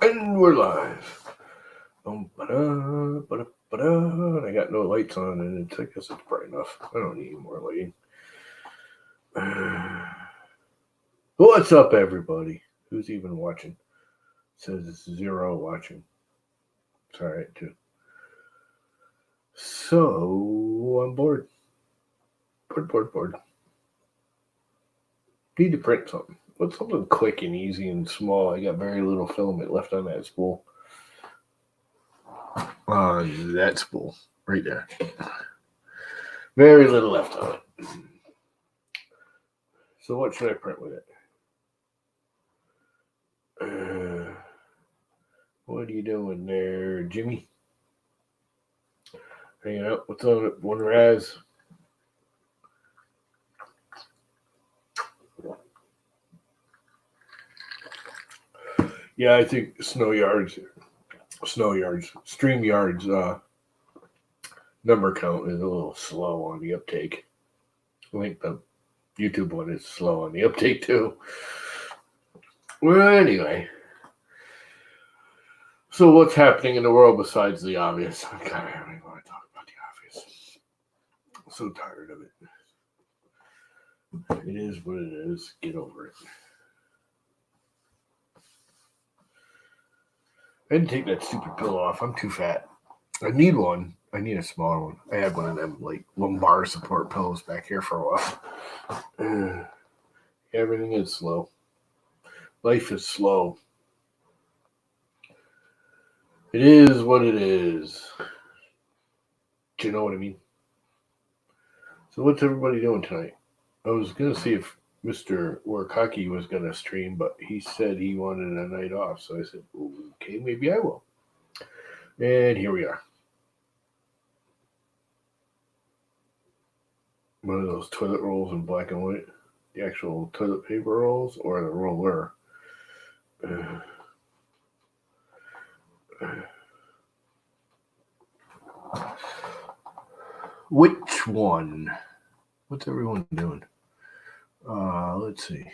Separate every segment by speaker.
Speaker 1: And we're live. Ba-da, ba-da, ba-da. I got no lights on, and I guess it's bright enough. I don't need more lighting. What's up, everybody? Who's even watching? It says it's 0 watching. It's all right, too. So, I'm bored. Bored. Need to print something. What's something quick and easy and small? I got very little filament left on that spool. On that spool. Right there. Very little left on it. So what should I print with it? What are you doing there, Jimmy? Hanging out? What's on it? One Raz? Yeah, I think StreamYard's number count is a little slow on the uptake. I think the YouTube one is slow on the uptake too. Well, anyway. So what's happening in the world besides the obvious? God, I don't even want to talk about the obvious. I'm so tired of it. It is what it is. Get over it. I didn't take that stupid pill off. I'm too fat. I need one. I need a smaller one. I had one of them like lumbar support pillows back here for a while. Everything is slow. Life is slow. It is what it is. Do you know what I mean? So what's everybody doing tonight? I was gonna see if Mr. Warkaki was gonna stream, but he said he wanted a night off. So I said, okay, maybe I will. And here we are. One of those toilet rolls in black and white. The actual toilet paper rolls or the roller. Which one? What's everyone doing? Let's see.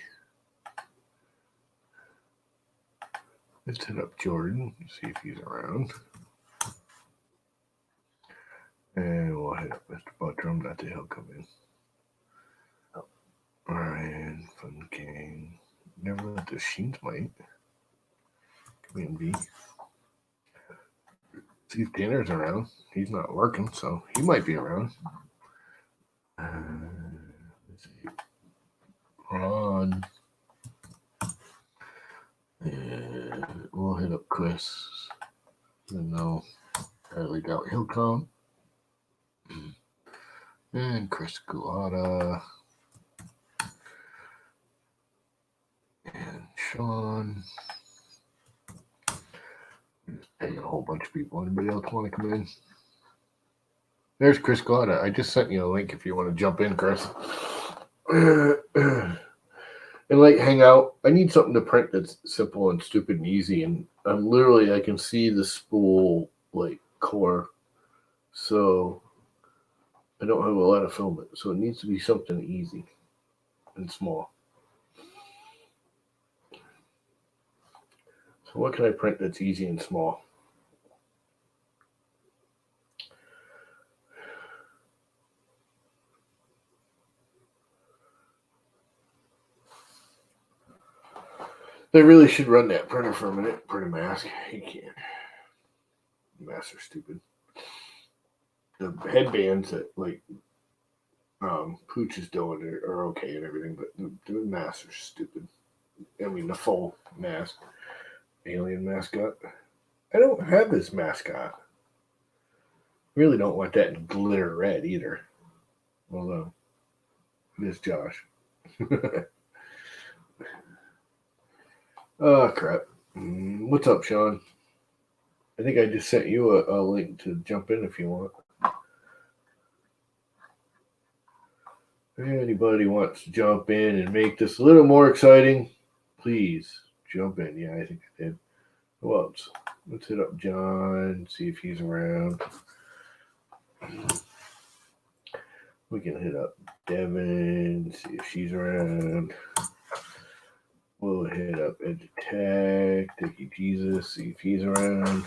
Speaker 1: Let's hit up Jordan, see if he's around. And we'll hit up Mr. Buttram, not that he'll come in. Ryan, Fun King. Never let the Sheens might. Come in, B. See if Tanner's around. He's not working, so he might be around. Let's see. Ron. And we'll hit up Chris. Even though I really doubt he'll come. And Chris Gulata. And Sean. And a whole bunch of people. Anybody else want to come in? There's Chris Gulata. I just sent you a link if you want to jump in, Chris. And like hang out. I need something to print that's simple and stupid and easy. And I'm literally, I can see the spool like core. So I don't have a lot of filament. So it needs to be something easy and small. So what can I print that's easy and small? They really should run that printer for a minute. Print a mask. You can't. Masks are stupid. The headbands that like Pooch is doing are okay and everything, but the masks are stupid. I mean, the full mask. Alien mascot. I don't have this mascot. Really don't want that glitter red either. Although, Miss Josh. Oh, crap. What's up, Sean? I think I just sent you a link to jump in if you want. If anybody wants to jump in and make this a little more exciting, please jump in. Yeah, I think I did. Who else? Let's hit up John, see if he's around. We can hit up Devin, see if she's around. We'll hit up Edutech, Dickie Jesus, see if he's around.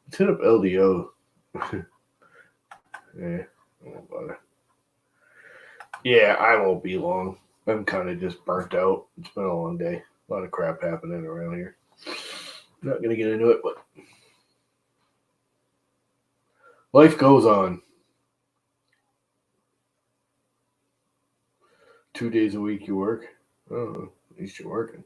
Speaker 1: Let's hit up LDO. Yeah, I won't bother. Yeah, I won't be long. I'm kind of just burnt out. It's been a long day. A lot of crap happening around here. Not going to get into it, but life goes on. 2 days a week you work? Oh, at least you're working.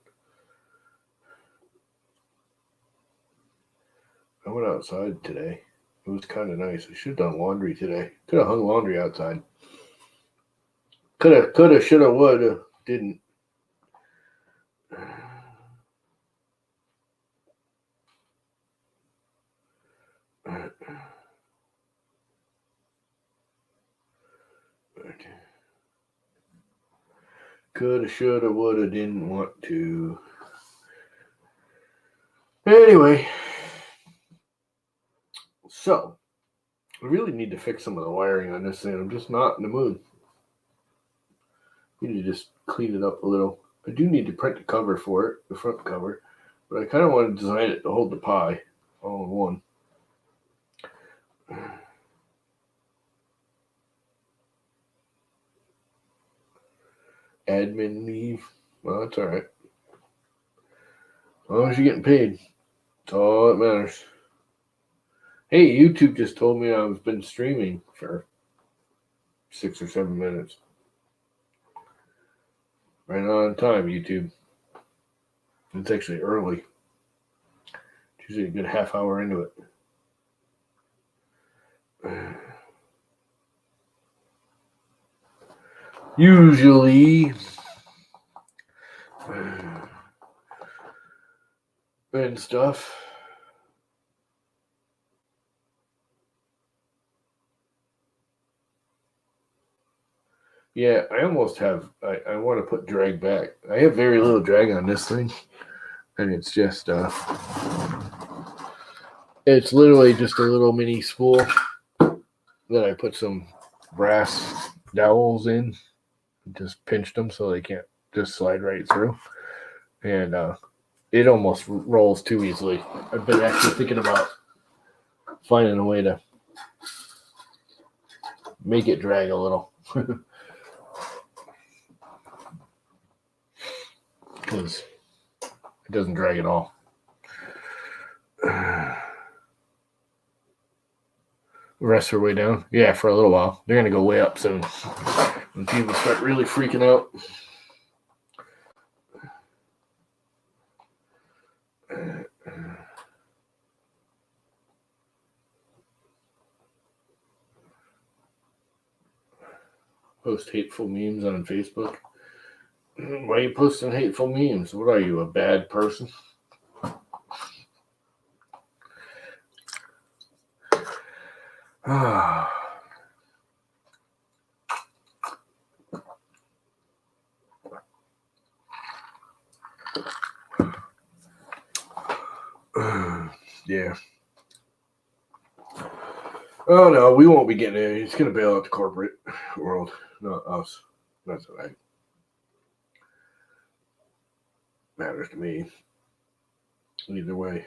Speaker 1: I went outside today. It was kind of nice. I should have done laundry today. Could have hung laundry outside. Coulda, shoulda, woulda. Didn't. Coulda, shoulda, woulda. Didn't want to. Anyway. So. I really need to fix some of the wiring on this thing. I'm just not in the mood. I need to just clean it up a little. I do need to print the cover for it, the front cover, but I kind of want to design it to hold the pie all in one. Admin leave. Well, that's all right. As long as you're getting paid, that's all that matters. Hey, YouTube just told me I've been streaming for 6 or 7 minutes. Right on time, YouTube. It's actually early. It's usually a good half hour into it. Usually. And stuff. Yeah, I almost have. I want to put drag back. I have very little drag on this thing, and it's just it's literally just a little mini spool that I put some brass dowels in, just pinched them so they can't just slide right through, and it almost rolls too easily. I've been actually thinking about finding a way to make it drag a little. Because it doesn't drag at all. The rest are way down. Yeah, for a little while. They're going to go way up soon. When people start really freaking out. Post hateful memes on Facebook. Why are you posting hateful memes? What are you, a bad person? Yeah. Oh no, we won't be getting it. It's going to bail out the corporate world, not us. That's what I matters to me. Either way.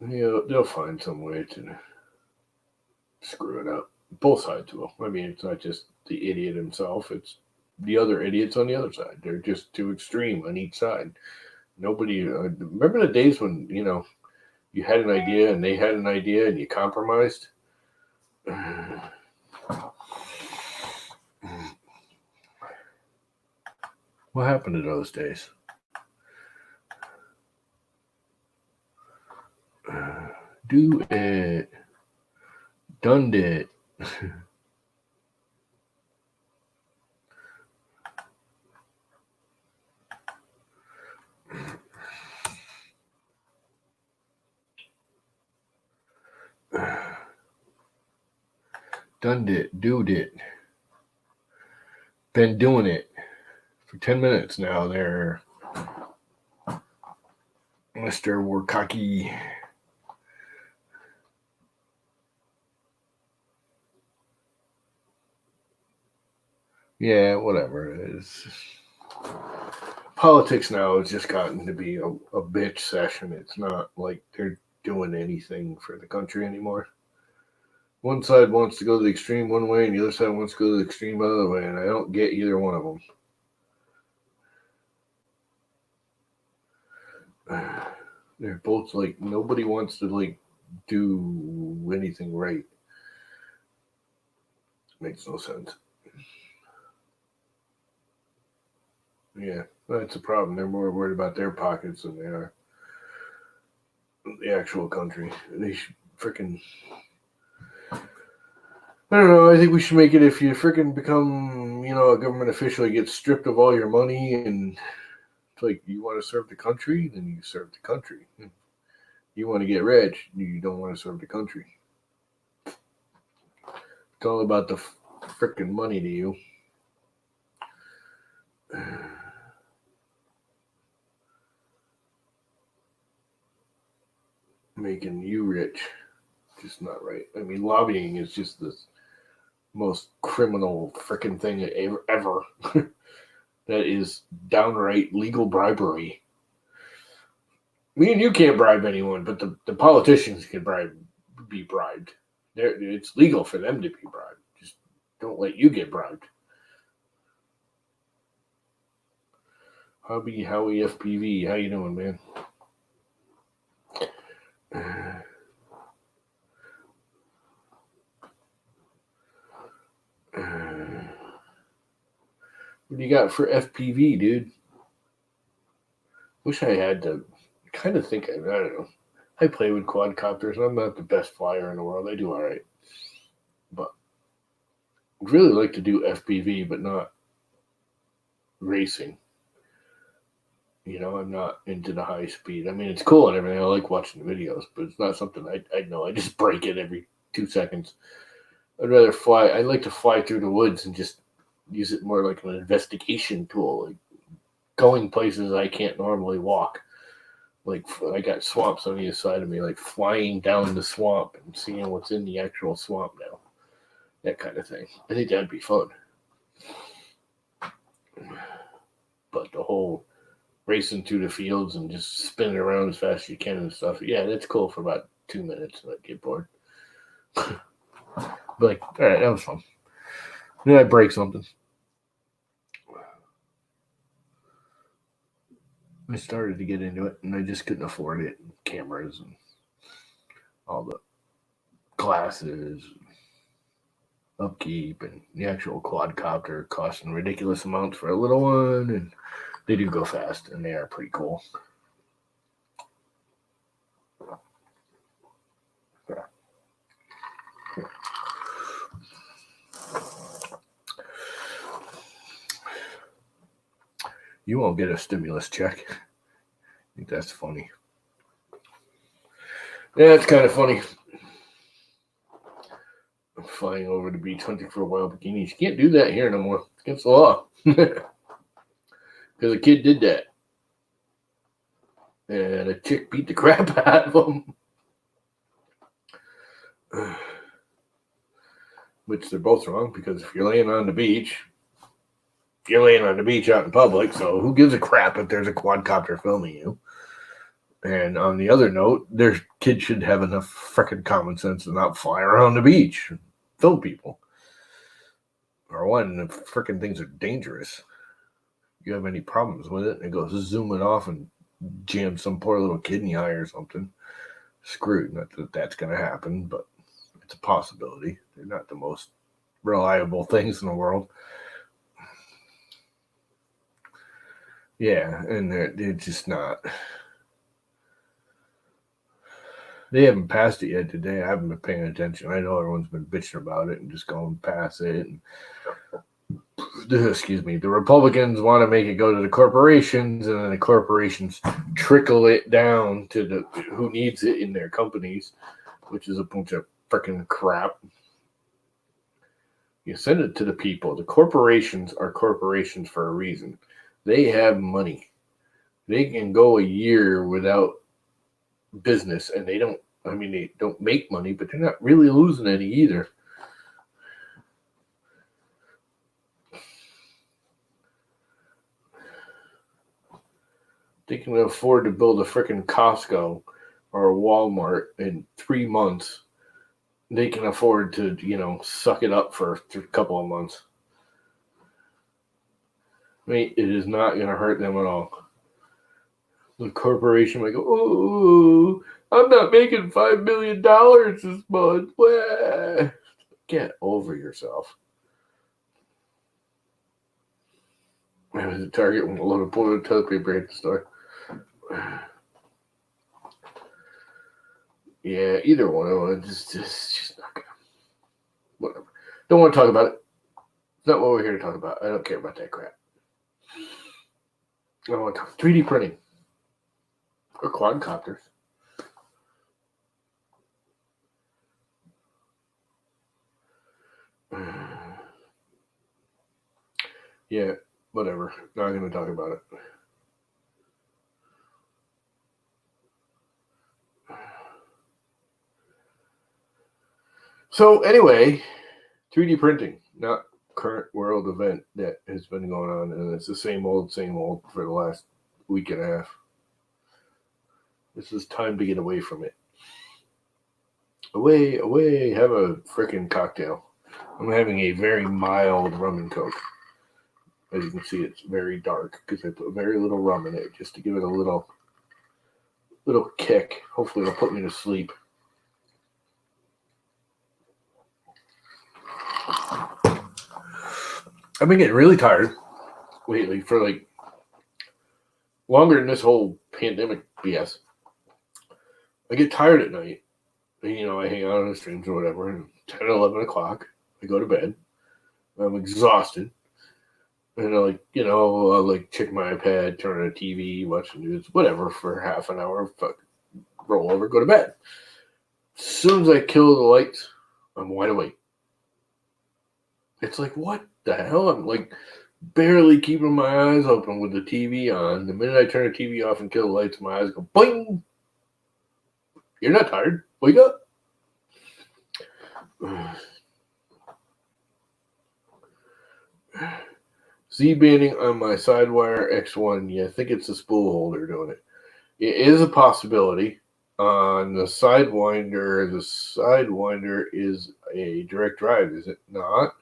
Speaker 1: Yeah, they'll find some way to screw it up. Both sides will. I mean, it's not just the idiot himself, it's the other idiots on the other side. They're just too extreme on each side. Nobody, remember the days when, you had an idea and they had an idea and you compromised? What happened to those days? Do it. Done it. Done it. Doed it. Been doing it for 10 minutes now there, Mr. Warkaki. Yeah, whatever. It's politics now has just gotten to be a bitch session. It's not like they're doing anything for the country anymore. One side wants to go to the extreme one way, and the other side wants to go to the extreme other way, and I don't get either one of them. They're both like nobody wants to like do anything right. Makes no sense. Yeah, that's a problem. They're more worried about their pockets than they are the actual country. They should freaking. I don't know. I think we should make it if you freaking become, a government official, you get stripped of all your money, and it's like you want to serve the country, then you serve the country. You want to get rich, you don't want to serve the country. It's all about the freaking money to you. Making you rich, just not right. I mean, lobbying is just the most criminal freaking thing ever. That is downright legal bribery. Me and you can't bribe anyone, but the politicians can be bribed. It's legal for them to be bribed. Just don't let you get bribed. Howie FPV, how you doing, man? What do you got for FPV, dude? Wish I had to kind of think, I don't know. I play with quadcopters. I'm not the best flyer in the world. I do all right. But I'd really like to do FPV, but not racing. I'm not into the high speed. I mean, it's cool and everything. I like watching the videos, but it's not something I know. I just break it every 2 seconds. I'd rather fly. I like to fly through the woods and just use it more like an investigation tool, like going places I can't normally walk. Like I got swamps on either side of me, like flying down the swamp and seeing what's in the actual swamp now. That kind of thing. I think that'd be fun. But the whole racing through the fields and just spinning around as fast as you can and stuff, yeah, that's cool for about 2 minutes and I'd get bored. But like, all right, that was fun. Then I break something. I started to get into it and I just couldn't afford it. Cameras and all the glasses, upkeep, and the actual quadcopter costing ridiculous amounts for a little one, and they do go fast and they are pretty cool. You won't get a stimulus check. I think that's funny. Yeah, it's kind of funny. I'm flying over the beach hunting for wild bikinis. You can't do that here no more. It's against the law. Because a kid did that. And a chick beat the crap out of him. Which they're both wrong, because if you're laying on the beach, you're laying on the beach out in public, so who gives a crap if there's a quadcopter filming you? And on the other note, their kids should have enough freaking common sense to not fly around the beach and film people. Or one, the freaking things are dangerous. You have any problems with it, and it goes zooming off and jams some poor little kid in the eye or something. Screwed. Not that that's going to happen, but it's a possibility. They're not the most reliable things in the world. Yeah, and they're just not. They haven't passed it yet today. I haven't been paying attention. I know everyone's been bitching about it and just going past it. And, excuse me. The Republicans want to make it go to the corporations, and then the corporations trickle it down to the who needs it in their companies, which is a bunch of freaking crap. You send it to the people. The corporations are corporations for a reason. They have money. They can go a year without business, and they don't make money, but they're not really losing any either. They can afford to build a freaking Costco or a Walmart in 3 months. They can afford to, suck it up for a couple of months. I mean, it is not going to hurt them at all. The corporation might go, oh, I'm not making $5 million this month. Wah. Get over yourself. I was at Target with a load of toilet paper at the store. Yeah, either one of them. It's just not good. Whatever. Don't want to talk about it. It's not what we're here to talk about. I don't care about that crap. I want to talk 3D printing. Or quadcopters. Yeah, whatever. Not going to talk about it. So anyway, 3D printing, not current world event that has been going on, and it's the same old for the last week and a half. This is time to get away from it. Away, have a freaking cocktail. I'm having a very mild rum and coke. As you can see, it's very dark because I put very little rum in it just to give it a little kick. Hopefully it'll put me to sleep. I've been getting really tired lately for like longer than this whole pandemic BS. I get tired at night. And, I hang out on the streams or whatever, and 10 or 11 o'clock, I go to bed. I'm exhausted. And I'll check my iPad, turn on the TV, watch the news, whatever, for half an hour, roll over, go to bed. As soon as I kill the lights, I'm wide awake. It's like, what the hell? I'm like barely keeping my eyes open with the TV on. The minute I turn the TV off and kill the lights, my eyes go boing. You're not tired. Wake up. Z-banding on my Sidewire X1. Yeah, I think it's the spool holder doing it. It is a possibility. On the Sidewinder is a direct drive, is it not?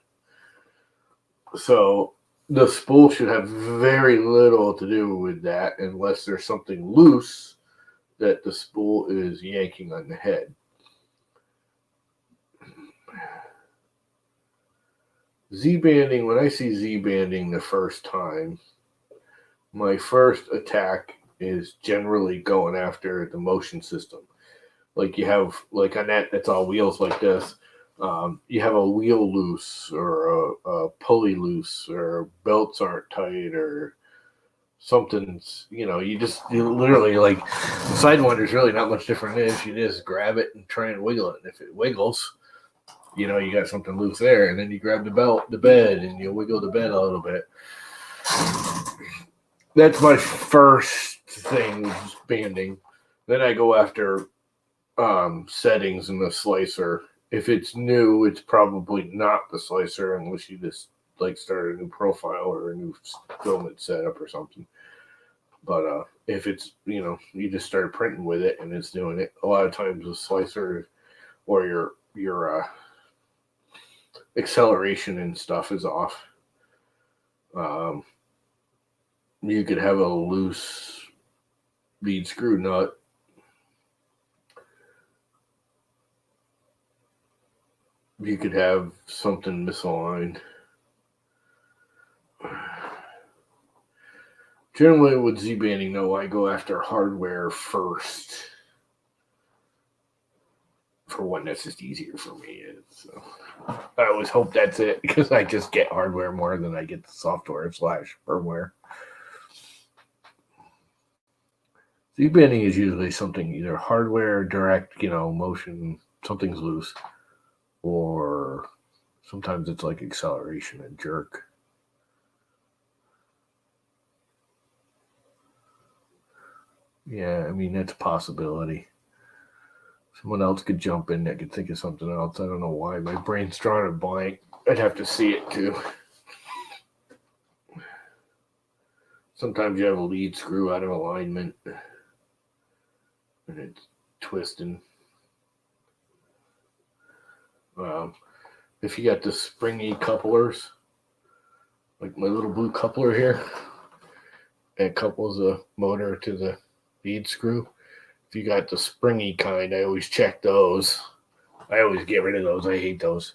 Speaker 1: So the spool should have very little to do with that unless there's something loose that the spool is yanking on the head. Z-banding, when I see Z-banding the first time, my first attack is generally going after the motion system. Like you have, like on that's all wheels like this. You have a wheel loose or a pulley loose or belts aren't tight or something's, you literally like the Sidewinder is really not much different than this. You just grab it and try and wiggle it. And if it wiggles, you got something loose there, and then you grab the bed, and you wiggle the bed a little bit. That's my first thing with banding. Then I go after settings in the slicer. If it's new, it's probably not the slicer unless you just start a new profile or a new filament setup or something. But if it's, you just start printing with it and it's doing it, a lot of times the slicer or your acceleration and stuff is off. You could have a loose bead screw nut. You could have something misaligned. Generally with Z-banding, though, I go after hardware first. For one, that's just easier for me. So I always hope that's it because I just get hardware more than I get the software / firmware. Z-banding is usually something either hardware, direct, motion, something's loose, or sometimes it's like acceleration and jerk. Yeah, I mean, that's a possibility. Someone else could jump in that could think of something else. I don't know why. My brain's drawing a blank. I'd have to see it too. Sometimes you have a lead screw out of alignment and it's twisting. If you got the springy couplers, like my little blue coupler here, that couples the motor to the lead screw. If you got the springy kind, I always check those. I always get rid of those. I hate those.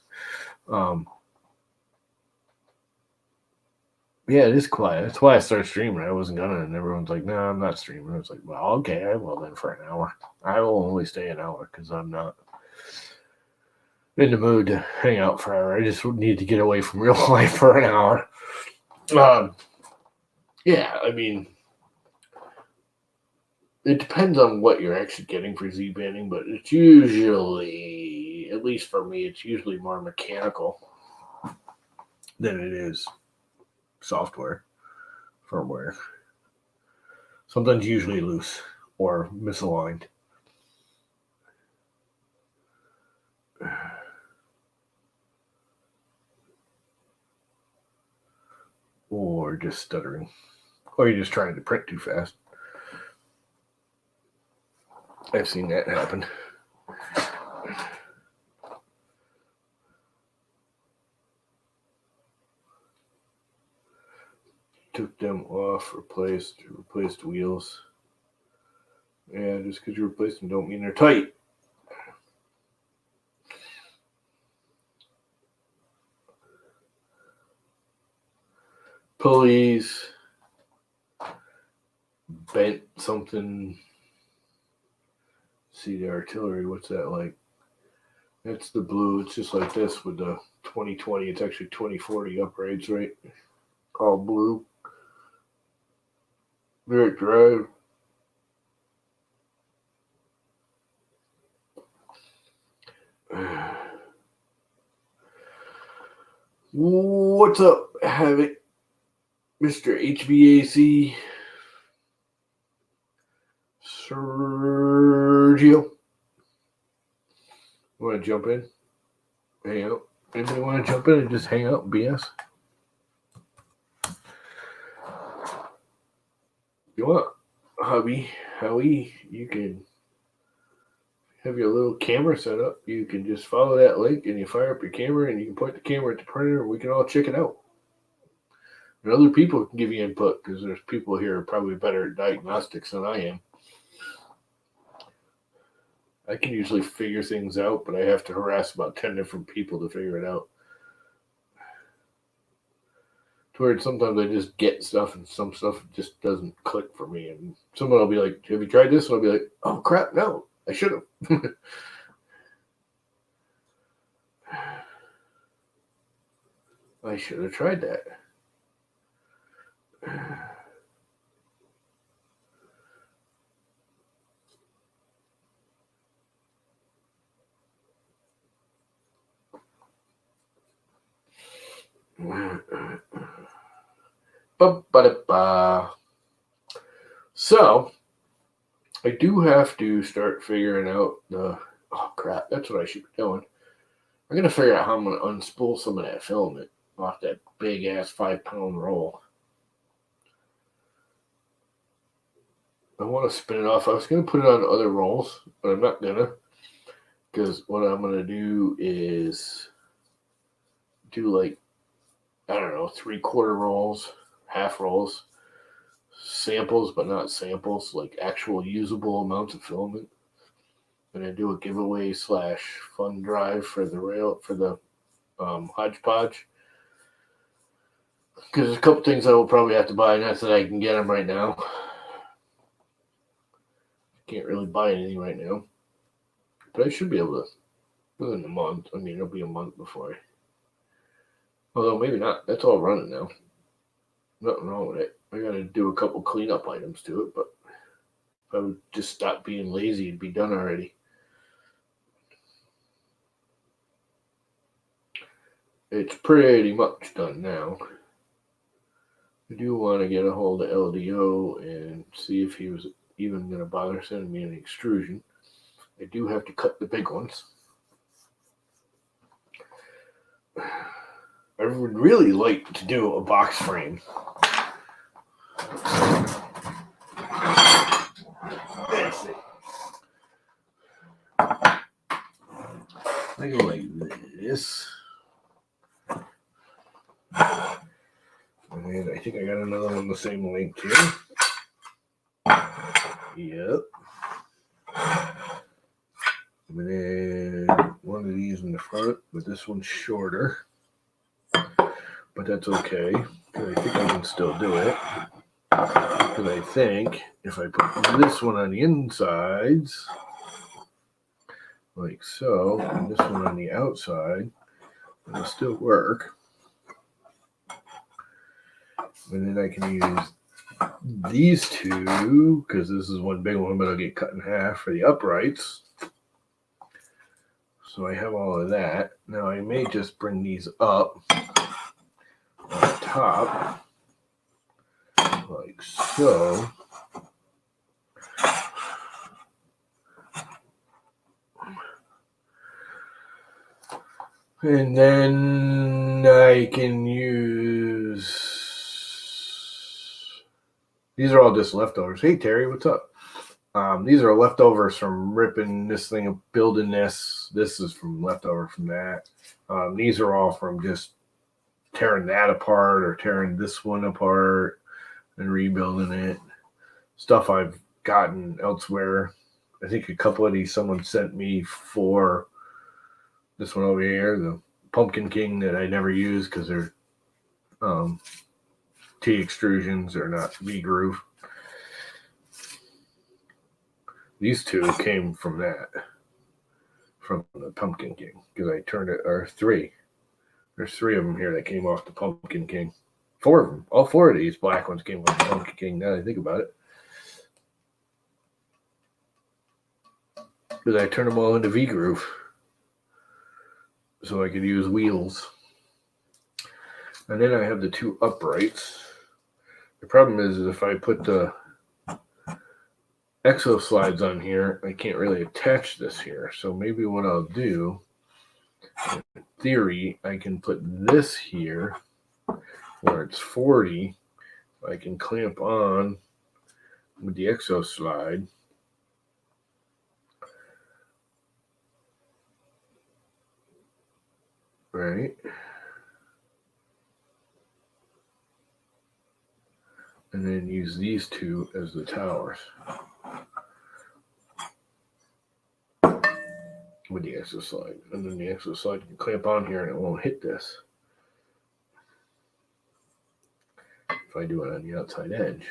Speaker 1: Yeah, it is quiet. That's why I started streaming. I wasn't gonna, and everyone's like, "No, I'm not streaming." I was like, "Well, okay, I will then for an hour. I will only stay an hour because I'm not in the mood to hang out forever. I just need to get away from real life for an hour." Yeah, I mean, it depends on what you're actually getting for Z-banding, but it's usually, at least for me, it's usually more mechanical than it is software, firmware. Sometimes usually loose or misaligned. Or just stuttering. Or you're just trying to print too fast. I've seen that happen. Took them off, replaced wheels. Yeah, just because you replaced them don't mean they're tight. Pulleys, bent something. See the artillery, what's that like? That's the blue. It's just like this with the 2020. It's actually 2040 upgrades, right? All blue. Lyric Drive. What's up, Havoc? Mr. HVAC. Sergio. Want to jump in? Hang out? Anybody want to jump in and just hang out and BS? You want? Howie, you can have your little camera set up. You can just follow that link and you fire up your camera and you can point the camera at the printer and we can all check it out. And other people can give you input because there's people here probably better at diagnostics than I am. I can usually figure things out, but I have to harass about 10 different people to figure it out. To where sometimes I just get stuff and some stuff just doesn't click for me. And someone will be like, "Have you tried this?" And I'll be like, "Oh, crap, no, I should have." I should have tried that. So, I do have to start figuring out the. Oh, crap, that's what I should be doing. I'm going to figure out how I'm going to unspool some of that filament off that big ass 5-pound roll. I want to spin it off. I was going to put it on other rolls, but I'm not going to. Because what I'm going to do is do like, I don't know, 3/4 rolls, half rolls, samples, but not samples, like actual usable amounts of filament. And then do a giveaway / fun drive for the hodgepodge. Because there's a couple things I will probably have to buy, not that I can get them right now. Can't really buy anything right now. But I should be able to within a month. I mean, it'll be a month before I. Although maybe not. That's all running now. Nothing wrong with it. I got to do a couple cleanup items to it, but if I would just stop being lazy, it'd be done already. It's pretty much done now. I do want to get a hold of LDO and see if he was even going to bother sending me an extrusion. I do have to cut the big ones. I would really like to do a box frame. I go like this. And I think I got another one the same length here. Yep. And then one of these in the front, but this one's shorter. But that's okay, because I think I can still do it. Because I think if I put this one on the insides, like so, and this one on the outside, it'll still work. And then I can use these two, because this is one big one, but it'll get cut in half for the uprights. So I have all of that. Now I may just bring these up on top, like so. And then I can use, these are all just leftovers. Hey Terry, what's up? These are leftovers from ripping this thing, building this. This is from leftover from that. These are all from just tearing that apart or tearing this one apart and rebuilding it. Stuff I've gotten elsewhere. I think a couple of these someone sent me for this one over here, the Pumpkin King, that I never use because they're T extrusions, they're not V-groove. These two came from that, from the Pumpkin King, because I turned it, or three. There's three of them here that came off the Pumpkin King. Four of them. All four of these black ones came off the Pumpkin King, now that I think about it. Because I turned them all into V-groove, so I could use wheels. And then I have the two uprights. The problem is if I put the exo slides on here, I can't really attach this here. So maybe what I'll do, in theory, I can put this here where it's 40. I can clamp on with the exo slide. Right. And then use these two as the towers with the exo slide. And then the exo slide can clamp on here and it won't hit this if I do it on the outside edge.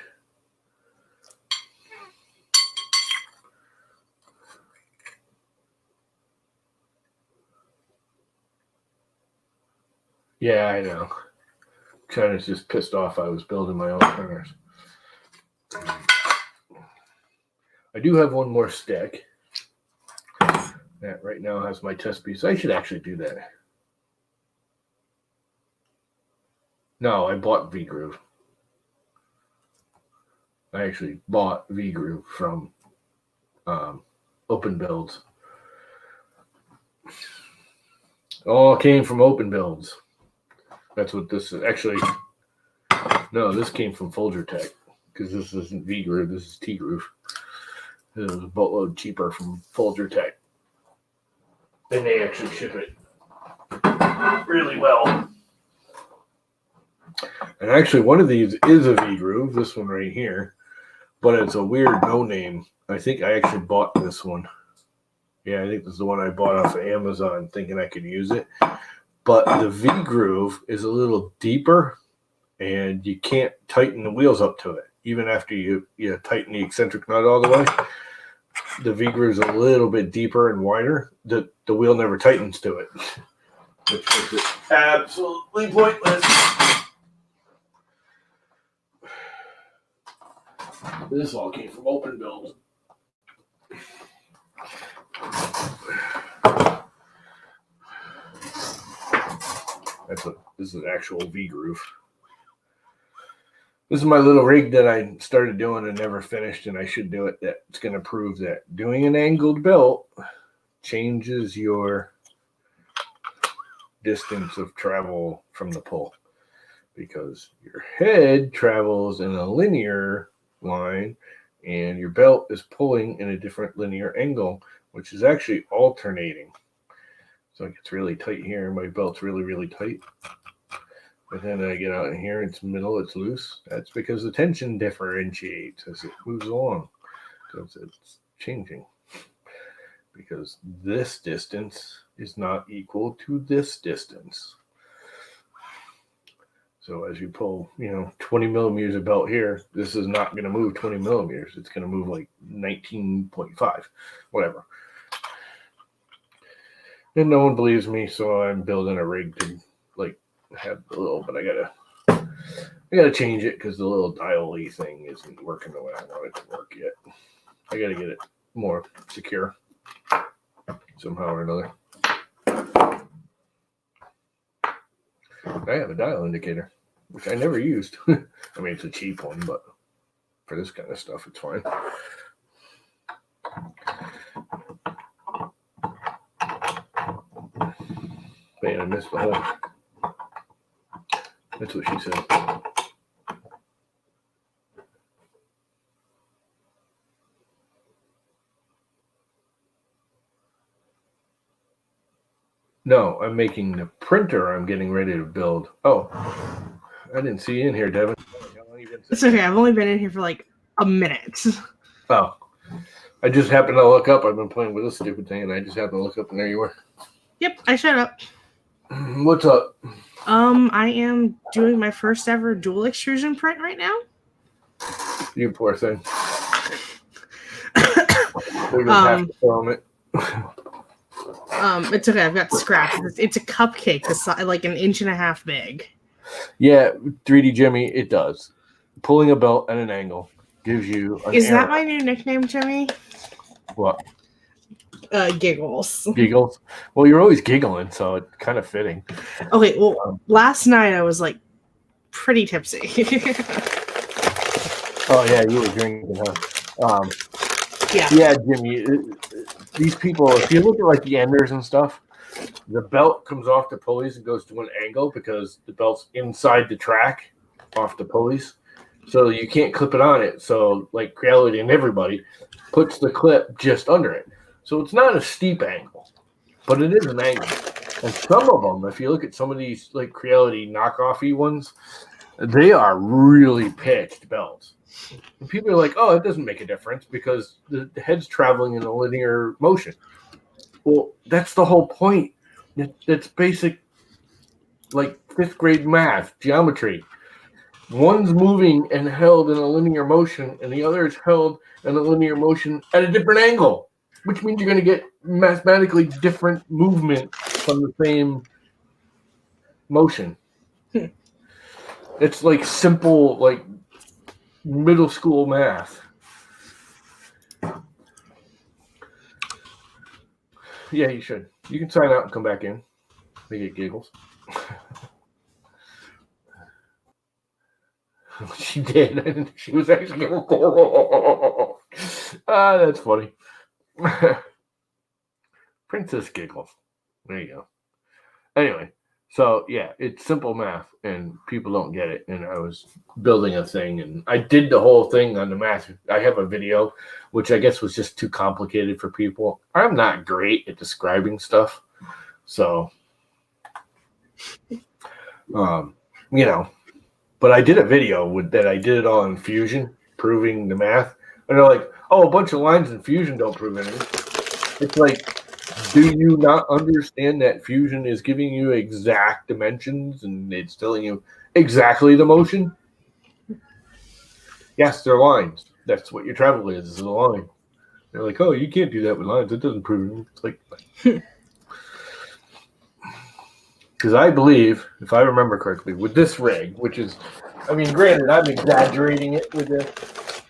Speaker 1: Yeah, I know. China's just pissed off I was building my own printers. I do have one more stick that right now has my test piece. I should actually do that. No, I bought V-groove. I actually bought V-groove from Open Builds. All came from Open Builds. That's what this is. Actually, no, this came from Folger Tech because this isn't V-groove. This is T-groove. It was a boatload cheaper from Folger Tech. And they actually ship it really well. And actually, one of these is a V-groove, this one right here, but it's a weird no-name. I think I actually bought this one. Yeah, I think this is the one I bought off of Amazon thinking I could use it. But the V-groove is a little deeper, and you can't tighten the wheels up to it. Even after you tighten the eccentric nut all the way, the V-groove is a little bit deeper and wider. The wheel never tightens to it, which makes it absolutely pointless. This all came from Open Build. This is an actual V-groove. This is my little rig that I started doing and never finished, and I should do it. That's going to prove that doing an angled belt changes your distance of travel from the pull. because your head travels in a linear line and your belt is pulling in a different linear angle, which is actually alternating. So it gets really tight here. My belt's really, really tight. But then I get out in here, it's middle, it's loose. That's because the tension differentiates as it moves along. Because it's changing. Because this distance is not equal to this distance. So as you pull, 20 millimeters of belt here, this is not going to move 20 millimeters. It's going to move like 19.5, whatever. And no one believes me, so I'm building a rig to have the little, but I gotta change it because the little dial-y thing isn't working the way I want it to work yet. I gotta get it more secure somehow or another. I have a dial indicator, which I never used. I mean, it's a cheap one, but for this kind of stuff, it's fine. Man, I missed the hole. That's what she said. No, I'm making the printer I'm getting ready to build. Oh, I didn't see you in here, Devin. How long you been
Speaker 2: It's okay. I've only been in here for like a minute.
Speaker 1: Oh, I just happened to look up. I've been playing with this stupid thing, and I just happened to look up, and there you were.
Speaker 2: Yep, I showed up.
Speaker 1: What's up?
Speaker 2: I am doing my first ever dual extrusion print right now.
Speaker 1: You poor thing. We're gonna have to film it.
Speaker 2: It's okay. I've got scraps. It's a cupcake, like 1.5 inches big.
Speaker 1: Yeah, 3D Jimmy, it does. Pulling a belt at an angle gives you an
Speaker 2: Is
Speaker 1: arrow.
Speaker 2: that my new nickname, Jimmy?
Speaker 1: What?
Speaker 2: Giggles.
Speaker 1: Giggles? Well, you're always giggling, so it's kind of fitting.
Speaker 2: Okay, well, last night I was like pretty tipsy.
Speaker 1: Oh, yeah, you were drinking, huh?
Speaker 2: Yeah.
Speaker 1: Yeah, Jimmy, these people, if you look at like the enders and stuff, the belt comes off the pulleys and goes to an angle because the belt's inside the track off the pulleys. So you can't clip it on it. So like Creality and everybody puts the clip just under it. So it's not a steep angle, but it is an angle. And some of them, if you look at some of these like Creality knockoffy ones, they are really pitched belts. And people are like, oh, it doesn't make a difference because the head's traveling in a linear motion. Well, that's the whole point. It's basic, like 5th grade math, geometry. One's moving and held in a linear motion, and the other is held in a linear motion at a different angle, which means you're going to get mathematically different movement from the same motion. It's like simple, like middle school math. Yeah, you should. You can sign out and come back in. They get giggles. She did. She was actually that's funny. Princess giggles. There you go. Anyway, so yeah, it's simple math and people don't get it. And I was building a thing and I did the whole thing on the math. I have a video, which I guess was just too complicated for people. I'm not great at describing stuff. So, but I did a video that I did it all in Fusion, proving the math. And they're like, oh, a bunch of lines in Fusion don't prove anything. It's like, do you not understand that Fusion is giving you exact dimensions and it's telling you exactly the motion? Yes, they're lines. That's what your travel is a line. They're like, oh, you can't do that with lines. It doesn't prove anything. It's like... Because I believe, if I remember correctly, with this rig, which is, I mean, granted, I'm exaggerating it with this,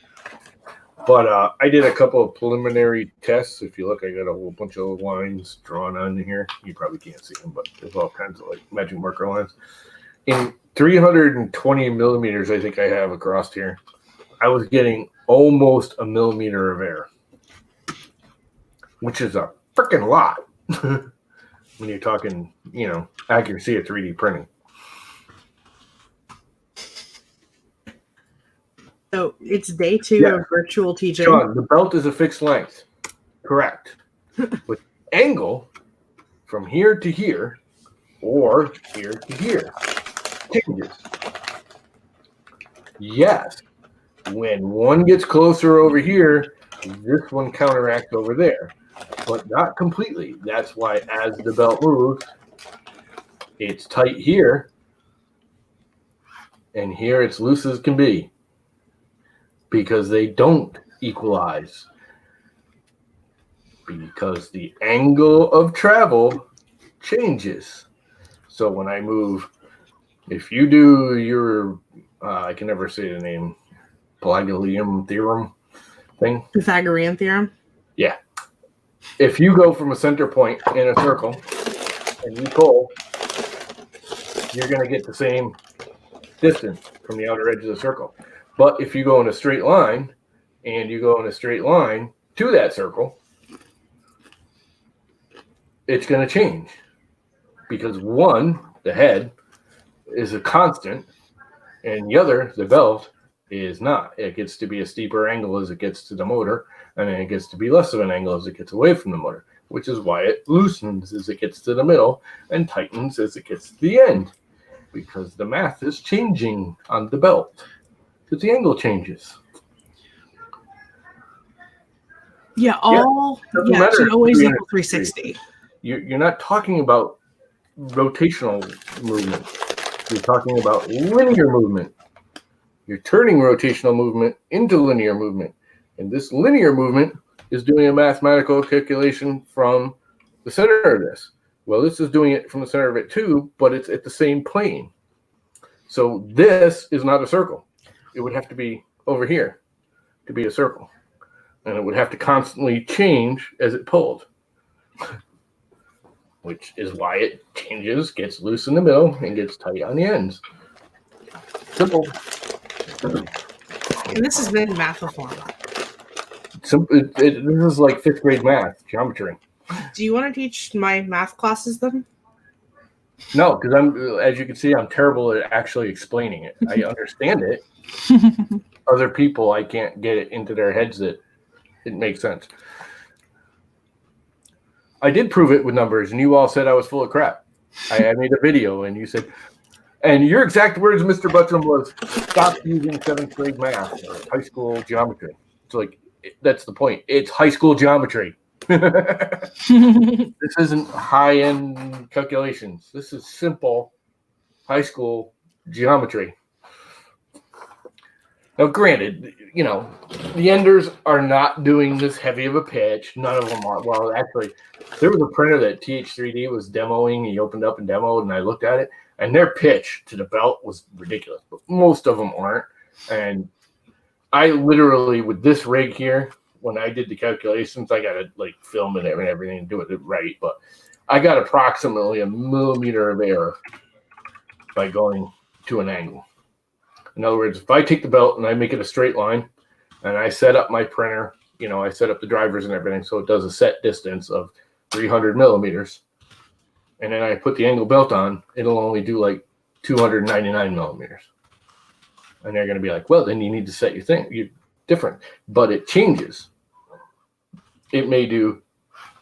Speaker 1: but I did a couple of preliminary tests. If you look, I got a whole bunch of lines drawn on here. You probably can't see them, but there's all kinds of like magic marker lines. In 320 millimeters, I think I have across here, I was getting almost a millimeter of air, which is a freaking lot. When you're talking, accuracy of 3D printing.
Speaker 2: So it's day 2
Speaker 1: Yeah.
Speaker 2: of virtual teaching.
Speaker 1: Sean, the belt is a fixed length. Correct. But angle from here to here or here to here changes. Yes. When one gets closer over here, this one counteracts over there, but not completely. That's why as the belt moves, it's tight here, and here it's loose as can be, because they don't equalize. Because the angle of travel changes. So when I move, if you do your, I can never say the name, Pythagorean theorem thing.
Speaker 2: Pythagorean theorem.
Speaker 1: Yeah. If you go from a center point in a circle and you pull, you're going to get the same distance from the outer edge of the circle. But if you go in a straight line and you go in a straight line to that circle, it's going to change. Because one, the head, is a constant, and the other, the belt, is not. It gets to be a steeper angle as it gets to the motor, and then it gets to be less of an angle as it gets away from the motor, which is why it loosens as it gets to the middle and tightens as it gets to the end, because the math is changing on the belt, because the angle changes.
Speaker 2: Yeah, it should always equal 360.
Speaker 1: You're not talking about rotational movement. You're talking about linear movement. You're turning rotational movement into linear movement. And this linear movement is doing a mathematical calculation from the center of this. Well, this is doing it from the center of it too, but it's at the same plane. So this is not a circle. It would have to be over here to be a circle. And it would have to constantly change as it pulled, which is why it changes, gets loose in the middle, and gets tight on the ends. Simple.
Speaker 2: And this has been Mathiform.
Speaker 1: This is like 5th grade math, geometry.
Speaker 2: Do you want to teach my math classes then?
Speaker 1: No, because as you can see, I'm terrible at actually explaining it. I understand it. Other people, I can't get it into their heads that it makes sense. I did prove it with numbers, and you all said I was full of crap. I made a video, and you said, and your exact words, Mr. Buttram, was, stop using 7th grade math or high school geometry. It's like, that's the point. It's high school geometry. This isn't high-end calculations. This is simple high school geometry. Now, granted, the Enders are not doing this heavy of a pitch. None of them are. Well, actually, there was a printer that TH3D was demoing. He opened up and demoed, and I looked at it, and their pitch to the belt was ridiculous. But most of them aren't. And I literally, with this rig here, when I did the calculations, I got to film it and everything and do it right. But I got approximately a millimeter of error by going to an angle. In other words, if I take the belt and I make it a straight line and I set up my printer, I set up the drivers and everything so it does a set distance of 300 millimeters, and then I put the angle belt on, it'll only do 299 millimeters. And they're going to be like, well, then you need to set your thing. You're different. But it changes. It may do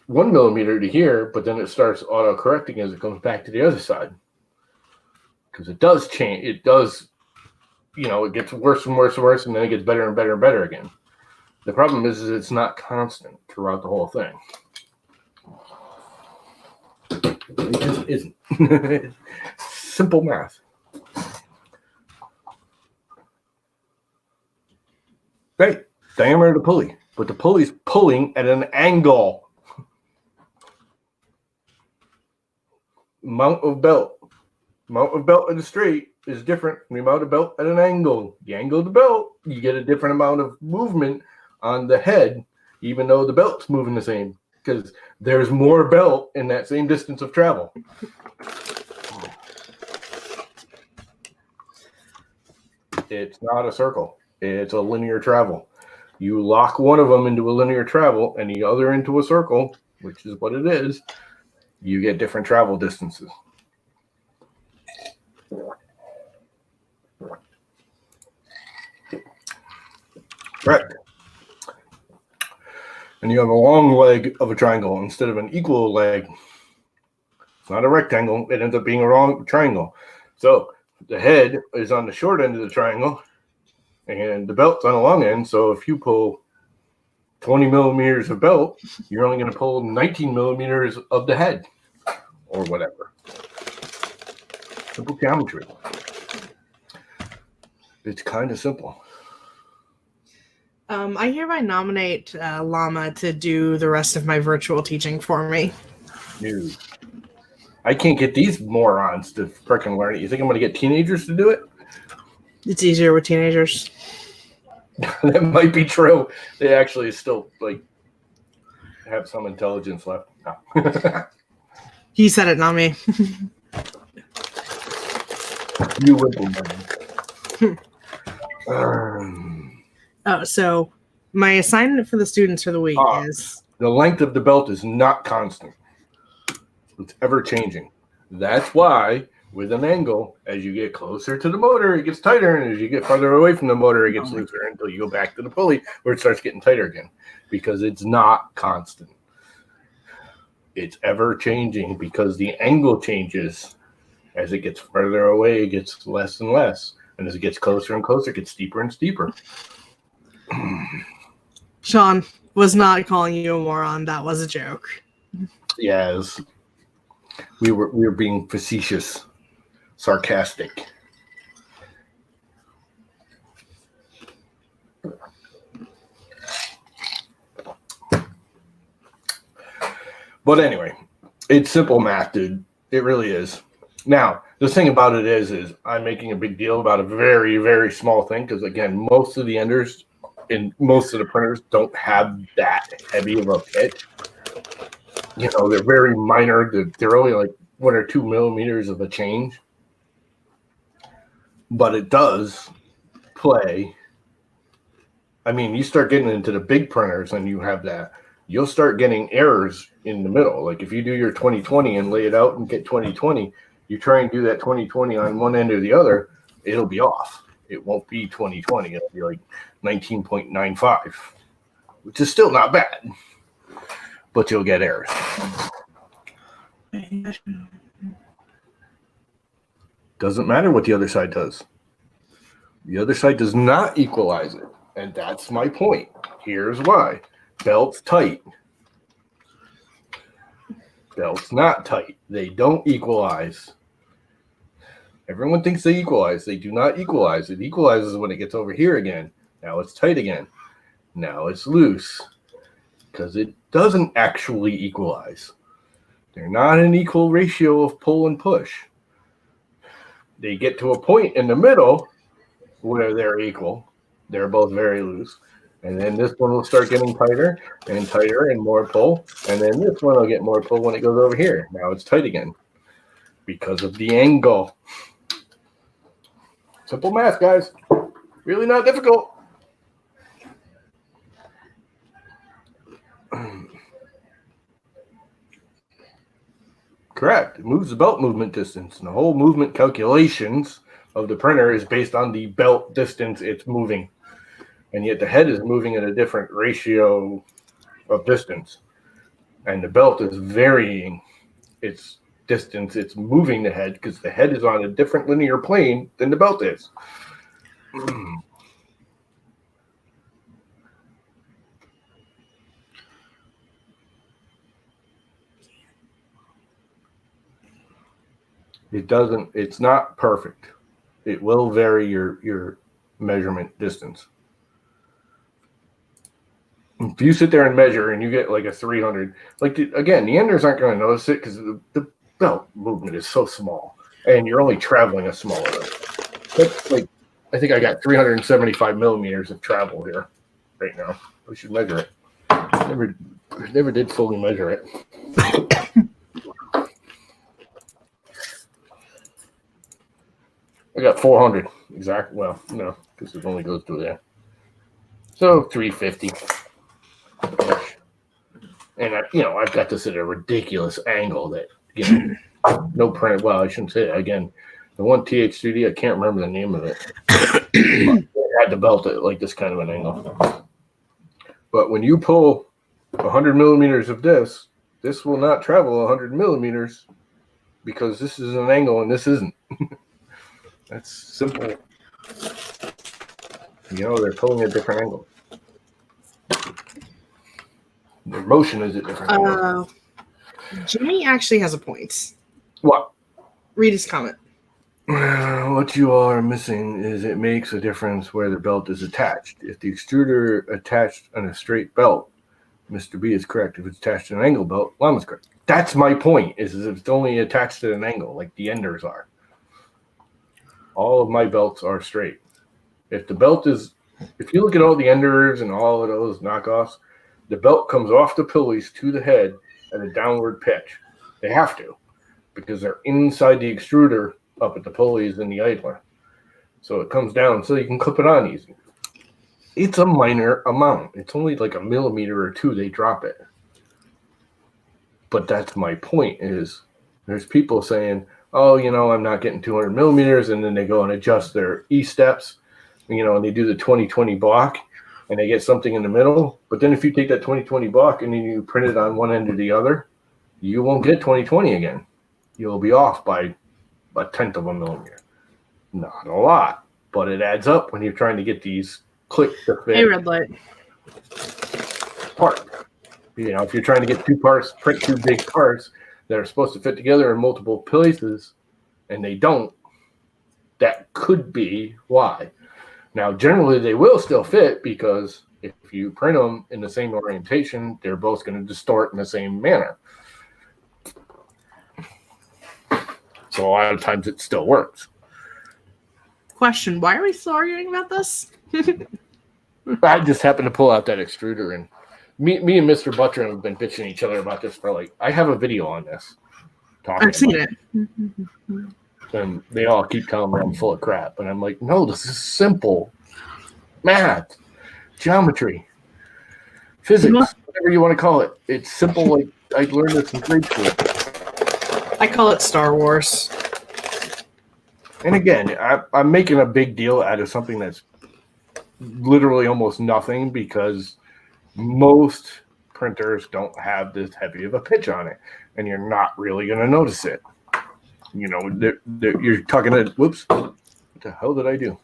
Speaker 1: 1 millimeter to here, but then it starts auto-correcting as it comes back to the other side. Because it does change. It does, it gets worse and worse and worse, and then it gets better and better and better again. The problem is it's not constant throughout the whole thing. It just isn't. Simple math. Right. Diameter of the pulley. But the pulley's pulling at an angle. Amount of belt. Amount of belt at a straight is different from the amount of belt at an angle. The angle of the belt, you get a different amount of movement on the head, even though the belt's moving the same, because there's more belt in that same distance of travel. It's not a circle. It's a linear travel. You lock one of them into a linear travel and the other into a circle, which is what it is, you get different travel distances. Correct. And you have a long leg of a triangle instead of an equal leg. It's not a rectangle. It ends up being a wrong triangle. So the head is on the short end of the triangle and the belt's on the long end. So if you pull 20 millimeters of belt, you're only going to pull 19 millimeters of the head or whatever. Simple geometry. It's kind of simple.
Speaker 2: I hereby nominate Llama to do the rest of my virtual teaching for me.
Speaker 1: Dude, I can't get these morons to freaking learn it. You think I'm going to get teenagers to do it?
Speaker 2: It's easier with teenagers.
Speaker 1: That might be true. They actually still have some intelligence left. No.
Speaker 2: He said it, not me.
Speaker 1: You implement.
Speaker 2: Oh, so my assignment for the students for the week is
Speaker 1: the length of the belt is not constant. It's ever changing. That's why with an angle, as you get closer to the motor, it gets tighter, and as you get farther away from the motor, it gets looser until you go back to the pulley where it starts getting tighter again, because it's not constant. It's ever changing because the angle changes. As it gets further away, it gets less and less, and as it gets closer and closer, it gets steeper and steeper.
Speaker 2: Sean was not calling you a moron. That was a joke.
Speaker 1: Yes, we were being facetious, sarcastic. But anyway, it's simple math, dude. It really is. Now, the thing about it is I'm making a big deal about a very, very small thing because, again, most of the enders and most of the printers don't have that heavy of a pitch. You know, they're very minor. They're only like 1 or 2 millimeters of a change. But it does play. I mean, you start getting into the big printers and you have that. You'll start getting errors in the middle. Like if you do your 2020 and lay it out and get 2020, you try and do that 2020 on one end or the other, it'll be off. It won't be 2020. It'll be like 19.95, which is still not bad, but you'll get errors. Doesn't matter what the other side does. The other side does not equalize it, and that's my point. Here's why. Belt's tight. Belt's not tight. They don't equalize. Everyone thinks they equalize. They do not equalize. It equalizes when it gets over here again. Now it's tight again. Now it's loose. Because it doesn't actually equalize. They're not an equal ratio of pull and push. They get to a point in the middle where they're equal. They're both very loose. And then this one will start getting tighter and more pull. And then this one will get more pull when it goes over here. Now it's tight again because of the angle. Simple math, guys. Really not difficult. Correct. It moves the belt movement distance. And the whole movement calculations of the printer is based on the belt distance it's moving. And yet the head is moving at a different ratio of distance. And the belt is varying its distance. It's moving the head because the head is on a different linear plane than the belt is. It's not perfect. It will vary your measurement distance. If you sit there and measure and you get like a 300, again, the enders aren't going to notice it because the belt movement is so small and you're only traveling a smaller road. That's like, I think I got 375 millimeters of travel here right now. We should measure it. Never did fully measure it. I got 400 exactly. Well, no, because it only goes to there. So 350. And I've got this at a ridiculous angle that no print. Well, I shouldn't say it again. The one TH3D, I can't remember the name of it. had the belt at like this kind of an angle. But when you pull 100 millimeters of this will not travel 100 millimeters because this is an angle and this isn't. That's simple. They're pulling at different angles. Their motion is at different angles.
Speaker 2: Jimmy actually has a point.
Speaker 1: What?
Speaker 2: Read his comment.
Speaker 1: What you all are missing is it makes a difference where the belt is attached. If the extruder attached on a straight belt, Mr. B is correct. If it's attached to an angle belt, Llama's correct. That's my point, is if it's only attached at an angle, like the enders are. All of my belts are straight. If you look at all the enders and all of those knockoffs, the belt comes off the pulleys to the head at a downward pitch. They have to, because they're inside the extruder up at the pulleys and the idler. So it comes down so you can clip it on easy. It's a minor amount. It's only like a millimeter or two they drop it. But that's my point, is there's people saying, oh, I'm not getting 200 millimeters, and then they go and adjust their E-steps, and they do the 20/20 block, and they get something in the middle. But then if you take that 20/20 block and then you print it on one end or the other, you won't get 20/20 again. You'll be off by a tenth of a millimeter. Not a lot, but it adds up when you're trying to get these click to fit.
Speaker 2: Hey, red light.
Speaker 1: Part. If you're trying to get print two big parts that are supposed to fit together in multiple places, and they don't, that could be why. Now, generally, they will still fit, because if you print them in the same orientation, they're both going to distort in the same manner. So a lot of times it still works.
Speaker 2: Question, why are we still arguing about this?
Speaker 1: I just happened to pull out that extruder, and me and Mr. Butcher have been bitching each other about this for I have a video on this.
Speaker 2: I've seen it.
Speaker 1: And they all keep telling me I'm full of crap. And I'm like, no, this is simple. Math, geometry, physics, whatever you want to call it. It's simple. Like I learned this in grade school.
Speaker 2: I call it Star Wars.
Speaker 1: And again, I'm making a big deal out of something that's literally almost nothing, because most printers don't have this heavy of a pitch on it, and you're not really going to notice it. You're talking to, whoops, what the hell did I do?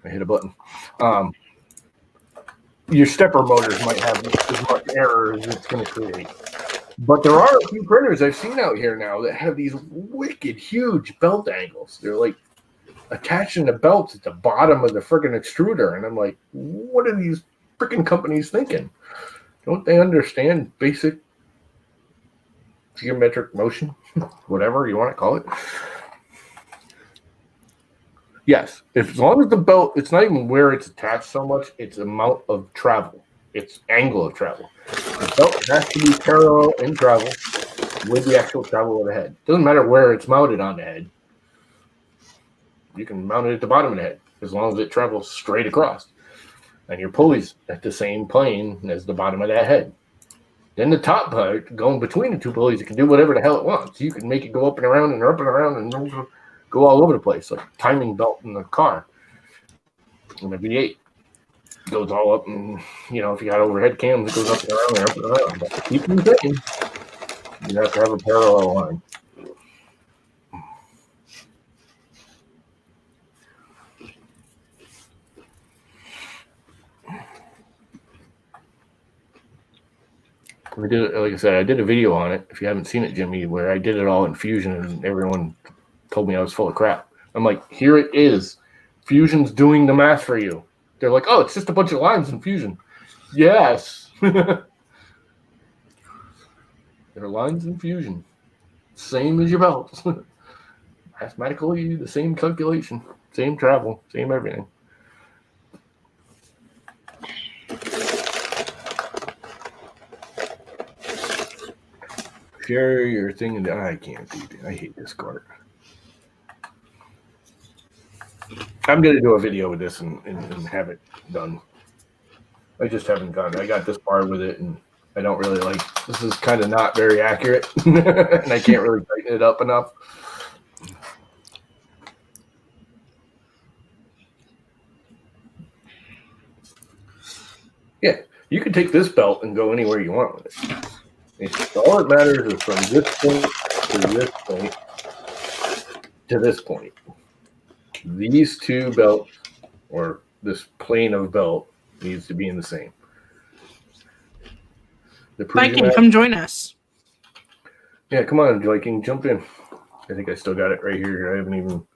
Speaker 1: I hit a button. Your stepper motors might have as much error as it's going to create. But there are a few printers I've seen out here now that have these wicked huge belt angles. They're like attaching the belts at the bottom of the freaking extruder. And I'm like, what are these freaking companies thinking? Don't they understand basic geometric motion? Whatever you want to call it. Yes, as long as the belt, it's not even where it's attached so much, it's amount of travel. It's angle of travel. The belt has to be parallel in travel with the actual travel of the head. Doesn't matter where it's mounted on the head. You can mount it at the bottom of the head as long as it travels straight across. And your pulley's at the same plane as the bottom of that head. Then the top part, going between the two pulleys, it can do whatever the hell it wants. You can make it go up and around and up and around and go all over the place, like a timing belt in the car. And the V8 goes all up, and if you got overhead cams, it goes up and around and up and around. But to keep them thinking, you have to have a parallel line. We did, like I said, I did a video on it. If you haven't seen it, Jimmy, where I did it all in Fusion, and everyone told me I was full of crap. I'm like, here it is. Fusion's doing the math for you. They're like, oh, it's just a bunch of lines in Fusion. Yes. There are lines in Fusion. Same as your belts. Mathematically, the same calculation, same travel, same everything. Share your thing, and I can't do it. I hate this card. I'm going to do a video with this and have it done. I just haven't gone. I got this far with it, and I don't really like. This is kind of not very accurate, and I can't really tighten it up enough. You can take this belt and go anywhere you want with it. All that matters is from this point to this point to this point. These two belts, or this plane of belt, needs to be in the same. The
Speaker 2: Viking, come join us.
Speaker 1: Yeah, come on, Viking, jump in. I think I still got it right here. I haven't even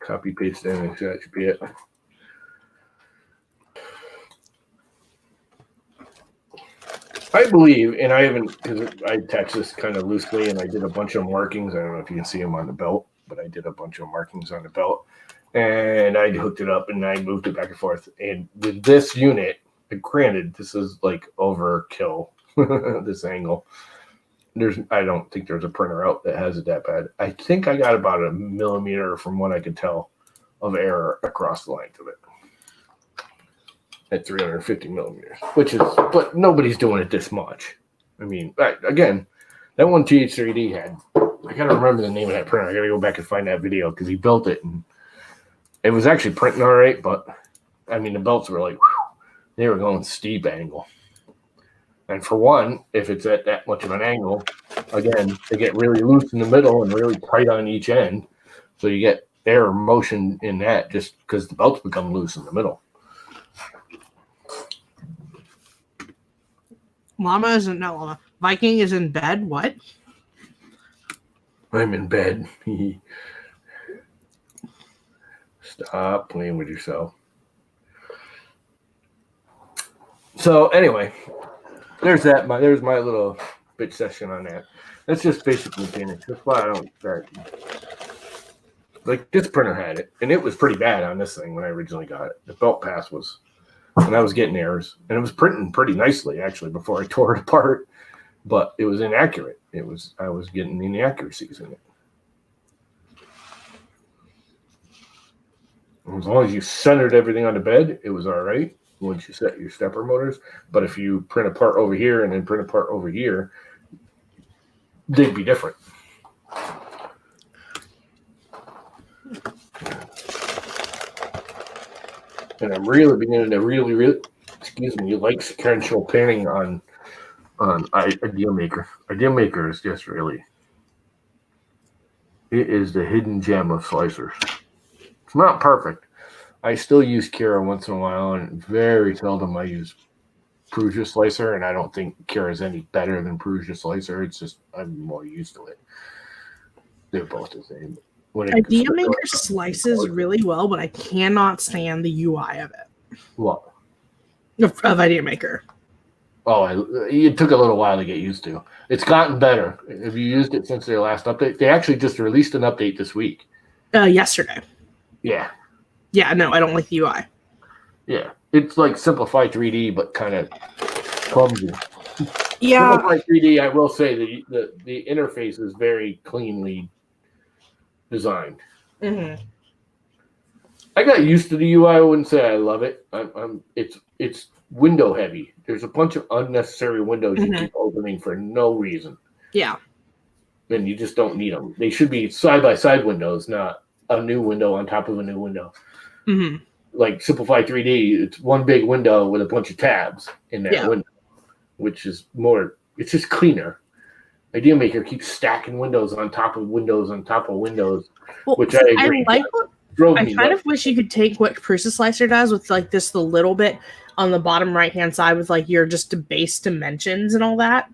Speaker 1: copy pasted anything, so that should be it. I believe, and I haven't, because I attached this kind of loosely, and I did a bunch of markings. I don't know if you can see them on the belt, but I did a bunch of markings on the belt, and I hooked it up, and I moved it back and forth. And with this unit, granted, this is like overkill, this angle. I don't think there's a printer out that has it that bad. I think I got about a millimeter from what I could tell of error across the length of it at 350 millimeters, but nobody's doing it this much. I mean, again, that one TH3D had, I got to remember the name of that printer. I got to go back and find that video because he built it and it was actually printing all right, but I mean, the belts were like, whew, they were going steep angle. And for one, if it's at that much of an angle, again, they get really loose in the middle and really tight on each end. So you get air motion in that just because the belts become loose in the middle.
Speaker 2: Viking is in bed. What?
Speaker 1: I'm in bed. Stop playing with yourself. So anyway, there's my little bitch session on that. That's just basically painting. That's why I don't like this printer had it, and it was pretty bad on this thing when I originally got it. The belt pass was, and I was getting errors, and it was printing pretty nicely actually before I tore it apart, but it was inaccurate. I was getting inaccuracies in it. As long as you centered everything on the bed, it was all right once you set your stepper motors. But if you print a part over here and then print a part over here, they'd be different. And I'm really beginning to really like sequential painting on Idea Maker. Idea Maker is just really, it is the hidden gem of slicers. It's not perfect. I still use Cura once in a while, and very seldom I use Prusa Slicer, and I don't think Cura is any better than Prusa Slicer. It's just I'm more used to it. They're both the same.
Speaker 2: Idea Maker slices really well, but I cannot stand the UI of it.
Speaker 1: What?
Speaker 2: Of Idea Maker.
Speaker 1: Oh, it took a little while to get used to. It's gotten better. Have you used it since their last update? They actually just released an update this week.
Speaker 2: Yesterday.
Speaker 1: Yeah.
Speaker 2: Yeah, no, I don't like the UI.
Speaker 1: Yeah. It's like Simplify 3D, but kind of clumsy.
Speaker 2: Yeah.
Speaker 1: Simplify 3D, I will say the interface is very cleanly designed.
Speaker 2: Mm-hmm.
Speaker 1: I got used to the UI. I wouldn't say I love it. It's window heavy. There's a bunch of unnecessary windows you keep opening for no reason.
Speaker 2: Yeah.
Speaker 1: And you just don't need them. They should be side-by-side windows, not a new window on top of a new window.
Speaker 2: Mm-hmm.
Speaker 1: Like Simplify 3D, it's one big window with a bunch of tabs in that window, which is more, it's just cleaner. Idea Maker keeps stacking windows on top of windows on top of windows, which I agree.
Speaker 2: I kind of wish you could take what Prusa Slicer does with like this the little bit on the bottom right-hand side with like your just base dimensions and all that.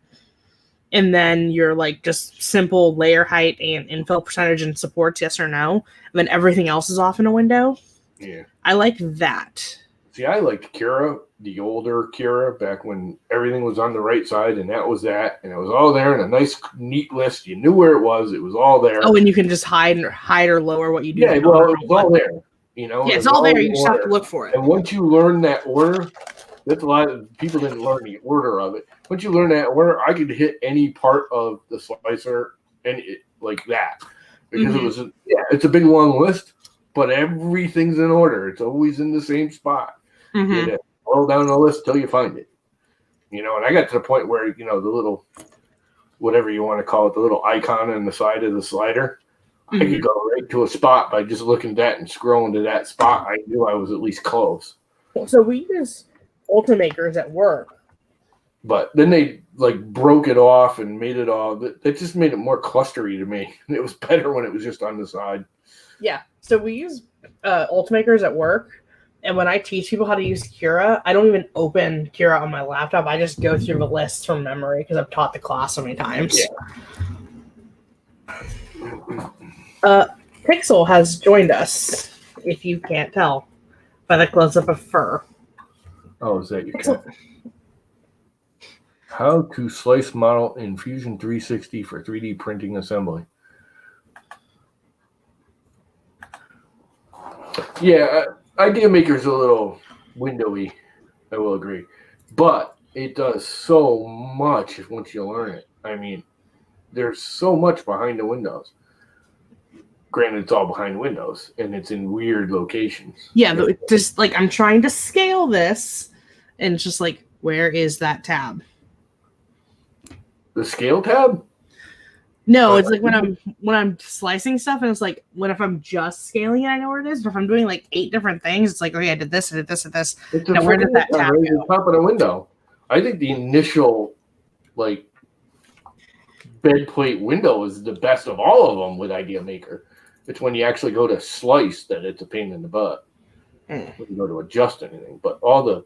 Speaker 2: And then your like just simple layer height and infill percentage and supports, yes or no. And then everything else is off in a window.
Speaker 1: Yeah.
Speaker 2: I like that.
Speaker 1: See, I liked Cura, the older Cura, back when everything was on the right side, and that was that. And it was all there in a nice, neat list. You knew where it was. It was all there.
Speaker 2: Oh, and you can just hide or lower what you do.
Speaker 1: Yeah, well, it was all there. You know?
Speaker 2: Yeah, it's all there. You just have to look for it.
Speaker 1: And once you learn that order, that's a lot of people didn't learn the order of it. Once you learn that order, I could hit any part of the slicer and like that. Because it's a big long list, but everything's in order. It's always in the same spot.
Speaker 2: Mm-hmm.
Speaker 1: You know, roll down the list till you find it. You know, and I got to the point where, you know, the little, whatever you want to call it, the little icon on the side of the slider, I could go right to a spot by just looking at that and scrolling to that spot. I knew I was at least close.
Speaker 2: So we use Ultimakers at work.
Speaker 1: But then they like broke it off and made it all. That just made it more clustery to me. It was better when it was just on the side.
Speaker 2: Yeah. So we use Ultimakers at work. And when I teach people how to use Cura, I don't even open Cura on my laptop. I just go through the list from memory because I've taught the class so many times. Yeah. Pixel has joined us, if you can't tell, by the close-up of fur.
Speaker 1: Oh, is that your cat? How to slice model in Fusion 360 for 3D printing assembly. Yeah, Idea Maker's a little windowy, I will agree. But it does so much once you learn it. I mean, there's so much behind the windows. Granted, it's all behind windows, and it's in weird locations.
Speaker 2: Yeah, but just like I'm trying to scale this, and it's just like, where is that tab?
Speaker 1: The scale tab?
Speaker 2: No, it's like when I'm slicing stuff, and it's like if I'm just scaling it, I know where it is. But if I'm doing like 8 different things, it's like, okay, I did this, I did this, I did this. Now where did that tab
Speaker 1: go? The top of the window. I think the initial like bed plate window is the best of all of them with Idea Maker. It's when you actually go to slice that it's a pain in the butt. When you go to adjust anything, but all the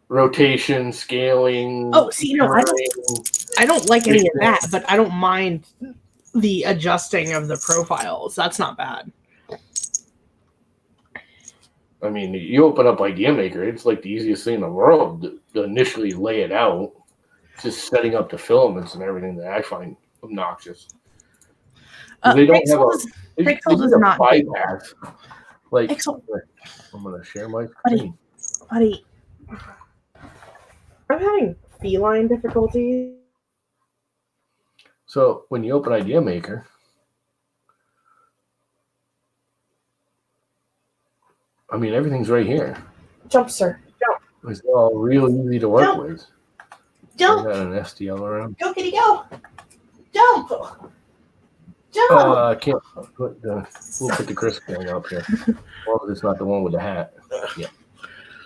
Speaker 1: rotation, scaling.
Speaker 2: Oh, see, no, I don't like any of that, but I don't mind the adjusting of the profiles. That's not bad.
Speaker 1: I mean, you open up Idea Maker, it's like the easiest thing in the world to initially lay it out. Just setting up the filaments and everything that I find obnoxious. They don't have a Pixel does not bypass. Like, Pixel. I'm gonna share my screen.
Speaker 2: Buddy, I'm having feline difficulties.
Speaker 1: So when you open Idea Maker, I mean, everything's right here.
Speaker 2: Jump, sir. Jump.
Speaker 1: It's all real easy to work with.
Speaker 2: Jump.
Speaker 1: I got an STL around.
Speaker 2: Go, kitty, go. Jump. Jump.
Speaker 1: I can't put we'll put the crisp thing up here. Well, it's not the one with the hat. Yeah.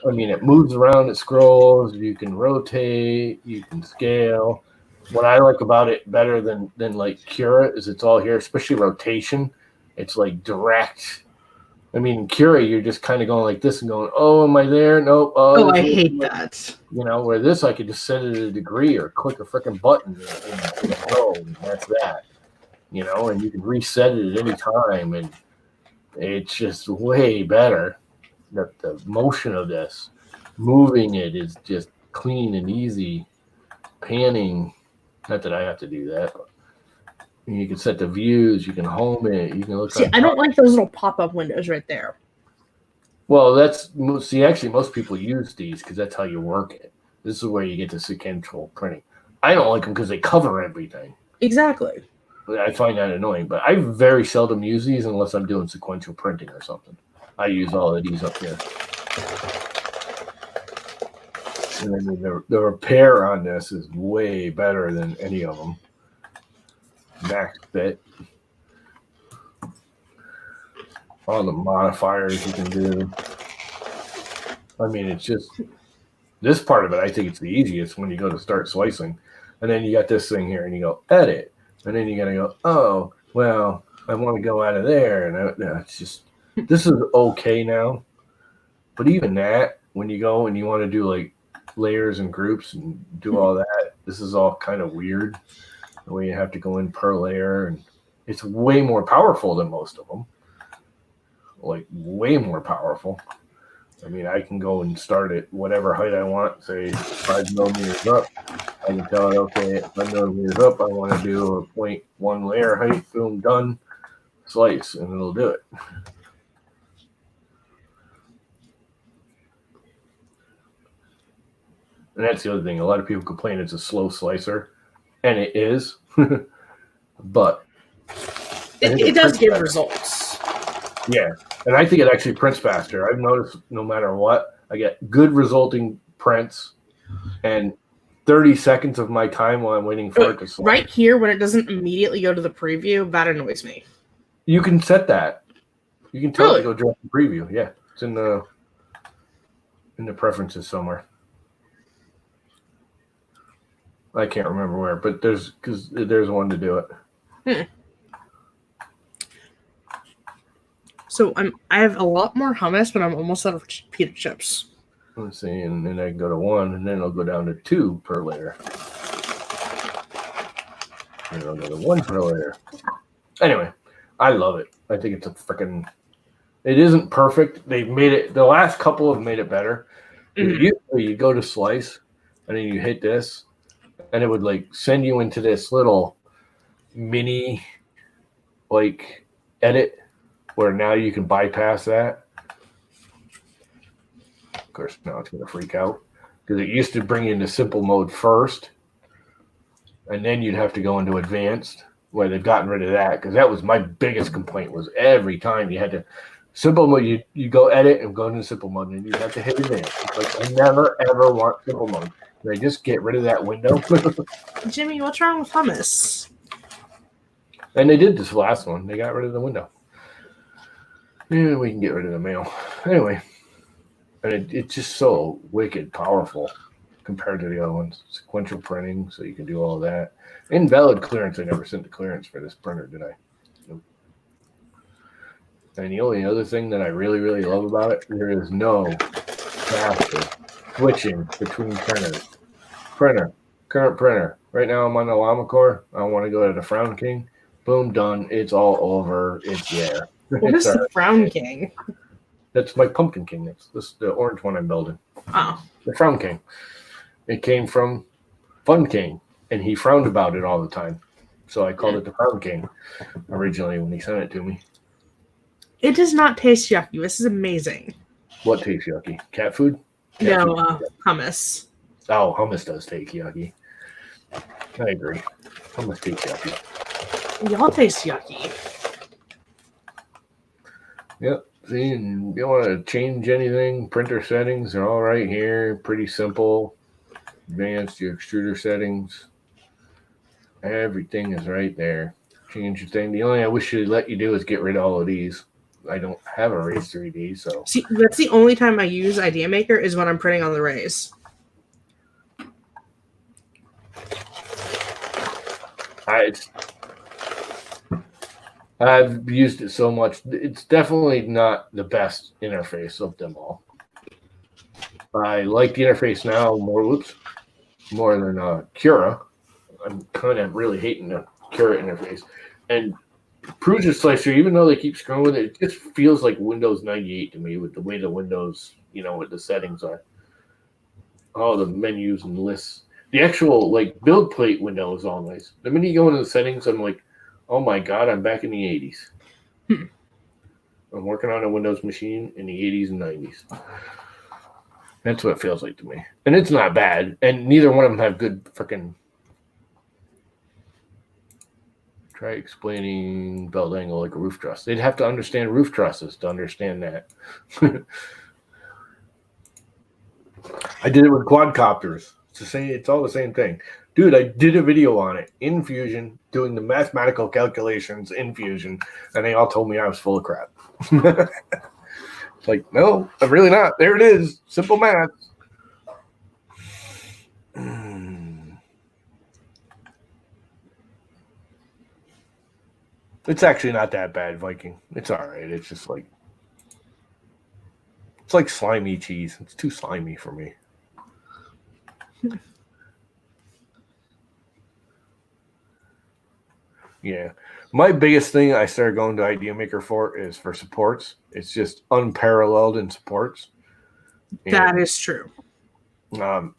Speaker 1: I mean, it moves around, it scrolls, you can rotate, you can scale. What I like about it better than like Cura is it's all here, especially rotation. It's like direct. I mean, Cura, you're just kind of going like this and going, oh, am I there? Nope.
Speaker 2: Oh, I hate that.
Speaker 1: You know, where this, I could just set it at a degree or click a freaking button and go, and that's that. You know, and you can reset it at any time, and it's just way better. The motion of this, moving it is just clean and easy. Panning, not that I have to do that, but you can set the views, you can home it, you can look.
Speaker 2: See, I don't like those little pop-up windows right there.
Speaker 1: Well, actually, most people use these because that's how you work it. This is where you get the sequential printing. I don't like them because they cover everything.
Speaker 2: Exactly.
Speaker 1: I find that annoying, but I very seldom use these unless I'm doing sequential printing or something. I use all of these up here. And then the repair on this is way better than any of them. Max fit. All the modifiers you can do. I mean, it's just this part of it. I think it's the easiest when you go to start slicing, and then you got this thing here, and you go edit, and then you gotta go. Oh, well, I want to go out of there, and it's just this is okay now. But even that, when you go and you want to do like layers and groups and do all that, this is all kind of weird. The way you have to go in per layer, and it's way more powerful than most of them. Like way more powerful. I mean, I can go and start at whatever height I want, say 5 millimeters up. I can tell it, okay, at 5 millimeters up, I want to do a 0.1 layer height, boom, done, slice, and it'll do it. And that's the other thing. A lot of people complain it's a slow slicer, and it is, but
Speaker 2: it does give results.
Speaker 1: Yeah, and I think it actually prints faster. I've noticed no matter what, I get good resulting prints, and 30 seconds of my time while I'm waiting for it to slice.
Speaker 2: Right here, when it doesn't immediately go to the preview, that annoys me.
Speaker 1: You can set that. You can tell it to go direct to preview. Yeah, it's in the preferences somewhere. I can't remember where, but there's one to do it.
Speaker 2: So I have a lot more hummus, but I'm almost out of pita chips.
Speaker 1: Let's see, and then I can go to 1, and then it'll go down to 2 per layer. And it'll go to 1 per layer. Anyway, I love it. I think it's a freaking. It isn't perfect. They've made it. The last couple have made it better. Mm-hmm. Usually, you go to slice, and then you hit this, and it would like send you into this little mini like edit where now you can bypass that. Of course, now it's going to freak out because it used to bring you into simple mode first, and then you'd have to go into advanced, where they've gotten rid of that because that was my biggest complaint. Was every time you had to simple mode, you go edit and go into simple mode, and you have to hit advanced. It's like I never ever want simple mode. They just get rid of that window.
Speaker 2: Jimmy, what's wrong with hummus?
Speaker 1: And they did this last one. They got rid of the window. Yeah, we can get rid of the mail. Anyway, and it's just so wicked powerful compared to the other ones. Sequential printing, so you can do all that. Invalid clearance. I never sent the clearance for this printer, did I? Nope. And the only other thing that I really, really love about it, there is no faster switching between printers. Current printer. Right now I'm on the Llama Core. I want to go to the Frown King. Boom, done. It's all over. It's there.
Speaker 2: What is the Frown King?
Speaker 1: That's my Pumpkin King. That's the orange one I'm building.
Speaker 2: Oh.
Speaker 1: The Frown King. It came from Fun King, and he frowned about it all the time. So I called it the Frown King originally when he sent it to me.
Speaker 2: It does not taste yucky. This is amazing.
Speaker 1: What tastes yucky? Cat food?
Speaker 2: Hummus.
Speaker 1: Oh, hummus does taste yucky. I agree. Hummus tastes yucky.
Speaker 2: Y'all taste yucky.
Speaker 1: Yep. See, and you want to change anything, printer settings are all right here. Pretty simple. Advanced, your extruder settings. Everything is right there. Change your thing. The only thing I wish you'd let you do is get rid of all of these. I don't have a Raise 3D, so.
Speaker 2: See, that's the only time I use Idea Maker is when I'm printing on the Raise.
Speaker 1: I've used it so much. It's definitely not the best interface of them all. I like the interface now more than Cura. I'm kind of really hating the Cura interface. And Prusa Slicer, even though they keep screwing with it, it just feels like Windows 98 to me with the way the windows, what the settings are. All the menus and lists. The actual build plate window is all nice. The minute you go into the settings, I'm like, oh my God, I'm back in the 80s. I'm working on a Windows machine in the 80s and 90s. That's what it feels like to me. And it's not bad. And neither one of them have good freaking. Try explaining belt angle like a roof truss. They'd have to understand roof trusses to understand that. I did it with quadcopters. It's all the same thing. Dude, I did a video on it in Fusion, doing the mathematical calculations in Fusion, and they all told me I was full of crap. It's like, no, I'm really not. There it is. Simple math. It's actually not that bad, Viking. It's all right. It's just it's like slimy cheese. It's too slimy for me. Yeah. My biggest thing I started going to Idea Maker for is for supports. It's just unparalleled in supports.
Speaker 2: That is true.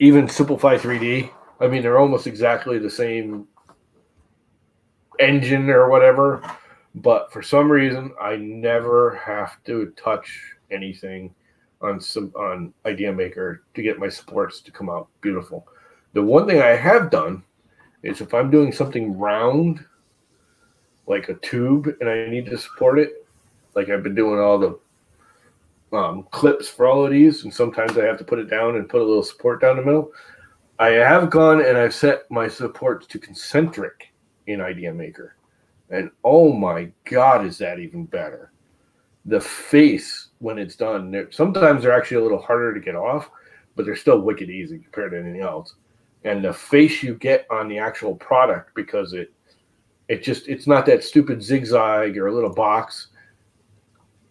Speaker 1: Even Simplify 3D. I mean, they're almost exactly the same engine or whatever. But for some reason, I never have to touch anything on Idea Maker to get my supports to come out beautiful. The one thing I have done is if I'm doing something round, like a tube, and I need to support it, like I've been doing all the clips for all of these, and sometimes I have to put it down and put a little support down the middle. I have gone and I've set my supports to concentric in Idea Maker. And oh my God, is that even better? The face, when it's done, sometimes they're actually a little harder to get off, but they're still wicked easy compared to anything else. and the face you get on the actual product, because it's not that stupid zigzag or a little box.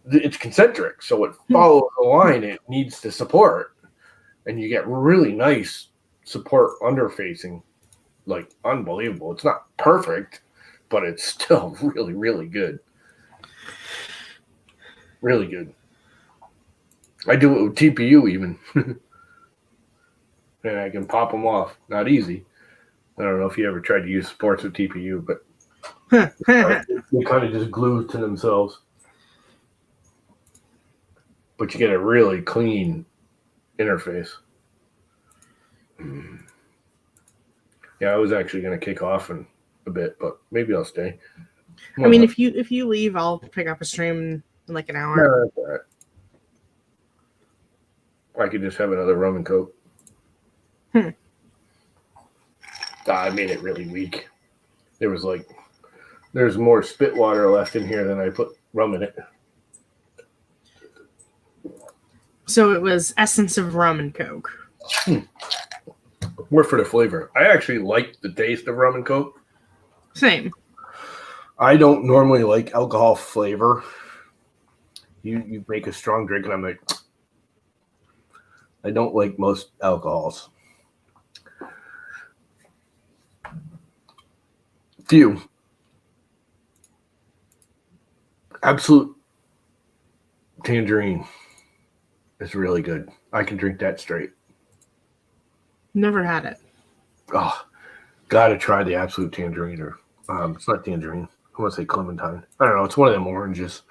Speaker 1: It's concentric, so it follows the line it needs to support, and you get really nice support underfacing, like unbelievable. It's not perfect, but it's still really, really good. Really good. I do it with TPU even. And I can pop them off. Not easy. I don't know if you ever tried to use sports with TPU, but they kind of just glue to themselves. But you get a really clean interface. Yeah, I was actually going to kick off in a bit, but maybe I'll stay.
Speaker 2: I mean, if you leave, I'll pick up a stream in like an hour.
Speaker 1: No, that's all right. I could just have another rum and coke. I made it really weak. There's more spit water left in here than I put rum in it.
Speaker 2: So it was essence of rum and coke.
Speaker 1: More for the flavor. I actually like the taste of rum and coke.
Speaker 2: Same.
Speaker 1: I don't normally like alcohol flavor. You make a strong drink and I'm like, I don't like most alcohols. Few. Absolute tangerine is really good. I can drink that straight.
Speaker 2: Never had it.
Speaker 1: Oh, gotta try the absolute tangerine. Or it's not tangerine. I want to say clementine. I don't know. It's one of them oranges.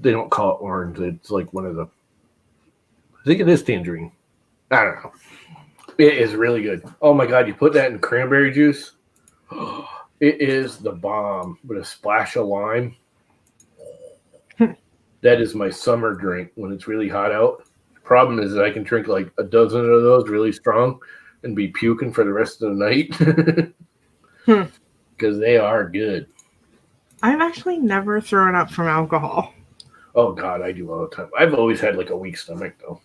Speaker 1: They don't call it orange. It's like one of the. I think it is tangerine. I don't know. It is really good. Oh my god! You put that in cranberry juice. It is the bomb with a splash of lime. That is my summer drink when it's really hot out. The problem is that I can drink like a dozen of those really strong and be puking for the rest of the night. Because they are good.
Speaker 2: I've actually never thrown up from alcohol.
Speaker 1: Oh god, I do all the time. I've always had like a weak stomach though.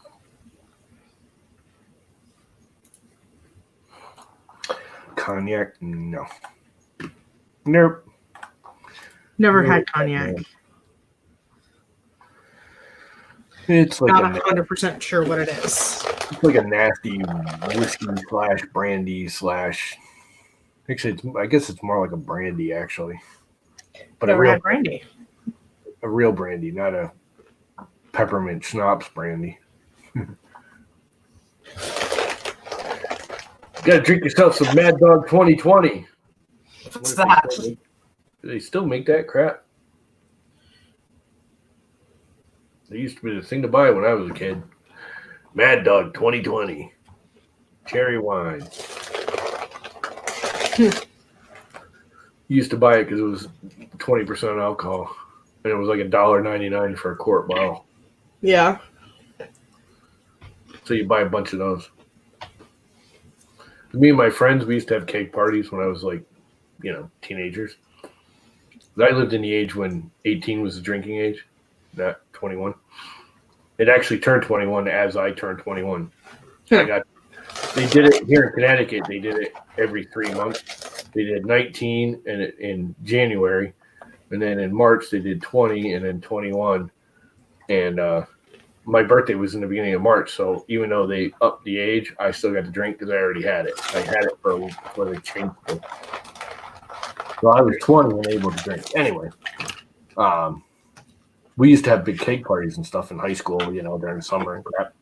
Speaker 1: Cognac? No. Nope.
Speaker 2: Never had cognac.
Speaker 1: It's like
Speaker 2: not 100% sure what it is.
Speaker 1: It's like a nasty whiskey / brandy / Actually, I guess it's more like a brandy actually. But
Speaker 2: never had brandy.
Speaker 1: A real brandy, not a peppermint schnapps brandy. You gotta drink yourself some Mad Dog 2020.
Speaker 2: What's that?
Speaker 1: Do they still make that crap? They used to be the thing to buy when I was a kid. Mad Dog 2020. Cherry wine. You used to buy it because it was 20% alcohol. And it was like $1.99 for a quart bottle.
Speaker 2: Yeah.
Speaker 1: So you buy a bunch of those. Me and my friends, we used to have cake parties when I was like, teenagers. I lived in the age when 18 was the drinking age, not 21. It actually turned 21 as I turned 21. They did it here in Connecticut. They did it every 3 months. They did 19 in January, and then in March they did 20 and then 21. And my birthday was in the beginning of March, so even though they upped the age, I still got to drink because I already had it. I had it for a week before they changed it. So I was 20 and able to drink. Anyway, we used to have big cake parties and stuff in high school, during the summer and crap.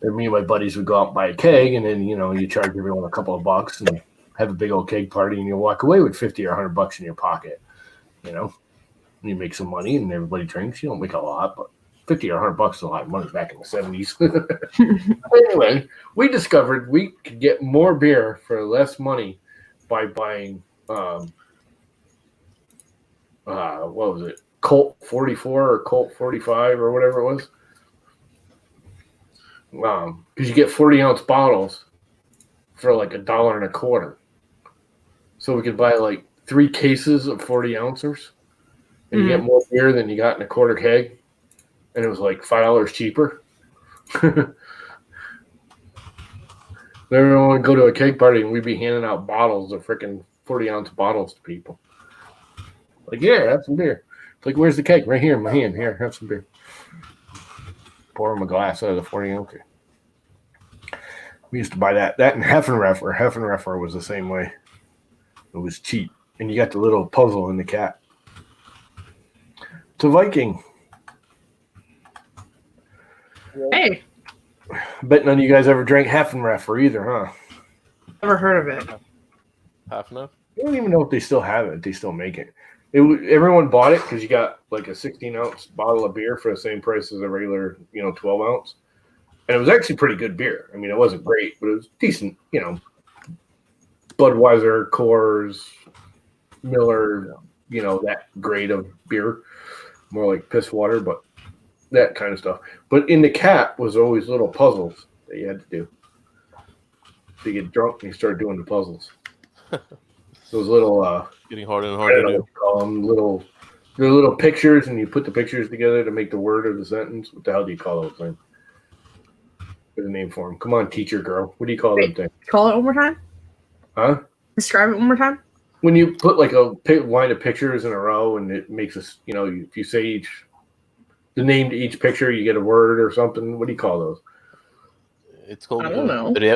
Speaker 1: And me and my buddies would go out and buy a keg, and then, you charge everyone a couple of bucks and have a big old cake party, and you walk away with 50 or 100 bucks in your pocket, You make some money, and everybody drinks. You don't make a lot, but 50 or 100 bucks is a lot of money back in the 70s. Anyway, we discovered we could get more beer for less money by buying, what was it? Colt 44 or Colt 45 or whatever it was. Because you get 40-ounce bottles for like $1.25. So we could buy like 3 cases of 40 ounces, and you get more beer than you got in a quarter keg, and it was like $5 cheaper. Everyone would go to a cake party and we'd be handing out bottles of freaking 40-ounce bottles to people. Like, yeah, have some beer. It's like, where's the cake? Right here in my hand. Here, have some beer. Pour them a glass out of the 40-ounce. We used to buy that. That and Heffenreffer. Heffenreffer was the same way. It was cheap. And you got the little puzzle in the cat. It's a Viking.
Speaker 2: Hey.
Speaker 1: Bet none of you guys ever drank Heffenreffer either, huh?
Speaker 2: Never heard of it.
Speaker 3: Half enough?
Speaker 1: I don't even know if they still have it. They still make it. Everyone bought it because you got like a 16-ounce bottle of beer for the same price as a regular, 12-ounce. And it was actually pretty good beer. I mean, it wasn't great, but it was decent, Budweiser, Coors, Miller, that grade of beer. More like piss water, but that kind of stuff. But in the cat was always little puzzles that you had to do. So you get drunk and you start doing the puzzles. Those little
Speaker 3: getting harder and harder to do.
Speaker 1: Call them they're little pictures, and you put the pictures together to make the word or the sentence. What the hell do you call those things? There's a name for them. Come on, teacher girl. What do you call them things?
Speaker 2: Call it one more time.
Speaker 1: Huh?
Speaker 2: Describe it one more time.
Speaker 1: When you put like a line of pictures in a row, and it makes us, if you say the name to each picture, you get a word or something. What do you call those?
Speaker 3: It's called.
Speaker 2: I don't know.
Speaker 1: You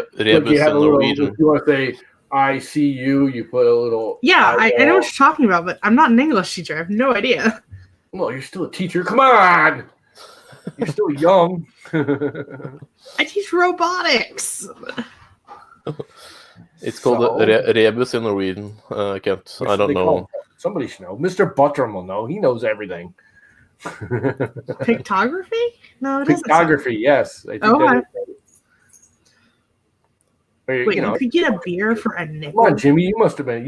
Speaker 1: have a little. If you want to say I see you, you put a little.
Speaker 2: Yeah, I know what you're talking about, but I'm not an English teacher. I have no idea.
Speaker 1: Well, you're still a teacher. Come on. You're still young.
Speaker 2: I teach robotics.
Speaker 3: It's called rebus in Norwegian. I don't know.
Speaker 1: Somebody should know. Mr. Buttram will know. He knows everything.
Speaker 2: Pictography? No, it doesn't.
Speaker 1: Pictography, yes. I think
Speaker 2: Wait, you could get a beer for a nickel?
Speaker 1: Come on, Jimmy. You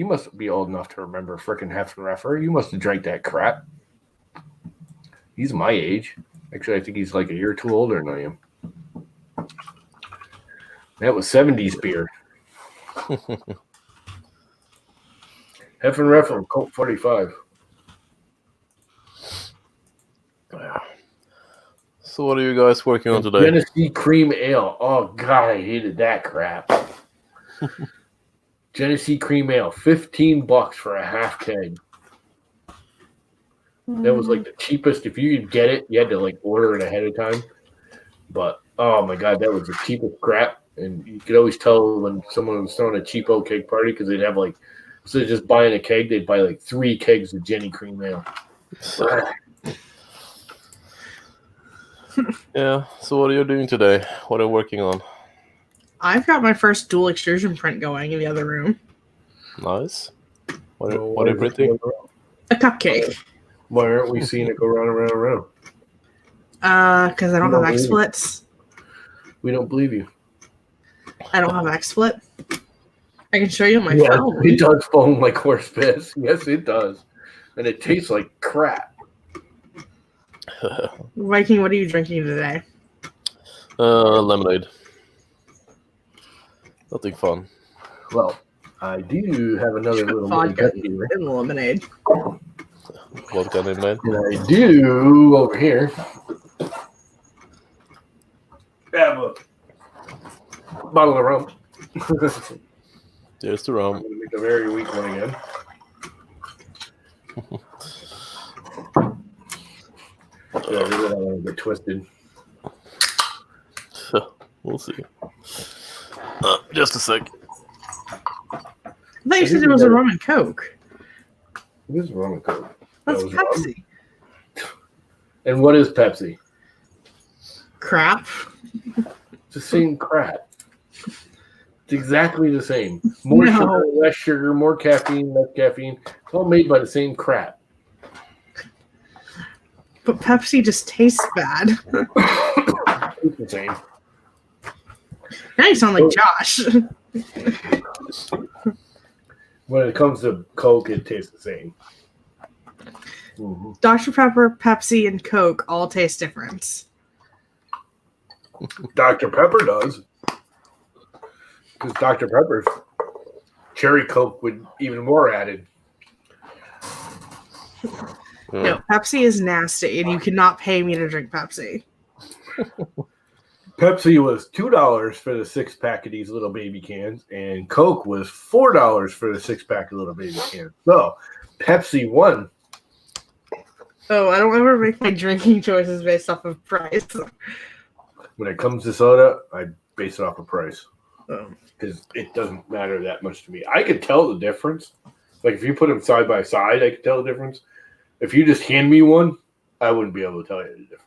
Speaker 1: must be old enough to remember frickin' Heffenreffer. You must have drank that crap. He's my age. Actually, I think he's like a year or two older than I am. That was 70s beer. Heffenreffer, Colt 45.
Speaker 3: So what are you guys working on today?
Speaker 1: Genesee Cream Ale. Oh, God, I hated that crap. Genesee Cream Ale, $15 for a half keg. That was like the cheapest. If you could get it, you had to like order it ahead of time. But oh my God, that was the cheapest crap. And you could always tell when someone was throwing a cheapo keg party because they'd have like, instead of just buying a keg, they'd buy like 3 kegs of Jenny Cream Ale.
Speaker 3: Yeah. So what are you doing today? What are you working on?
Speaker 2: I've got my first dual extrusion print going in the other room.
Speaker 3: Nice. What are you printing?
Speaker 2: A cupcake.
Speaker 1: Why aren't we seeing it go round and round and round?
Speaker 2: Because I don't have XSplits.
Speaker 1: We don't believe you.
Speaker 2: I don't have XSplit. I can show you my phone.
Speaker 1: It does foam like horse piss. Yes, it does. And it tastes like crap.
Speaker 2: Viking, what are you drinking today?
Speaker 3: Lemonade. Nothing fun.
Speaker 1: Well, I do have another little
Speaker 2: vodka
Speaker 1: here.
Speaker 2: and lemonade.
Speaker 3: Vodka and lemonade.
Speaker 1: And I do over here have a bottle of rum.
Speaker 3: There's the rum.
Speaker 1: I'm going to make a very weak one again. Yeah, I really don't want to get twisted.
Speaker 3: We'll see. Just a sec.
Speaker 2: I thought you said it was a rum and coke.
Speaker 1: This is rum and coke.
Speaker 2: That's Pepsi.
Speaker 1: And what is Pepsi?
Speaker 2: Crap.
Speaker 1: It's the same crap. It's exactly the same. More sugar, less sugar, more caffeine, less caffeine. It's all made by the same crap.
Speaker 2: But Pepsi just tastes bad.
Speaker 1: It's the same.
Speaker 2: Now you sound like Josh.
Speaker 1: When it comes to Coke, it tastes the same. Mm-hmm.
Speaker 2: Dr. Pepper, Pepsi, and Coke all taste different.
Speaker 1: Dr. Pepper does. Because Dr. Pepper's cherry Coke with even more added.
Speaker 2: No, Pepsi is nasty, and you cannot pay me to drink Pepsi.
Speaker 1: Pepsi was $2 for the 6-pack of these little baby cans, and Coke was $4 for the 6-pack of little baby cans. So Pepsi won.
Speaker 2: Oh, I don't ever make my drinking choices based off of price.
Speaker 1: When it comes to soda, I base it off of price
Speaker 2: Oh.
Speaker 1: because it doesn't matter that much to me. I could tell the difference. Like if you put them side by side, I could tell the difference. If you just hand me one, I wouldn't be able to tell you the difference.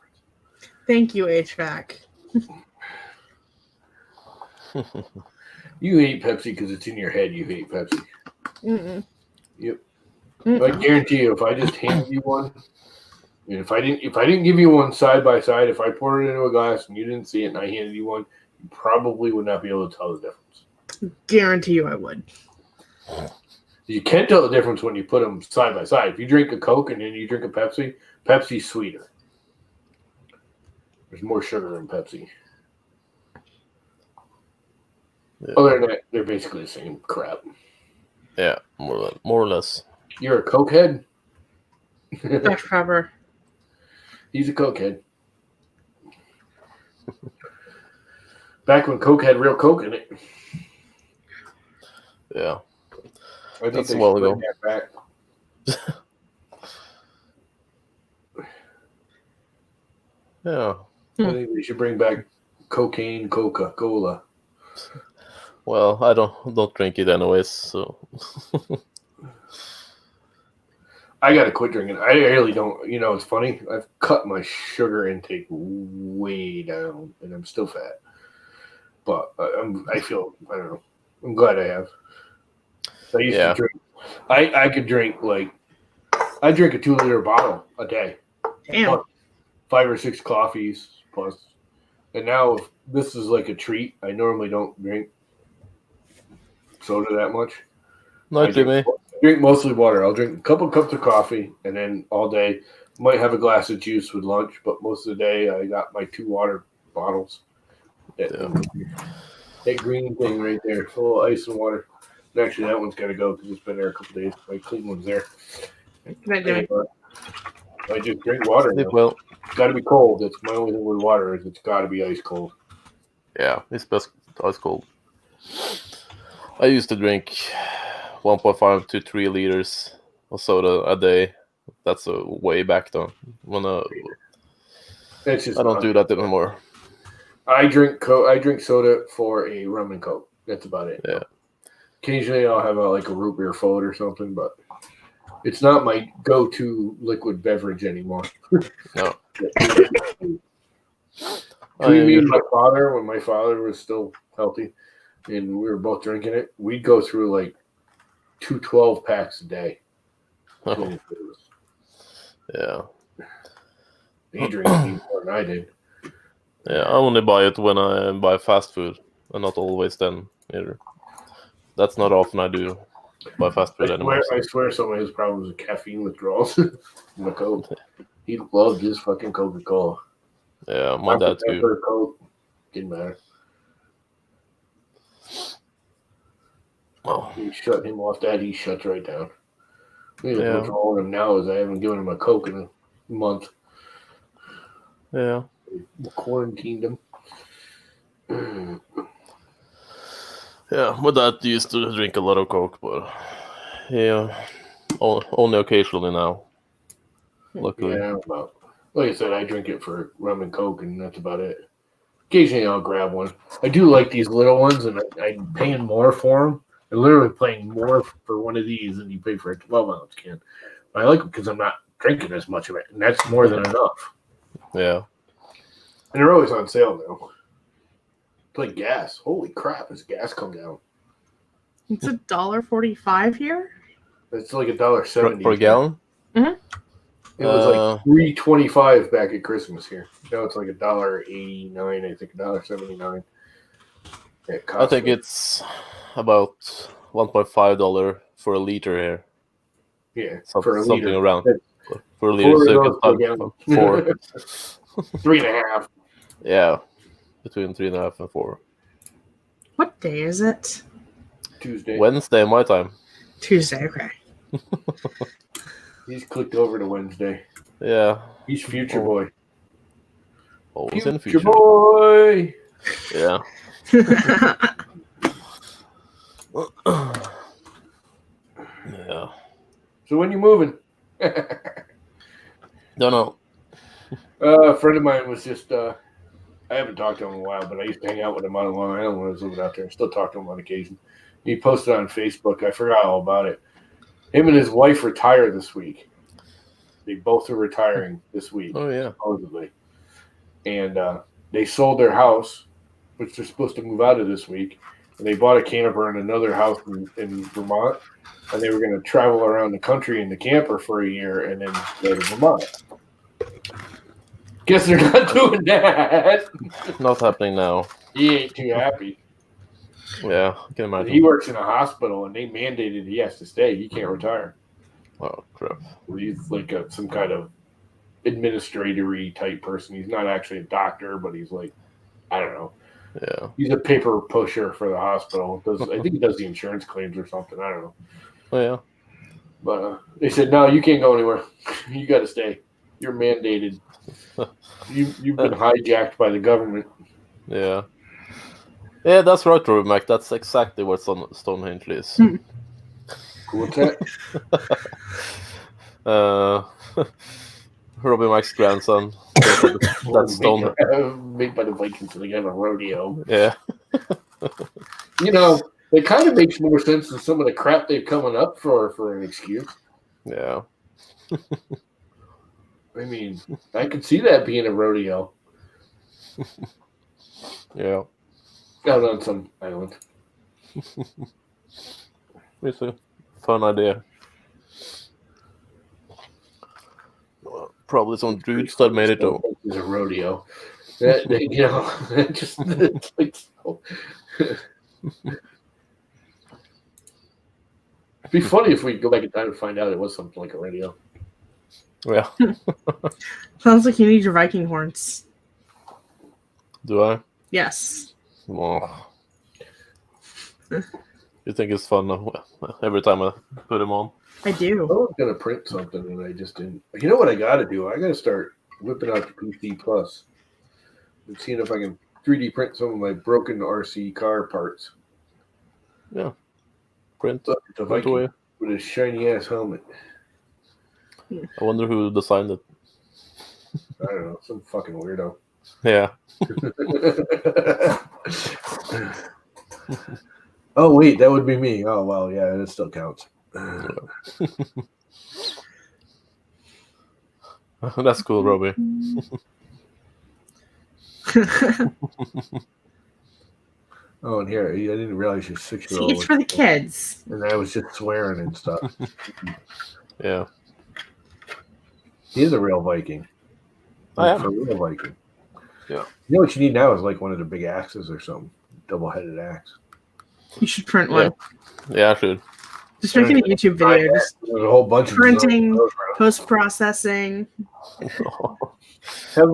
Speaker 2: Thank you, HVAC.
Speaker 1: You hate Pepsi because it's in your head. You hate Pepsi.
Speaker 2: Mm-mm.
Speaker 1: Yep.
Speaker 2: Mm-mm.
Speaker 1: I guarantee you, if I just handed you one, and if I didn't give you one side by side, if I poured it into a glass and you didn't see it, and I handed you one, you probably would not be able to tell the difference.
Speaker 2: Guarantee you, I would.
Speaker 1: You can't tell the difference when you put them side by side. If you drink a Coke and then you drink a Pepsi, Pepsi's sweeter. There's more sugar in Pepsi.
Speaker 3: Yeah.
Speaker 1: Other than that, they're basically the same crap.
Speaker 3: Yeah, more or less.
Speaker 1: You're a Coke head?
Speaker 2: Dr. Pepper.
Speaker 1: He's a Coke head. Back when Coke had real Coke in it.
Speaker 3: Yeah.
Speaker 1: I think
Speaker 3: That's
Speaker 1: they
Speaker 3: a while
Speaker 1: should
Speaker 3: ago.
Speaker 1: bring that back.
Speaker 3: Yeah.
Speaker 1: I think they should bring back cocaine Coca-Cola.
Speaker 3: Well, I don't drink it anyways, so
Speaker 1: I gotta quit drinking. I really don't. You know, it's funny. I've cut my sugar intake way down, and I'm still fat. But I feel. I don't know. I'm glad I have. I used to drink. I could drink I drink a 2-liter bottle a day.
Speaker 2: Damn.
Speaker 1: Plus 5 or 6 coffees plus. And now if this is like a treat. I normally don't drink soda that much.
Speaker 3: not to me.
Speaker 1: I drink mostly water. I'll drink a couple cups of coffee, and then all day might have a glass of juice with lunch. But most of the day, I got my 2 water bottles. That green thing right there, full of ice and water. And actually, that one's got to go because it's been there a couple days. My clean one's there. I just drink water now.
Speaker 3: Well,
Speaker 1: It's got to be cold. That's my only thing with water is it's got to be ice cold.
Speaker 3: yeah, it's best ice cold. I used to drink 1.5 to 3 liters of soda a day. That's a way back then.
Speaker 1: That's just
Speaker 3: I don't do that anymore.
Speaker 1: I drink soda for a rum and Coke. That's about it.
Speaker 3: Yeah.
Speaker 1: Occasionally, I'll have a root beer float or something, but it's not my go-to liquid beverage anymore.
Speaker 3: No.
Speaker 1: Me and my father, when my father was still healthy, and we were both drinking it, we'd go through 2 12-packs a day.
Speaker 3: Oh. Yeah.
Speaker 1: He drinks more than I did.
Speaker 3: Yeah, I only buy it when I buy fast food, and not always then either. That's not often I do buy fast food anymore.
Speaker 1: I swear some of his problems with caffeine withdrawals from the Coke. He loved his fucking Coca-Cola.
Speaker 3: Yeah, my dad too.
Speaker 1: Coke, didn't matter.
Speaker 3: Oh.
Speaker 1: You shut him off that, he shuts right down. What's wrong with him now is I haven't given him a Coke in a month.
Speaker 3: Yeah.
Speaker 1: Quarantined him.
Speaker 3: Yeah, my dad used to drink a lot of Coke, but yeah, only occasionally now. Luckily.
Speaker 1: Yeah, like I said, I drink it for rum and Coke, and that's about it. Occasionally, I'll grab one. I do like these little ones, and I'm paying more for them. I'm literally paying more for one of these than you pay for a 12-ounce can. But I like them because I'm not drinking as much of it, and that's more than enough.
Speaker 3: Yeah.
Speaker 1: And they're always on sale now. It's like gas. Holy crap, has gas come down?
Speaker 2: It's $1.45 here.
Speaker 1: It's like $1.70
Speaker 3: for a gallon.
Speaker 2: Mm-hmm.
Speaker 1: It was like $3.25 back at Christmas here. Now it's like $1.89. I think $1.79.
Speaker 3: I think it's about $1.5 for a liter here.
Speaker 1: Yeah,
Speaker 3: for a
Speaker 1: something
Speaker 3: liter. Around. For a liter, so you can 4.
Speaker 1: 3.5.
Speaker 3: Yeah, between 3.5 and 4.
Speaker 2: What day is it?
Speaker 1: Tuesday.
Speaker 3: Wednesday, my time.
Speaker 2: Tuesday. Okay.
Speaker 1: He's clicked over to Wednesday.
Speaker 3: Yeah.
Speaker 1: He's future boy.
Speaker 3: Always in the future.
Speaker 1: Future boy.
Speaker 3: Yeah. Yeah.
Speaker 1: So when you moving?
Speaker 3: Don't know.
Speaker 1: A friend of mine was just. I haven't talked to him in a while, but I used to hang out with him on Long Island when I was living out there. I still talk to him on occasion. He posted on Facebook. I forgot all about it. Him and his wife retired this week. They both are retiring this week,
Speaker 3: Oh yeah.
Speaker 1: supposedly. And they sold their house, which they're supposed to move out of this week. And they bought a camper and another house in Vermont. And they were going to travel around the country in the camper for a year and then go to Vermont. Guess they're not doing that.
Speaker 3: Not happening now.
Speaker 1: He ain't too happy.
Speaker 3: Yeah, I can imagine.
Speaker 1: He works in a hospital, and they mandated he has to stay. He can't retire.
Speaker 3: Oh crap!
Speaker 1: He's like some kind of administratory type person. He's not actually a doctor, but he's like, I don't know.
Speaker 3: Yeah.
Speaker 1: He's a paper pusher for the hospital. I think he does the insurance claims or something. I don't know.
Speaker 3: Oh yeah.
Speaker 1: But they said, no, you can't go anywhere. You got to stay. You're mandated. You've been hijacked by the government.
Speaker 3: Yeah. Yeah, that's right, Robbie Mac. That's exactly what Stonehenge is.
Speaker 1: What's that?
Speaker 3: Robbie Mac's grandson. That's stone.
Speaker 1: Made by the Vikings, so they have a rodeo.
Speaker 3: Yeah.
Speaker 1: You know, it kind of makes more sense than some of the crap they're coming up for an excuse.
Speaker 3: Yeah.
Speaker 1: I mean, I could see that being a rodeo.
Speaker 3: Yeah.
Speaker 1: Out on some island.
Speaker 3: It's a fun idea. Well, probably some dudes that made it though.
Speaker 1: It's a rodeo. You know, just it's like so. It'd be funny if we go back in time and find out it was something like a rodeo.
Speaker 3: Yeah.
Speaker 2: Sounds like you need your Viking horns.
Speaker 3: Do I?
Speaker 2: Yes.
Speaker 3: Well, you think it's fun every time I put them on?
Speaker 2: I do.
Speaker 1: I was gonna print something and I just didn't. You know what I got to do? I got to start whipping out the PC Plus and seeing if I can 3D print some of my broken RC car parts.
Speaker 3: Yeah. Print
Speaker 1: The Viking
Speaker 3: away.
Speaker 1: with his shiny ass helmet.
Speaker 3: I wonder who designed it.
Speaker 1: I don't know, some fucking weirdo.
Speaker 3: Yeah.
Speaker 1: Oh wait, that would be me. Oh well, yeah, it still counts.
Speaker 3: That's cool, Robbie.
Speaker 1: Oh, and here, I didn't realize you're 6-year-old.
Speaker 2: See, it's for the kids.
Speaker 1: And I was just swearing and stuff.
Speaker 3: Yeah.
Speaker 1: He is a real Viking.
Speaker 3: I am.
Speaker 1: A real Viking.
Speaker 3: Yeah.
Speaker 1: You know what you need now is like one of the big axes or something. Double-headed axe.
Speaker 2: You should print one.
Speaker 3: Yeah, I should.
Speaker 2: Just making a YouTube video. Just
Speaker 1: There's a whole bunch
Speaker 2: printing,
Speaker 1: of
Speaker 2: post-processing.
Speaker 1: have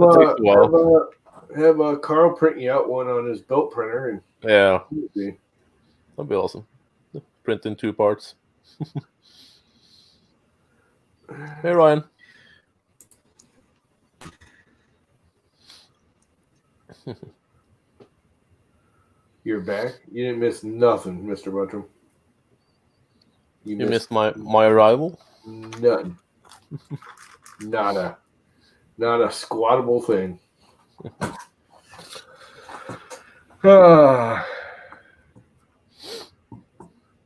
Speaker 1: Carl print you out one on his belt printer and
Speaker 3: Yeah. That'd be awesome. Print in 2 parts. Hey, Ryan.
Speaker 1: You're back. You didn't miss nothing, Mr. Buttram.
Speaker 3: You missed my arrival?
Speaker 1: Nothing. Not a squattable thing.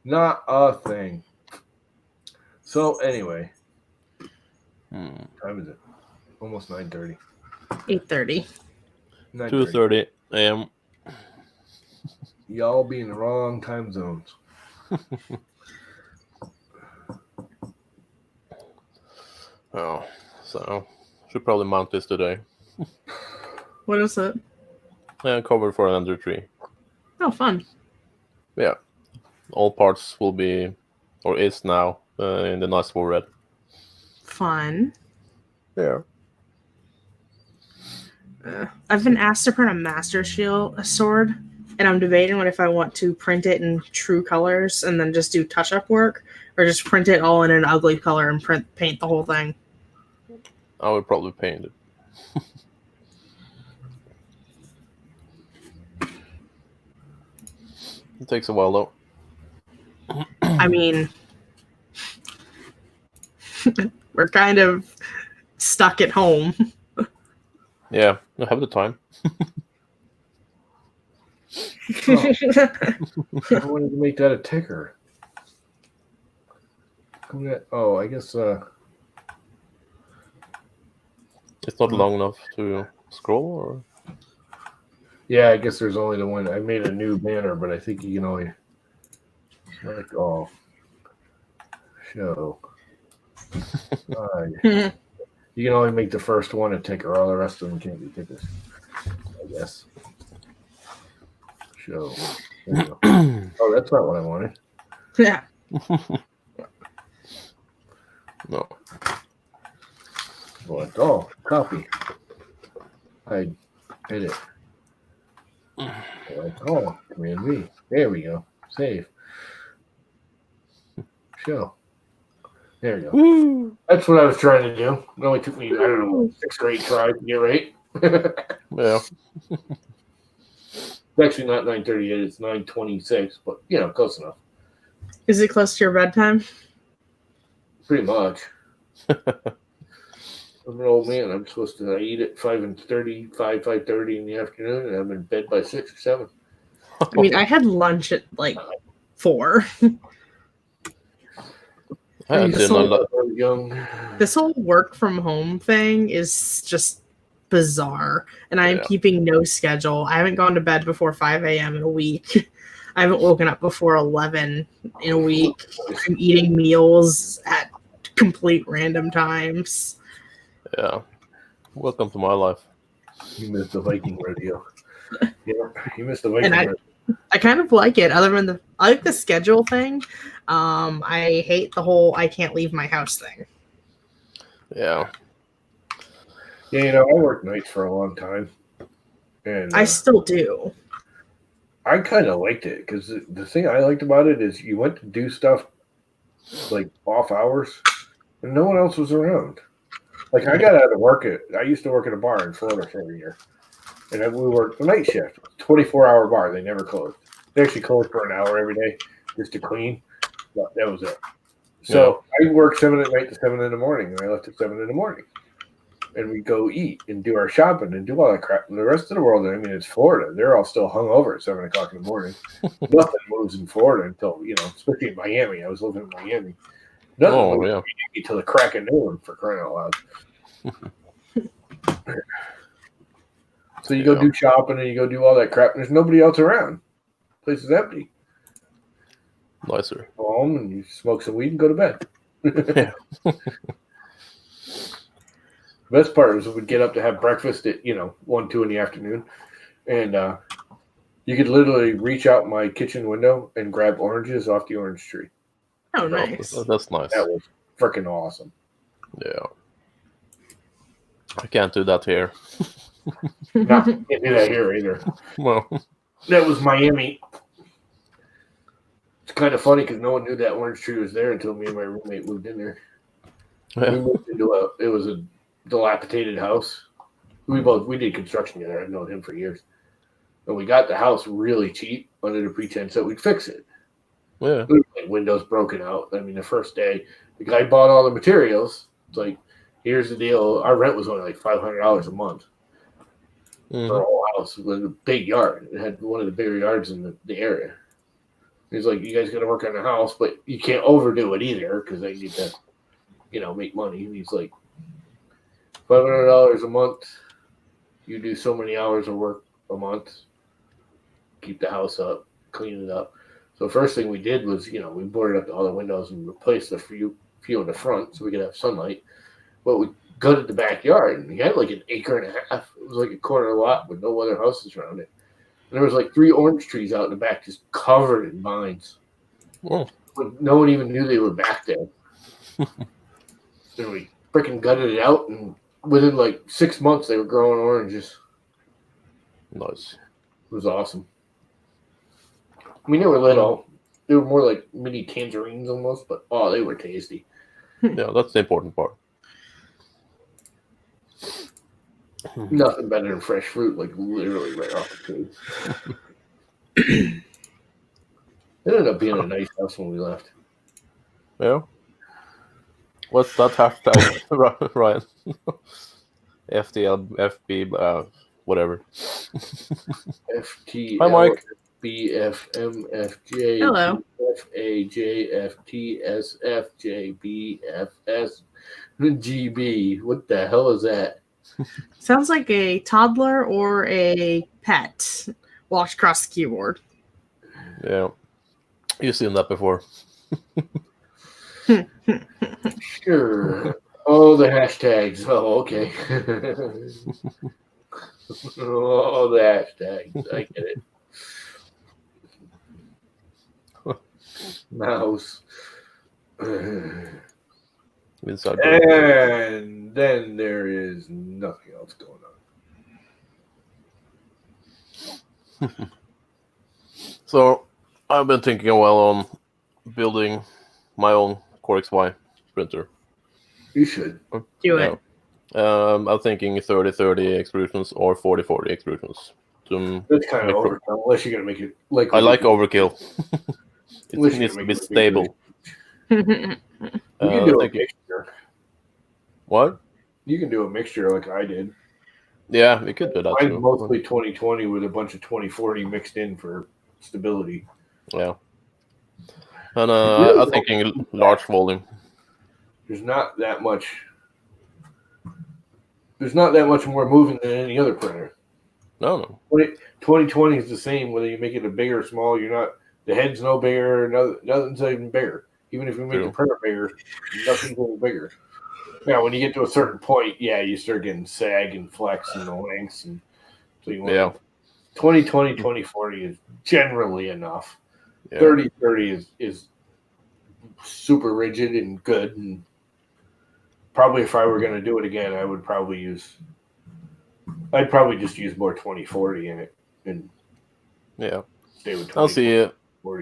Speaker 1: Not a thing. So anyway, time is it? Almost 9:30.
Speaker 2: 8:30.
Speaker 3: 2:30 a.m.
Speaker 1: Y'all be in the wrong time zones.
Speaker 3: Oh, so should probably mount this today.
Speaker 2: What is it?
Speaker 3: Cover for another tree.
Speaker 2: Oh, fun.
Speaker 3: Yeah, all parts will be, or is now, in the nice full red.
Speaker 2: Fun.
Speaker 3: Yeah.
Speaker 2: I've been asked to print a Master Shield, a sword, and I'm debating if I want to print it in true colors and then just do touch-up work, or just print it all in an ugly color and paint the whole thing.
Speaker 3: I would probably paint it. It takes a while though.
Speaker 2: I mean, we're kind of stuck at home.
Speaker 3: Yeah, I have the time.
Speaker 1: I wanted to make that a ticker. Oh, I guess.
Speaker 3: It's not long enough to scroll, or
Speaker 1: Yeah, I guess there's only the one. I made a new banner, but I think you can only show. You can only make the first one a ticker. All the rest of them can't be tickers. I guess. Show. There you go. Oh, that's not what I wanted.
Speaker 2: Yeah.
Speaker 3: No.
Speaker 1: Select all. Copy. I edit. Select all. Command V. There we go. Save. Show. There you go.
Speaker 3: Woo!
Speaker 1: That's what I was trying to do. It only took me, I don't know, 6 or 8 tries to get right.
Speaker 3: Yeah.
Speaker 1: It's actually not 9:38, it's 9:26, but close enough.
Speaker 2: Is it close to your bedtime?
Speaker 1: Pretty much. I'm an old man. I'm supposed to eat at 5:30 in the afternoon, and I'm in bed by 6 or 7.
Speaker 2: I mean, I had lunch at like 4. This whole work from home thing is just bizarre, and I am keeping no schedule. I haven't gone to bed before 5 a.m. in a week. I haven't woken up before 11 in a week. I'm eating meals at complete random times.
Speaker 3: Yeah. Welcome to my life.
Speaker 1: You missed the Viking rodeo. Yeah, you missed the Viking rodeo.
Speaker 2: I kind of like it. I like the schedule thing. I hate the whole I can't leave my house thing.
Speaker 3: Yeah.
Speaker 1: Yeah, I worked nights for a long time. And
Speaker 2: I still do.
Speaker 1: I kind of liked it because the thing I liked about it is you went to do stuff like off hours and no one else was around. Like I got out of work I used to work at a bar in Florida for a year. And we worked the night shift, 24-hour bar. They never closed. They actually closed for an hour every day just to clean. But that was it. So I worked 7 at night to 7 in the morning, and I left at 7 in the morning. And we go eat and do our shopping and do all that crap. And the rest of the world, I mean, it's Florida. They're all still hung over at 7 o'clock in the morning. Nothing moves in Florida until, especially in Miami. I was living in Miami. Nothing moves until the crack of noon, for crying out loud. So you go do shopping and you go do all that crap, and there's nobody else around. The place is empty.
Speaker 3: Nicer.
Speaker 1: Go home and you smoke some weed and go to bed.
Speaker 3: Yeah.
Speaker 1: The best part was we'd get up to have breakfast at 1, 2 in the afternoon, and you could literally reach out my kitchen window and grab oranges off the orange tree.
Speaker 2: Oh, nice.
Speaker 3: That's nice.
Speaker 1: That was freaking awesome.
Speaker 3: Yeah. I can't do that here.
Speaker 1: No, can't do that here either.
Speaker 3: Well, that
Speaker 1: was Miami. It's kind of funny because no one knew that orange tree was there until me and my roommate moved in there. Yeah. We moved into it was a dilapidated house. We did construction together. I've known him for years. And we got the house really cheap under the pretense that we'd fix it.
Speaker 3: Yeah.
Speaker 1: Windows broken out. I mean, the first day, the guy bought all the materials. It's like, here's the deal. Our rent was only like $500 a month. For a whole house with a big yard. It had one of the bigger yards in the area. He's like, you guys got to work on the house, but you can't overdo it either because they need to, make money. And he's like, $500 a month. You do so many hours of work a month. Keep the house up, clean it up. So first thing we did was, we boarded up all the windows and replaced the few in the front so we could have sunlight. But we gutted the backyard, and we had like an acre and a half. It was like a corner lot with no other houses around it. And there was like 3 orange trees out in the back, just covered in vines.
Speaker 3: Oh.
Speaker 1: But no one even knew they were back there. And we freaking gutted it out, and within like 6 months, they were growing oranges.
Speaker 3: Nice.
Speaker 1: It was awesome. I mean, they were little. They were more like mini tangerines almost, but they were tasty.
Speaker 3: Yeah, that's the important part.
Speaker 1: Nothing better than fresh fruit, like literally right off the tree. It ended up being a nice house when we left.
Speaker 3: Yeah. What's that hashtag, Ryan? FTL, FB, whatever. Hi,
Speaker 1: FTL,
Speaker 3: Mike.
Speaker 1: BFM, FJ,
Speaker 2: Hello.
Speaker 1: FAJ, FTSF, JBFS, GB. What the hell is that?
Speaker 2: Sounds like a toddler or a pet walked across the keyboard.
Speaker 3: Yeah. You've seen that before.
Speaker 1: Sure. Oh, the hashtags. Oh, okay. Oh, the hashtags. I get it. Mouse.
Speaker 3: Inside joke.
Speaker 1: And then there is nothing else going on.
Speaker 3: So I've been thinking a while on building my own Core XY printer.
Speaker 1: You should.
Speaker 2: Do it.
Speaker 3: I'm thinking 30-30 extrusions or 40-40 extrusions.
Speaker 1: That's kind of overkill, unless you're going to make it like...
Speaker 3: I like overkill. It needs to be stable.
Speaker 1: You can do a mixture.
Speaker 3: What?
Speaker 1: You can do a mixture like I did.
Speaker 3: Yeah, we could do that
Speaker 1: Mine's
Speaker 3: too.
Speaker 1: mostly 2020 with a bunch of 2040 mixed in for stability.
Speaker 3: Yeah. And I'm thinking large volume.
Speaker 1: There's not that much more moving than any other printer.
Speaker 3: No.
Speaker 1: 2020 is the same whether you make it a bigger or small. The head's no bigger, nothing's even bigger. Even if you make the printer bigger, nothing's even bigger. Now, when you get to a certain point, yeah, you start getting sag and flex and the lengths, and so you want 2020, 2040 is generally enough. 30-30 is super rigid and good, and probably if I were going to do it again, I'd probably just use more 2040 in it, and stay with 2040.
Speaker 3: I'll see.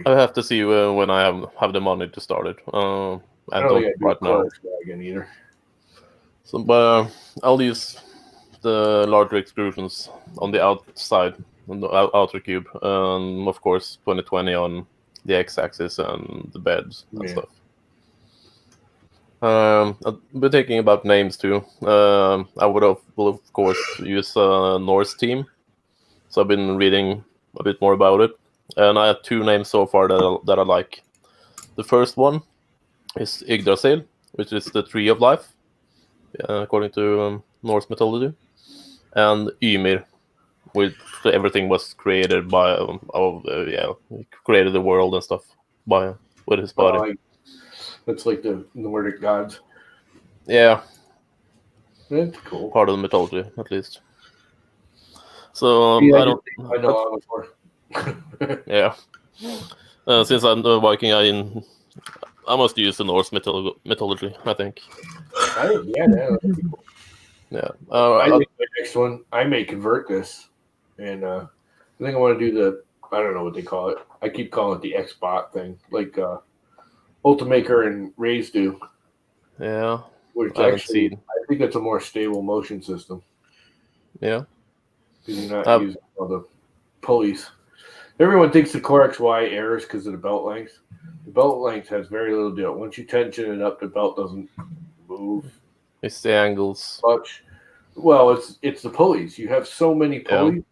Speaker 3: I have to see when I have the money to start it. I don't right now
Speaker 1: again either.
Speaker 3: So, but I'll use the larger extrusions on the outside, on the outer cube, and of course 2020 on the x-axis and the beds and stuff. I've been thinking about names too. I will of course use Norse team, so I've been reading a bit more about it, and I have two names so far that I like. The first one is Yggdrasil, which is the tree of life, according to Norse mythology, and Ymir, which everything was created by he created the world and stuff with his body.
Speaker 1: That's like the Nordic gods.
Speaker 3: Yeah,
Speaker 1: that's cool.
Speaker 3: Part of the mythology, at least. So I know yeah. Since I'm the Viking, I must use the Norse mythology, I think. Yeah.
Speaker 1: I think the next one, I may convert this, and I think I want to do I don't know what they call it. I keep calling it the X-Bot thing, like Ultimaker and Raze do.
Speaker 3: Yeah.
Speaker 1: Which actually, I think it's a more stable motion system.
Speaker 3: Yeah.
Speaker 1: Because you're not using all the pulleys. Everyone thinks the Core XY errors because of the belt length. The belt length has very little deal. Once you tension it up, the belt doesn't move.
Speaker 3: It's the angles.
Speaker 1: Much. Well, it's the pulleys. You have so many pulleys.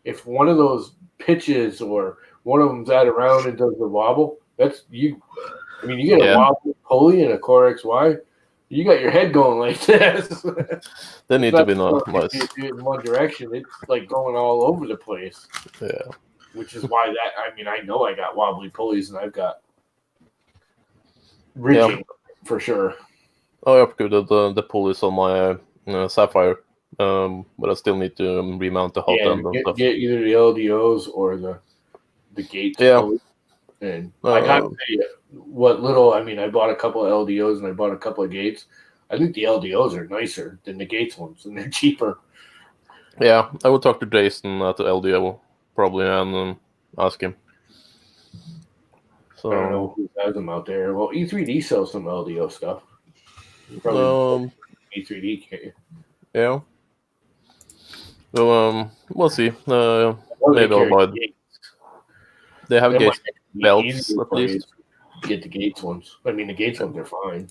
Speaker 1: Yeah. If one of those pitches or one of them's out around and does the wobble, that's you. I mean, you get a wobble pulley in a Core XY, you got your head going like this.
Speaker 3: They need to be nice.
Speaker 1: You do it in one direction, it's like going all over the place.
Speaker 3: Yeah.
Speaker 1: Which is why I know I got wobbly pulleys and I've got ridging for sure.
Speaker 3: I upgraded the pulleys on my Sapphire, but I still need to remount the hot end and stuff.
Speaker 1: Get either the LDOs or the gates.
Speaker 3: Yeah.
Speaker 1: Pulleys. And I gotta tell you, what little, I bought a couple of LDOs and I bought a couple of gates. I think the LDOs are nicer than the gates ones and they're cheaper.
Speaker 3: Yeah, I will talk to Jason at the LDO probably and ask him. So
Speaker 1: I don't know who has them out there. Well, E3D sells some LDO stuff. Probably E3D can't.
Speaker 3: Yeah. So we'll see. Maybe I'll buy. They have gates. belts at least.
Speaker 1: Get the Gates ones. I mean, the Gates ones are fine.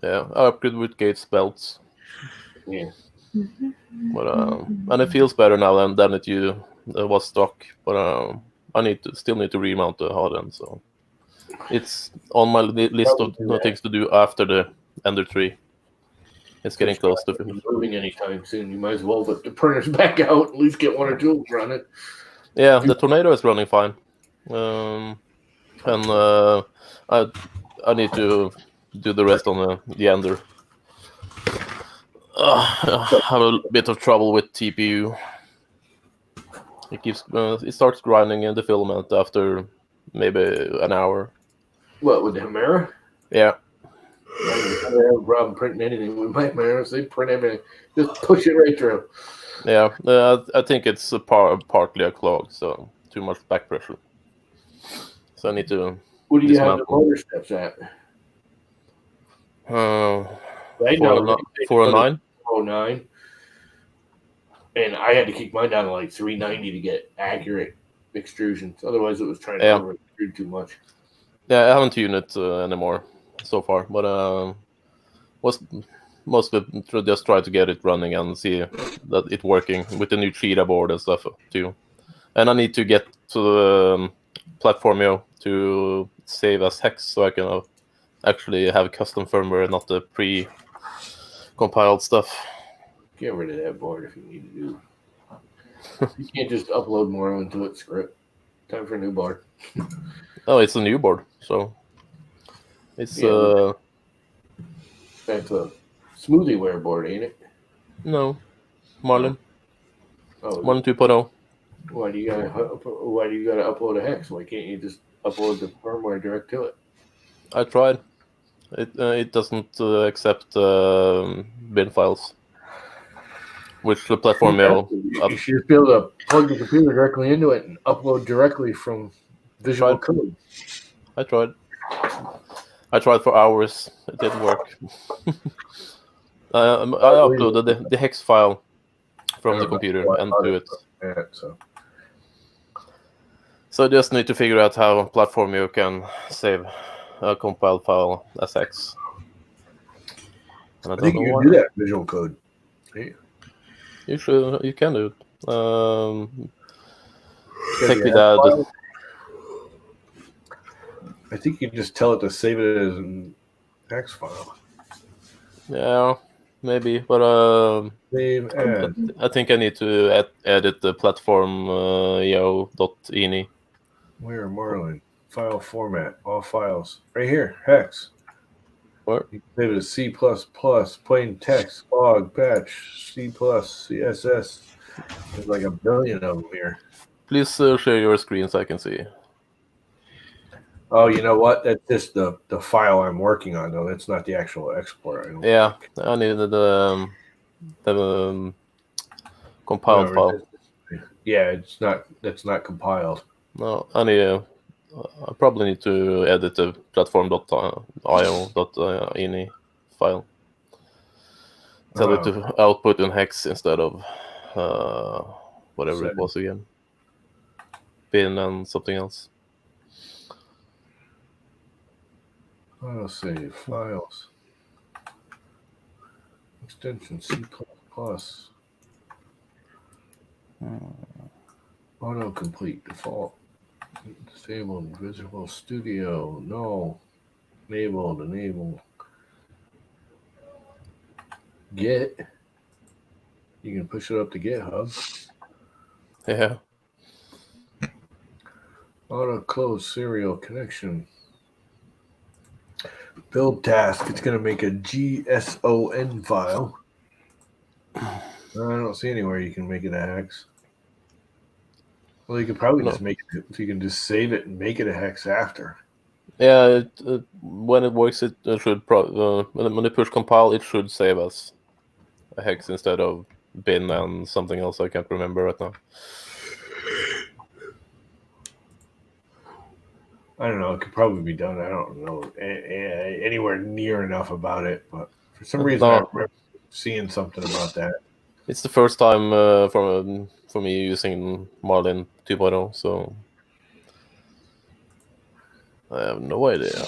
Speaker 3: Yeah, I upgrade with Gates belts.
Speaker 1: Yeah.
Speaker 3: But and it feels better now than it was stock. But I still need to remount the Harden, so it's on my list of things to do after the Ender 3. It's getting close to finish.
Speaker 1: Moving anytime soon. You might as well let the printers back out. At least get one or two running.
Speaker 3: Yeah, the Tornado is running fine, and I need to do the rest on the Ender. I have a bit of trouble with TPU. It starts grinding in the filament after maybe an hour.
Speaker 1: What, with the Hemera?
Speaker 3: Yeah.
Speaker 1: I never have a problem printing anything with my Hemeras. They print everything. Just push it right through.
Speaker 3: Yeah, I think it's partly a clog, so too much back pressure. So I need to.
Speaker 1: What do you have the motor steps at?
Speaker 3: 409.
Speaker 1: 409. And I had to kick mine down to like 390 to get accurate extrusions. Otherwise, it was trying to over extrude too much.
Speaker 3: Yeah, I haven't tuned it anymore so far, but most of it just try to get it running and see that it's working with the new Cheetah board and stuff too. And I need to get to the Platformio to save as hex so I can actually have custom firmware and not the pre-compiled stuff.
Speaker 1: Get rid of that board if you need to do. You can't just upload more into it script. Time for a new board.
Speaker 3: Oh, it's a new board, so it's
Speaker 1: that's a SmoothieWare board, ain't it?
Speaker 3: No, Marlin.
Speaker 1: Oh,
Speaker 3: Marlin 2.0.
Speaker 1: Why do you gotta upload a hex? Why can't you just upload the firmware direct to it?
Speaker 3: I tried. It doesn't accept bin files. Which the platform
Speaker 1: you should be able to plug the computer directly into it and upload directly from Visual Code.
Speaker 3: I tried for hours. It didn't work. I uploaded the hex file from the computer and do it. So I just need to figure out how platform you can save a compiled file as hex.
Speaker 1: And I think you can do that in Visual Code. Yeah.
Speaker 3: You can do it. Take me that.
Speaker 1: I think you can just tell it to save it as an hex file.
Speaker 3: Yeah, maybe, but
Speaker 1: save as.
Speaker 3: I think I need to edit the platform yo.ini.
Speaker 1: Where Marlin? File format, all files. Right here, hex.
Speaker 3: Where?
Speaker 1: You can save it as C++, plain text, log, patch, C++, CSS. There's like a billion of them here.
Speaker 3: Please share your screen so I can see.
Speaker 1: Oh, you know what? That's just the file I'm working on, though. That's not the actual export.
Speaker 3: I needed the compiled file.
Speaker 1: Yeah, that's not compiled.
Speaker 3: No, I probably need to edit the platform.io.ini file. Tell it to output in hex instead of whatever it was again. Bin and something else.
Speaker 1: I'll save files. Extension C++. Autocomplete default. Disabled Visual Studio. No. Enable. Git. You can push it up to GitHub.
Speaker 3: Yeah.
Speaker 1: Auto close serial connection. Build task. It's going to make a JSON file. I don't see anywhere you can make it a hex. Well, you could probably just make it. So you can just save it and make it a hex after.
Speaker 3: Yeah, when it works, it should when you push compile, it should save us a hex instead of bin and something else I can't remember right now.
Speaker 1: I don't know. It could probably be done. I don't know anywhere near enough about it, but for some reason I remember seeing something about that.
Speaker 3: It's the first time for me using Marlin 2.0, so I have no idea.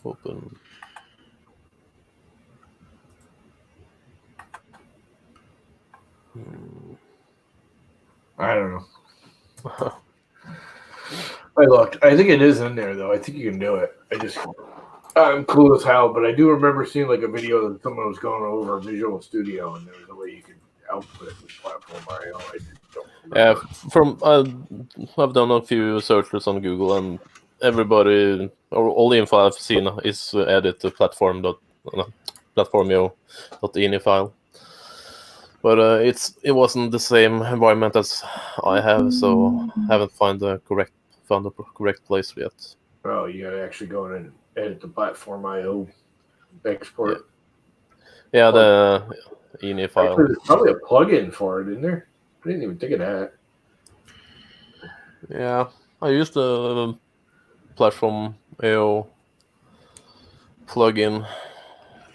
Speaker 3: Open.
Speaker 1: I don't know. I looked. I think it is in there though. I think you can do it. I'm cool as hell, but I do remember seeing like a video that someone was going over Visual Studio, and there was a way you could output it with Platform Mario. I just don't remember.
Speaker 3: I've done a few searches on Google, and everybody or all the info I've seen is added to platformio.ini file. But it wasn't the same environment as I have, so I haven't found the correct place yet.
Speaker 1: Oh, you gotta actually go in and edit the Platform IO export.
Speaker 3: Yeah, the ini file.
Speaker 1: Actually, there's probably a plugin for it, isn't there? I didn't even think of that.
Speaker 3: Yeah, I used the Platform IO plugin.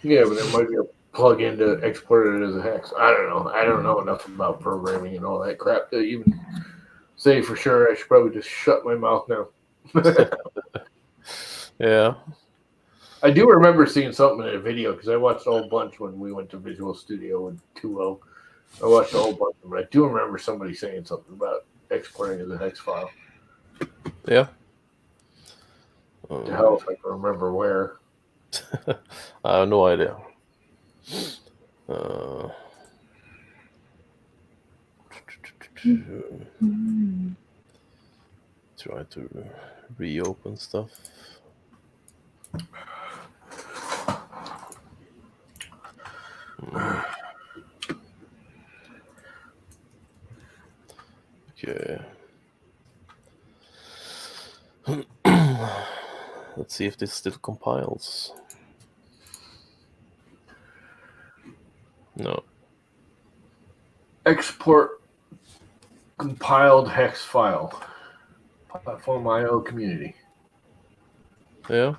Speaker 1: Yeah, but there might be a plugin to export it as a hex. I don't know. I don't know enough about programming and all that crap to even say for sure. I should probably just shut my mouth now.
Speaker 3: Yeah.
Speaker 1: I do remember seeing something in a video because I watched a whole bunch when we went to Visual Studio with 2.0. I watched a whole bunch of them, but I do remember somebody saying something about exporting as a hex file.
Speaker 3: Yeah.
Speaker 1: To hell if I can remember where.
Speaker 3: I have no idea. Try to reopen stuff. Okay. Let's see if this still compiles. No.
Speaker 1: Export compiled hex file. Platform IO community.
Speaker 3: Yeah.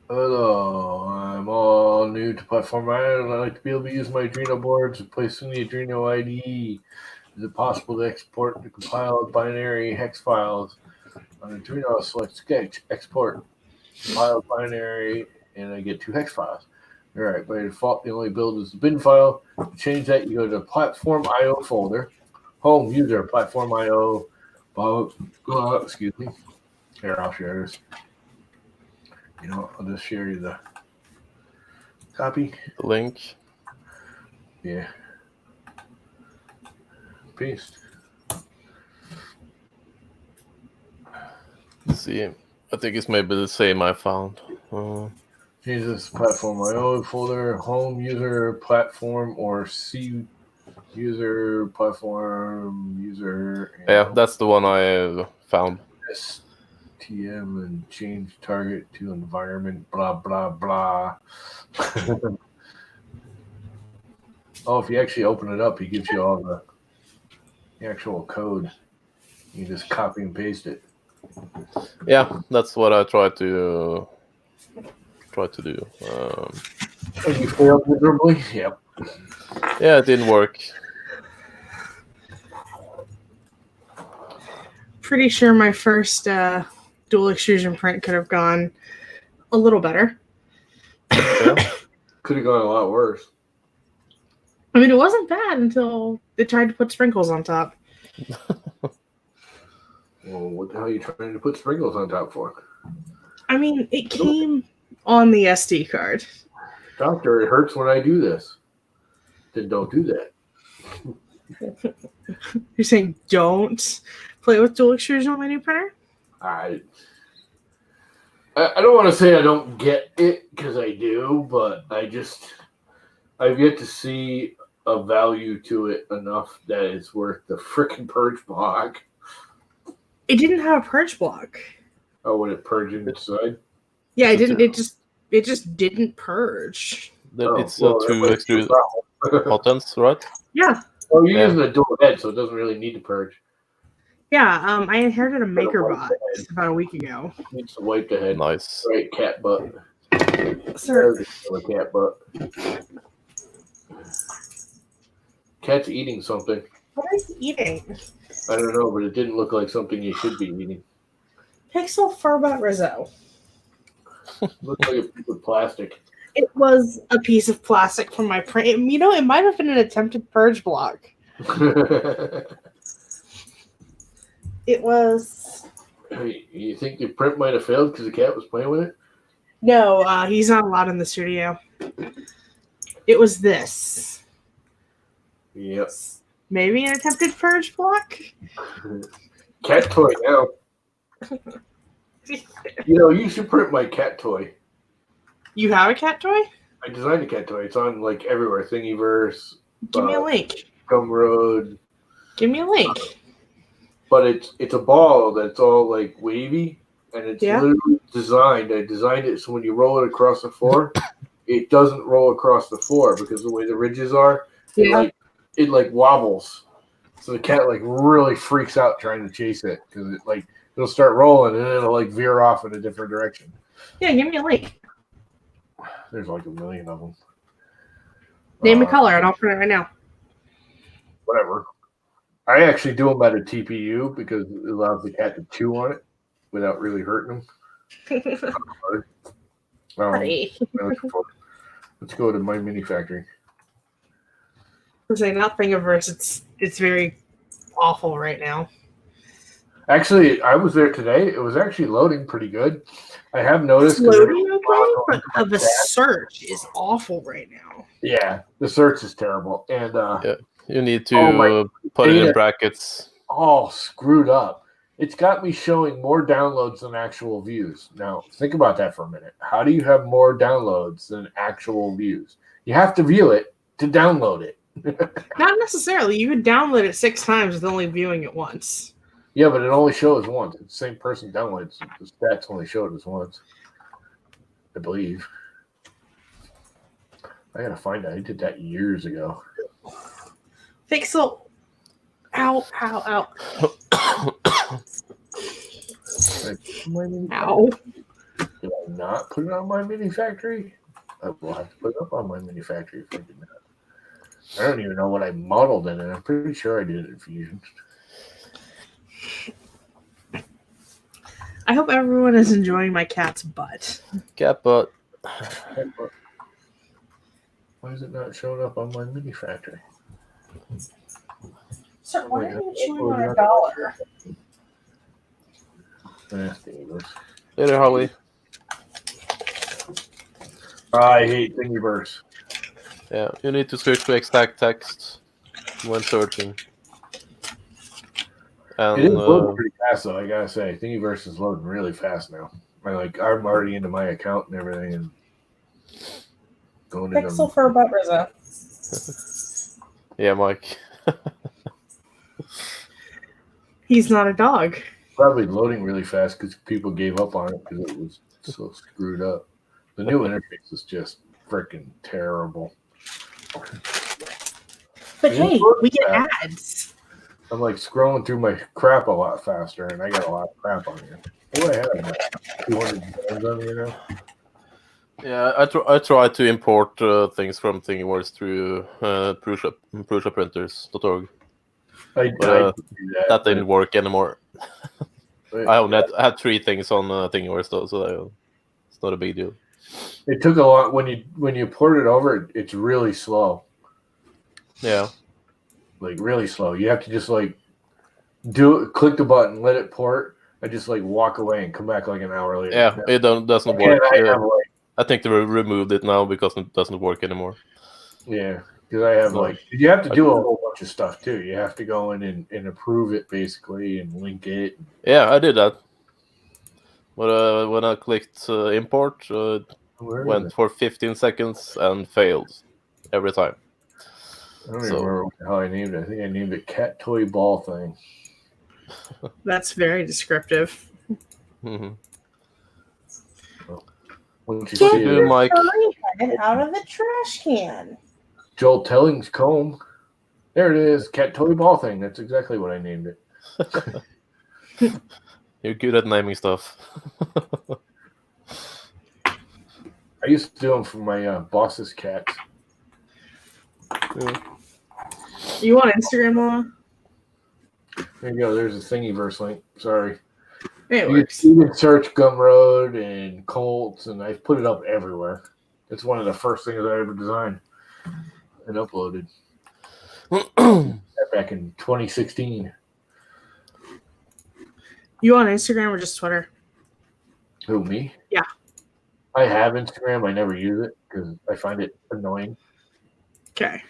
Speaker 1: Hello, I'm all new to Platform IO and I'd like to be able to use my Adreno boards replacing the Adreno IDE. Is it possible to export the compiled binary hex files on Adreno? Select sketch, export, compiled binary, and I get 2 hex files. All right, by default, the only build is the bin file. To change that, you go to Platform IO folder, home user, Platform IO, excuse me. Here, I'll share this. You know what? I'll just share you the copy.
Speaker 3: The link.
Speaker 1: Yeah. Paste.
Speaker 3: Let's see. I think it's maybe the same I found.
Speaker 1: Change this Platform IO folder, home user, platform, or C user, platform, user.
Speaker 3: Yeah, that's the one I found.
Speaker 1: STM and change target to environment, blah, blah, blah. Oh, if you actually open it up, he gives you all the actual code. You just copy and paste it.
Speaker 3: Yeah, that's what I tried to do.
Speaker 1: And you failed miserably? Yep.
Speaker 3: Yeah, it didn't work.
Speaker 2: Pretty sure my first dual extrusion print could have gone a little better.
Speaker 1: Yeah. Could have gone a lot worse.
Speaker 2: I mean, it wasn't bad until they tried to put sprinkles on top.
Speaker 1: Well, what the hell are you trying to put sprinkles on top for?
Speaker 2: I mean, it came on the SD card.
Speaker 1: Doctor, it hurts when I do this. Then don't do that.
Speaker 2: You're saying don't play with dual extrusion on my new printer?
Speaker 1: I don't want to say I don't get it, because I do, but I've yet to see a value to it enough that it's worth the frickin' purge block.
Speaker 2: It didn't have a purge block.
Speaker 1: Oh, would it purge inside?
Speaker 2: Yeah, it didn't. It just didn't purge.
Speaker 3: It's two extruded hot ends, right?
Speaker 2: Yeah.
Speaker 1: Well, you're using a dual head, so it doesn't really need to purge.
Speaker 2: Yeah, I inherited a MakerBot about a week ago.
Speaker 1: It needs to wipe the head.
Speaker 3: Nice.
Speaker 1: Right, cat butt.
Speaker 2: Sir,
Speaker 1: a cat butt. Cat's eating something.
Speaker 2: what are you eating?
Speaker 1: I don't know, but it didn't look like something you should be eating.
Speaker 2: Pixel Furbutt Rizzo.
Speaker 1: Looked like a piece of plastic.
Speaker 2: It was a piece of plastic from my print. You know, it might have been an attempted purge block. It was.
Speaker 1: Hey, you think the print might have failed because the cat was playing with it?
Speaker 2: No, he's not allowed in the studio. It was this.
Speaker 1: Yep.
Speaker 2: Maybe an attempted purge block?
Speaker 1: Cat toy now. You know, you should print my cat toy.
Speaker 2: You have a cat toy?
Speaker 1: I designed a cat toy. It's on like everywhere. Thingiverse.
Speaker 2: Give me a link.
Speaker 1: Gumroad.
Speaker 2: Give me a link.
Speaker 1: But it's a ball that's all like wavy, and it's literally designed. I designed it so when you roll it across the floor, it doesn't roll across the floor because the way the ridges are, it wobbles. So the cat like really freaks out trying to chase it because it'll start rolling and then it'll like veer off in a different direction.
Speaker 2: Yeah, give me a link.
Speaker 1: There's like a million of them.
Speaker 2: Name a color and I'll print it right now.
Speaker 1: Whatever. I actually do them at a TPU because it allows the cat to chew on it without really hurting him. Let's go to my mini factory.
Speaker 2: I'm saying not Thingiverse. It's very awful right now.
Speaker 1: Actually, I was there today. It was actually loading pretty good. I have noticed.
Speaker 2: It's loading okay, but the search is awful right now.
Speaker 1: Yeah, the search is terrible, and
Speaker 3: you need to put it in brackets.
Speaker 1: All screwed up. It's got me showing more downloads than actual views. Now, think about that for a minute. How do you have more downloads than actual views? You have to view it to download it.
Speaker 2: Not necessarily. You could download it 6 times with only viewing it once.
Speaker 1: Yeah, but it only shows once. The same person downloads. The stats only show it as once. I believe. I gotta find out. I did that years ago.
Speaker 2: Pixel. Ow, ow, ow. Ow.
Speaker 1: Did I not put it on my mini factory? I will have to put it up on my mini factory if I did not. I don't even know what I modeled in it. I'm pretty sure I did it in Fusion.
Speaker 2: I hope everyone is enjoying my cat's butt.
Speaker 3: Cat butt.
Speaker 1: Why is it not showing up on my mini factory?
Speaker 2: Sir, why are you chewing on $1?
Speaker 3: Later, Holly.
Speaker 1: I hate Thingiverse.
Speaker 3: Yeah, you need to search for exact text when searching. And,
Speaker 1: it is loading pretty fast, though. I gotta say, Thingiverse is loading really fast now. I'm already into my account and everything, and going into
Speaker 2: Pixel for butt Rizzo.
Speaker 3: Yeah, Mike.
Speaker 2: He's not a dog.
Speaker 1: Probably loading really fast because people gave up on it because it was so screwed up. The new interface is just freaking terrible.
Speaker 2: But hey, we get ads.
Speaker 1: I'm like scrolling through my crap a lot faster, and I got a lot of crap on here. What do I have? 200 games on here now.
Speaker 3: Yeah, I try to import things from Thingiverse through prusaprinters.org. That didn't work anymore. I had 3 things on Thingiverse though, so it's not a big deal.
Speaker 1: It took a lot when you port it over. It's really slow.
Speaker 3: Yeah,
Speaker 1: like really slow. You have to just like click the button, let it port, and just like walk away and come back like an hour later.
Speaker 3: Yeah, it doesn't work. I think they removed it now because it doesn't work anymore.
Speaker 1: Yeah, because I have you have to do a whole bunch of stuff too. You have to go in and approve it basically and link it.
Speaker 3: Yeah, I did that. But when I clicked import, went for 15 seconds and failed every time.
Speaker 1: I don't even remember how I named it. I think I named it Cat Toy Ball Thing.
Speaker 2: That's very descriptive.
Speaker 3: Mm-hmm.
Speaker 2: Get your Mike head out of the trash can.
Speaker 1: Joel Telling's comb. There it is. Cat Toy Ball Thing. That's exactly what I named it.
Speaker 3: You're good at naming stuff.
Speaker 1: I used to do them for my boss's cats.
Speaker 3: Yeah.
Speaker 2: You on Instagram, Mama?
Speaker 1: There you go. There's a Thingiverse link. Sorry.
Speaker 2: It
Speaker 1: You
Speaker 2: works.
Speaker 1: can search Gumroad and Colts, and I've put it up everywhere. It's one of the first things I ever designed and uploaded back in 2016.
Speaker 2: You on Instagram or just Twitter?
Speaker 1: Who, me?
Speaker 2: Yeah.
Speaker 1: I have Instagram. I never use it because I find it annoying.
Speaker 2: Okay.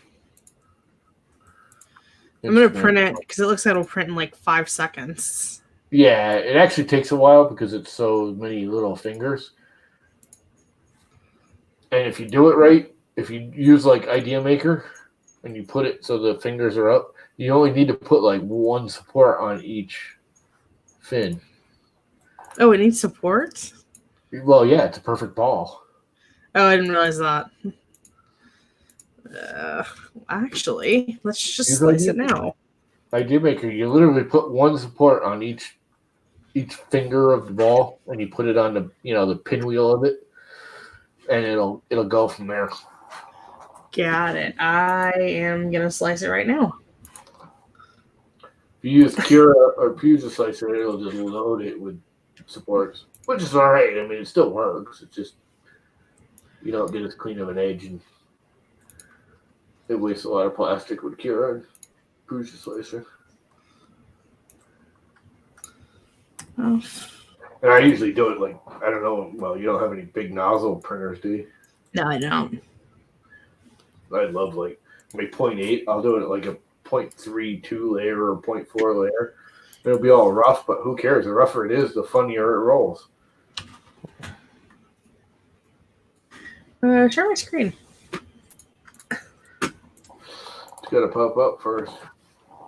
Speaker 2: I'm going to print it because it looks like it'll print in like 5 seconds.
Speaker 1: Yeah, it actually takes a while because it's so many little fingers. And if you do it right, if you use like Idea Maker and you put it so the fingers are up, you only need to put like one support on each fin.
Speaker 2: Oh, it needs support?
Speaker 1: Well, yeah, it's a perfect ball.
Speaker 2: Oh, I didn't realize that. Actually, let's just slice it now.
Speaker 1: Idea Maker, you literally put one support on each finger of the ball, and you put it on the the pinwheel of it, and it'll go from there.
Speaker 2: Got it. I am gonna slice it right now.
Speaker 1: If you use Cura or Puzza Slicer, it'll just load it with supports, which is all right. I mean, it still works. It's just you don't get as clean of an edge, and it wastes a lot of plastic with Cura and Puzza Slicer.
Speaker 2: Oh.
Speaker 1: And I usually do it like, I don't know, well, you don't have any big nozzle printers, do you?
Speaker 2: No, I don't.
Speaker 1: I love like my 0.8. I'll do it at like a 0.32 layer or 0.4 layer. It'll be all rough, but who cares? The rougher it is, the funnier it rolls.
Speaker 2: Share my screen.
Speaker 1: It's got to pop up first.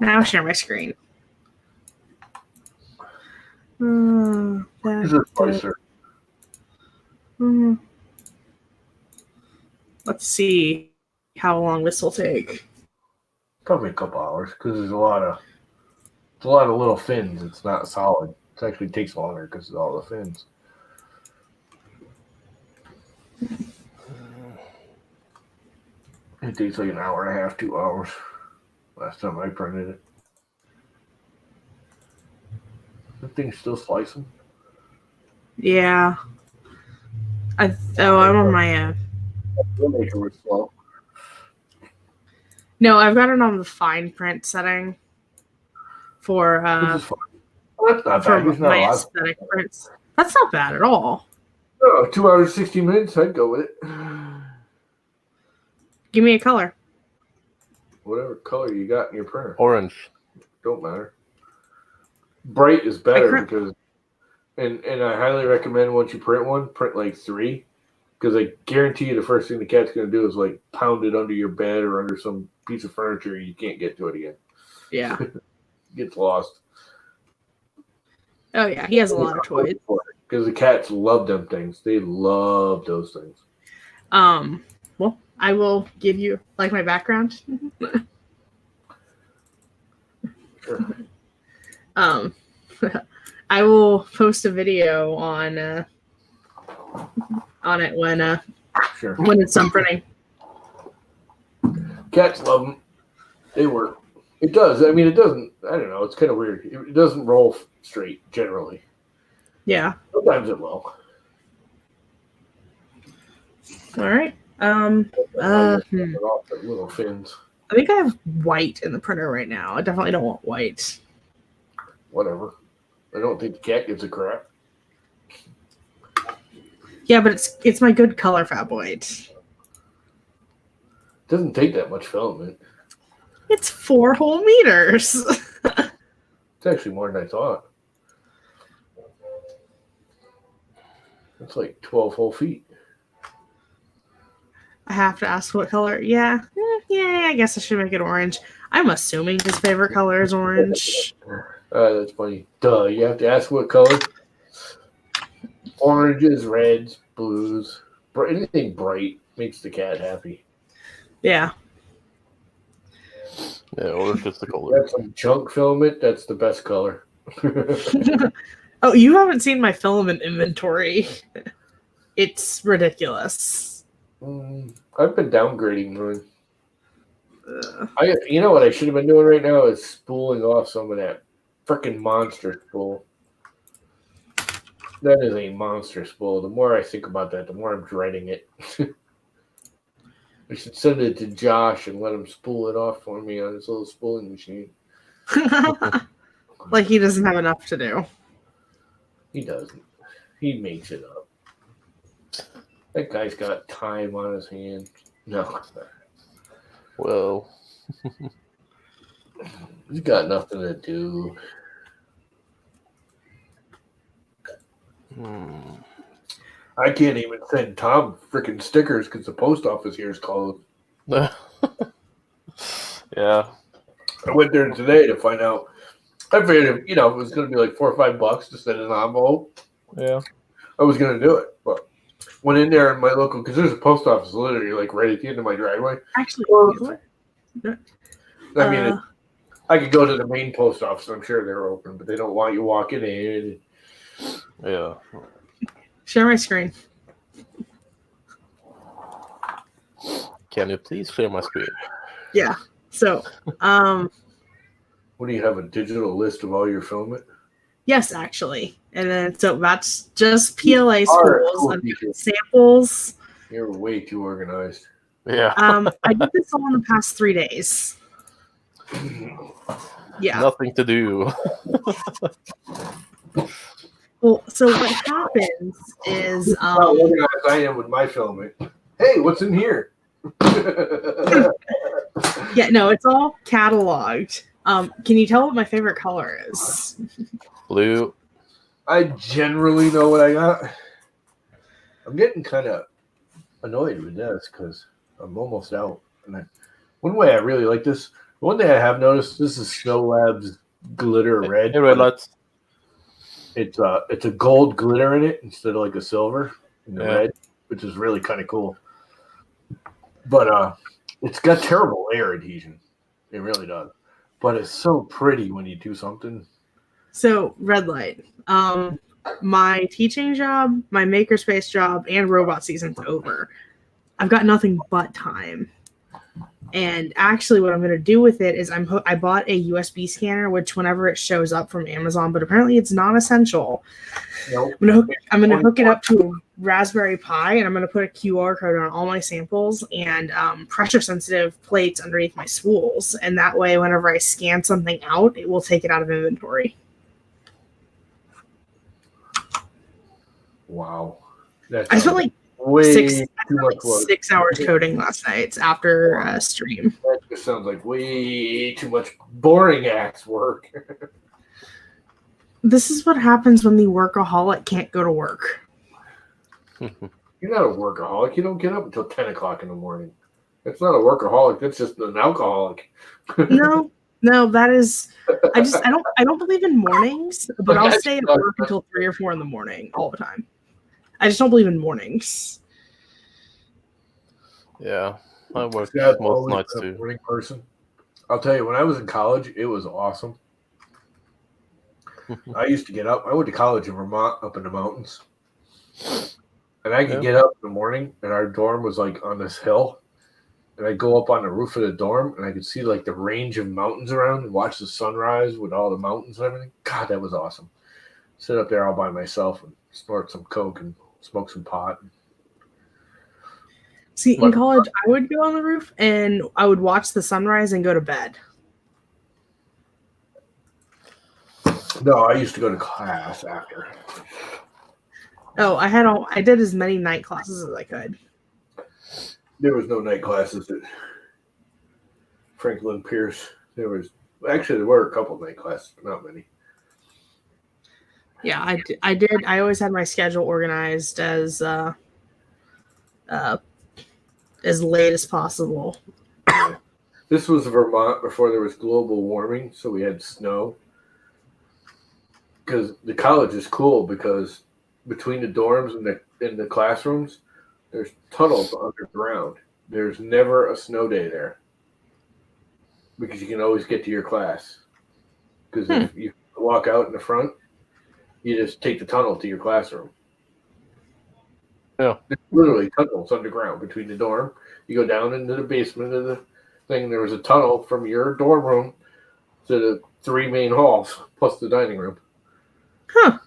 Speaker 2: Now share my screen.
Speaker 1: Here's a slicer.
Speaker 2: Let's see how long this will take.
Speaker 1: Probably a couple hours because there's a lot of little fins. It's not solid. It actually takes longer because of all the fins. It takes like an hour and a half, 2 hours. Last time I printed it. The thing's still slicing.
Speaker 2: Yeah. I'm on my.
Speaker 1: The maker was slow.
Speaker 2: No, I've got it on the fine print setting for
Speaker 1: This is fine. Well, that's not
Speaker 2: for
Speaker 1: bad. There's not
Speaker 2: my
Speaker 1: a lot.
Speaker 2: aesthetic prints. That's not bad at all.
Speaker 1: Oh, 2 hours, 60 minutes. I'd go with it.
Speaker 2: Give me a color.
Speaker 1: Whatever color you got in your printer.
Speaker 3: Orange.
Speaker 1: Don't matter. Bright is better because, and I highly recommend once you print one, print like 3, because I guarantee you the first thing the cat's going to do is like pound it under your bed or under some piece of furniture. You can't get to it again.
Speaker 2: Yeah.
Speaker 1: Gets lost.
Speaker 2: Oh yeah, he has a lot of toys.
Speaker 1: Because the cats love them things. They love those things.
Speaker 2: Well, I will give you like my background.
Speaker 1: Sure.
Speaker 2: I will post a video on it when
Speaker 1: Sure.
Speaker 2: when it's done printing.
Speaker 1: Cats love them. They work. It does. I mean, it doesn't. I don't know. It's kind of weird. It doesn't roll straight generally.
Speaker 2: Yeah.
Speaker 1: Sometimes it will.
Speaker 2: All right.
Speaker 1: Off the little fins.
Speaker 2: I think I have white in the printer right now. I definitely don't want white.
Speaker 1: Whatever. I don't think the cat gives a crap.
Speaker 2: Yeah, but it's my good color fab white.
Speaker 1: Doesn't take that much filament.
Speaker 2: It's 4 whole meters.
Speaker 1: It's actually more than I thought. It's like 12 whole feet.
Speaker 2: I have to ask what color. Yeah, I guess I should make it orange. I'm assuming his favorite color is orange.
Speaker 1: That's funny. Duh, you have to ask what color. Oranges, reds, blues. Anything bright makes the cat happy.
Speaker 2: Yeah.
Speaker 3: Yeah, orange is the color.
Speaker 1: That's some junk filament. That's the best color.
Speaker 2: Oh, you haven't seen my filament inventory. It's ridiculous.
Speaker 1: I've been downgrading mine. You know what I should have been doing right now is spooling off some of that freaking monster spool. That is a monster spool. The more I think about that, the more I'm dreading it. I should send it to Josh and let him spool it off for me on his little spooling machine.
Speaker 2: Like he doesn't have enough to do.
Speaker 1: He doesn't. He makes it up. That guy's got time on his hands. No.
Speaker 3: Well,
Speaker 1: He's got nothing to do. I can't even send Tom freaking stickers because the post office here is closed.
Speaker 3: yeah.
Speaker 1: I went there today to find out. I figured, it was going to be like $4 or $5 to send an envelope.
Speaker 3: Yeah.
Speaker 1: I was going to do it, but went in there in my local, because there's a post office literally like right at the end of my driveway.
Speaker 2: Actually,
Speaker 1: I mean, I could go to the main post office. I'm sure they're open, but they don't want you walking in.
Speaker 3: Yeah.
Speaker 2: Share my screen.
Speaker 3: Can you please share my screen?
Speaker 2: Yeah. So,
Speaker 1: what do you have, a digital list of all your filming?
Speaker 2: yes, actually. And then, so that's just PLA schools, samples.
Speaker 1: You're way too organized.
Speaker 3: Yeah.
Speaker 2: I did this all in the past 3 days. Yeah.
Speaker 3: Nothing to do.
Speaker 2: Well, so what happens is
Speaker 1: how organized I am with my filming. Hey, what's in here?
Speaker 2: Yeah, no, it's all cataloged. Can you tell what my favorite color is?
Speaker 3: Blue.
Speaker 1: I generally know what I got. I'm getting kind of annoyed with this because I'm almost out. And one way I really like this, one thing I have noticed, this is Snow Labs glitter red.
Speaker 3: Hey, red lights.
Speaker 1: It's a gold glitter in it instead of like a silver in the
Speaker 3: Yeah.
Speaker 1: red, which is really kind of cool. But it's got terrible air adhesion. It really does. But it's so pretty when you do something.
Speaker 2: So, red light. My teaching job, my makerspace job, and robot season's over. I've got nothing but time. And actually, what I'm going to do with it is I bought a USB scanner, which whenever it shows up from Amazon, but apparently it's not essential.
Speaker 1: Nope.
Speaker 2: I'm gonna hook it up to a Raspberry Pi, and I'm going to put a QR code on all my samples and pressure-sensitive plates underneath my spools. And that way, whenever I scan something out, it will take it out of inventory.
Speaker 1: Wow.
Speaker 2: I spent like
Speaker 1: way
Speaker 2: 6 hours coding last night after stream.
Speaker 1: That just sounds like way too much boring ass work.
Speaker 2: This is what happens when the workaholic can't go to work.
Speaker 1: You're not a workaholic. You don't get up until 10 o'clock in the morning. That's not a workaholic. That's just an alcoholic.
Speaker 2: No, that is. I don't believe in mornings, but I'll stay at work until 3 or 4 in the morning all the time. I just don't believe in mornings.
Speaker 3: Yeah, I work
Speaker 1: Yeah,
Speaker 3: most nights
Speaker 1: a
Speaker 3: too.
Speaker 1: morning person. I'll tell you, when I was in college, it was awesome. I used to get up. I went to college in Vermont, up in the mountains, and I could get up in the morning, and our dorm was like on this hill, and I'd go up on the roof of the dorm, and I could see like the range of mountains around and watch the sunrise with all the mountains and everything. God, that was awesome. Sit up there all by myself and snort some coke and smoke some pot.
Speaker 2: See, in college, I would go on the roof and I would watch the sunrise and go to bed.
Speaker 1: No, I used to go to class after.
Speaker 2: Oh, I did as many night classes as I could.
Speaker 1: There was no night classes at Franklin Pierce. There were a couple night classes, but not many.
Speaker 2: Yeah, I did. I always had my schedule organized as late as possible.
Speaker 1: This was Vermont before there was global warming, so we had snow. Because the college is cool because between the dorms and the classrooms, there's tunnels underground. There's never a snow day there because you can always get to your class. Because if you walk out in the front, you just take the tunnel to your classroom.
Speaker 3: Yeah.
Speaker 1: There's literally tunnels underground between the dorm. You go down into the basement of the thing. There was a tunnel from your dorm room to the 3 main halls plus the dining room.
Speaker 2: Huh.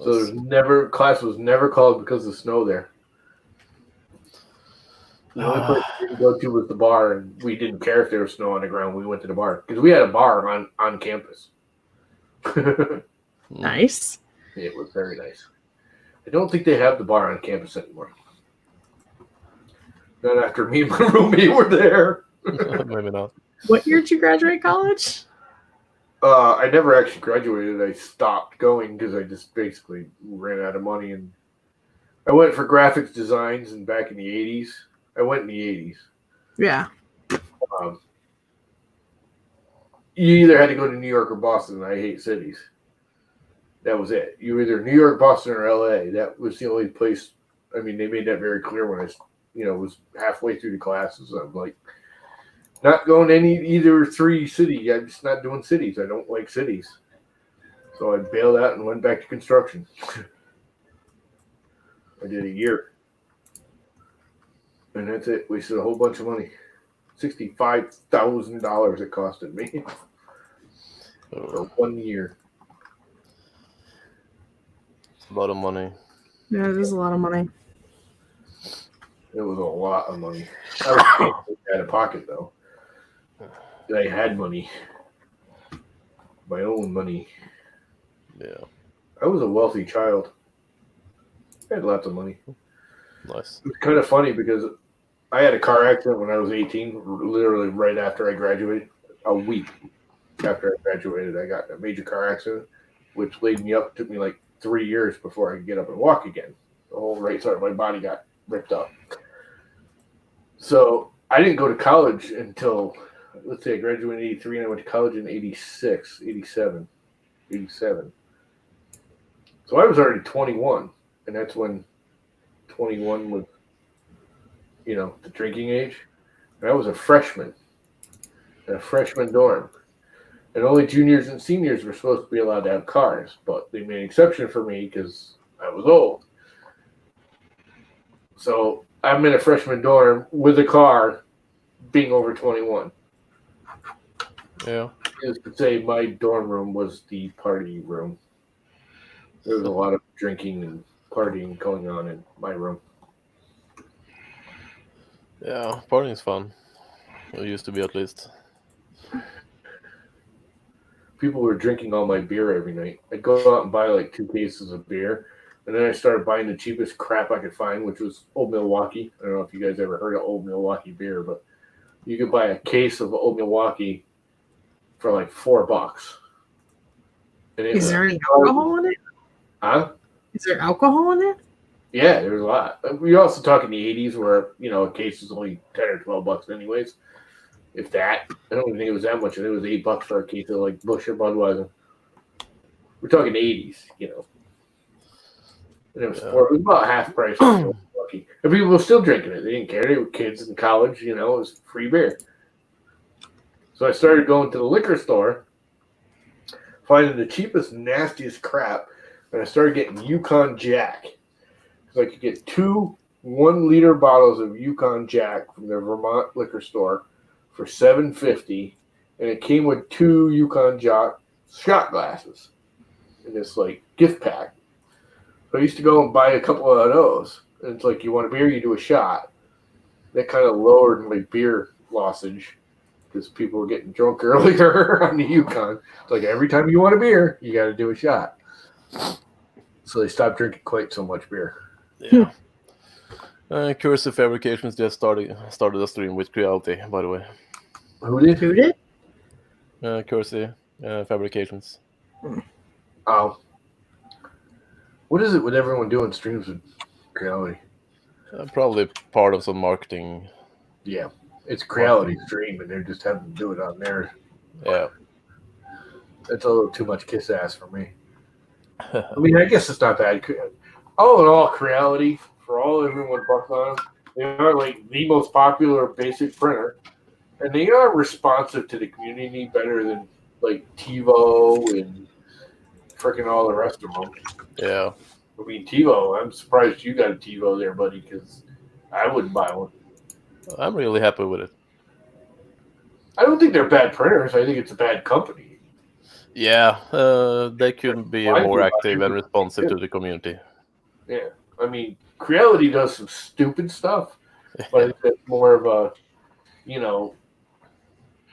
Speaker 1: So class was never called because of snow there. The only place we didn't go to was the bar, and we didn't care if there was snow on the ground. We went to the bar because we had a bar on campus.
Speaker 2: Nice.
Speaker 1: It was very nice. I don't think they have the bar on campus anymore. Not after me and my roommate were there.
Speaker 3: Maybe not.
Speaker 2: What year did you graduate college?
Speaker 1: I never actually graduated. I stopped going because I just basically ran out of money. And I went for graphics designs and back in the 80s. I went in the 80s.
Speaker 2: Yeah.
Speaker 1: You either had to go to New York or Boston. And I hate cities. That was it. You were either New York, Boston, or LA. That was the only place. I mean, they made that very clear when I, was halfway through the classes. I'm like, not going to either 3 cities. I'm just not doing cities. I don't like cities. So I bailed out and went back to construction. I did a year. And that's it. Wasted a whole bunch of money. $65,000 it costed me for 1 year.
Speaker 3: It's a lot of money.
Speaker 2: Yeah, it is a lot of money.
Speaker 1: It was a lot of money. I was paying out of pocket, though. I had money. My own money.
Speaker 3: Yeah.
Speaker 1: I was a wealthy child. I had lots of money.
Speaker 3: Nice.
Speaker 1: It's kind of funny because I had a car accident when I was 18, literally right after I graduated. A week after I graduated, I got in a major car accident, which laid me up. It took me like 3 years before I could get up and walk again. The whole right side of my body got ripped up. So I didn't go to college until, let's say I graduated in 83 and I went to college in 86, 87. So I was already 21, and that's when 21 was, the drinking age. And I was a freshman in a freshman dorm. And only juniors and seniors were supposed to be allowed to have cars, but they made an exception for me because I was old. So I'm in a freshman dorm with a car being over 21.
Speaker 3: Yeah.
Speaker 1: Is to say my dorm room was the party room. There was a lot of drinking and partying going on in my room.
Speaker 3: Yeah, partying's fun. It used to be, at least.
Speaker 1: People were drinking all my beer every night. I'd go out and buy like 2 cases of beer, and then I started buying the cheapest crap I could find, which was Old Milwaukee. I don't know if you guys ever heard of Old Milwaukee beer, but you could buy a case of Old Milwaukee for like $4. And
Speaker 2: Is there any alcohol in it?
Speaker 1: Huh?
Speaker 2: Is there alcohol in it?
Speaker 1: Yeah, there's a lot. We also talk in the 80s where, a case is only 10 or $12 anyways. If that. I don't even think it was that much. It was $8 for a case of like Busch or Budweiser. We're talking 80s, And it was about half price. And people were still drinking it. They didn't care. They were kids in college, it was free beer. So I started going to the liquor store, finding the cheapest, nastiest crap, and I started getting Yukon Jack. Because I could get 2 1-liter bottles of Yukon Jack from the Vermont liquor store for $7.50, and it came with 2 Yukon Jack shot glasses in this gift pack. So I used to go and buy a couple of those, and it's like, you want a beer, you do a shot. That kind of lowered my beer lossage because people were getting drunk earlier on the Yukon. It's like every time you want a beer, you got to do a shot. So they stopped drinking quite so much beer.
Speaker 3: Yeah. Cursey Fabrications just started a stream with Creality, by the way.
Speaker 1: Who did?
Speaker 3: Cursey Fabrications.
Speaker 1: Oh. What is it with everyone doing streams with Creality?
Speaker 3: Probably part of some marketing.
Speaker 1: Yeah. It's Creality stream, and they're just having to do it on theirs.
Speaker 3: Yeah.
Speaker 1: That's a little too much kiss ass for me. I mean, I guess it's not bad. All in all, Creality, for all everyone bucks on them, they are the most popular basic printer, and they are responsive to the community better than TiVo and freaking all the rest of them.
Speaker 3: Yeah.
Speaker 1: I mean, TiVo. I'm surprised you got a TiVo there, buddy, because I wouldn't buy one.
Speaker 3: I'm really happy with it.
Speaker 1: I don't think they're bad printers. I think it's a bad company.
Speaker 3: Yeah, they could be more active and responsive to the community.
Speaker 1: Yeah, I mean, Creality does some stupid stuff, but I think that's more of a, you know,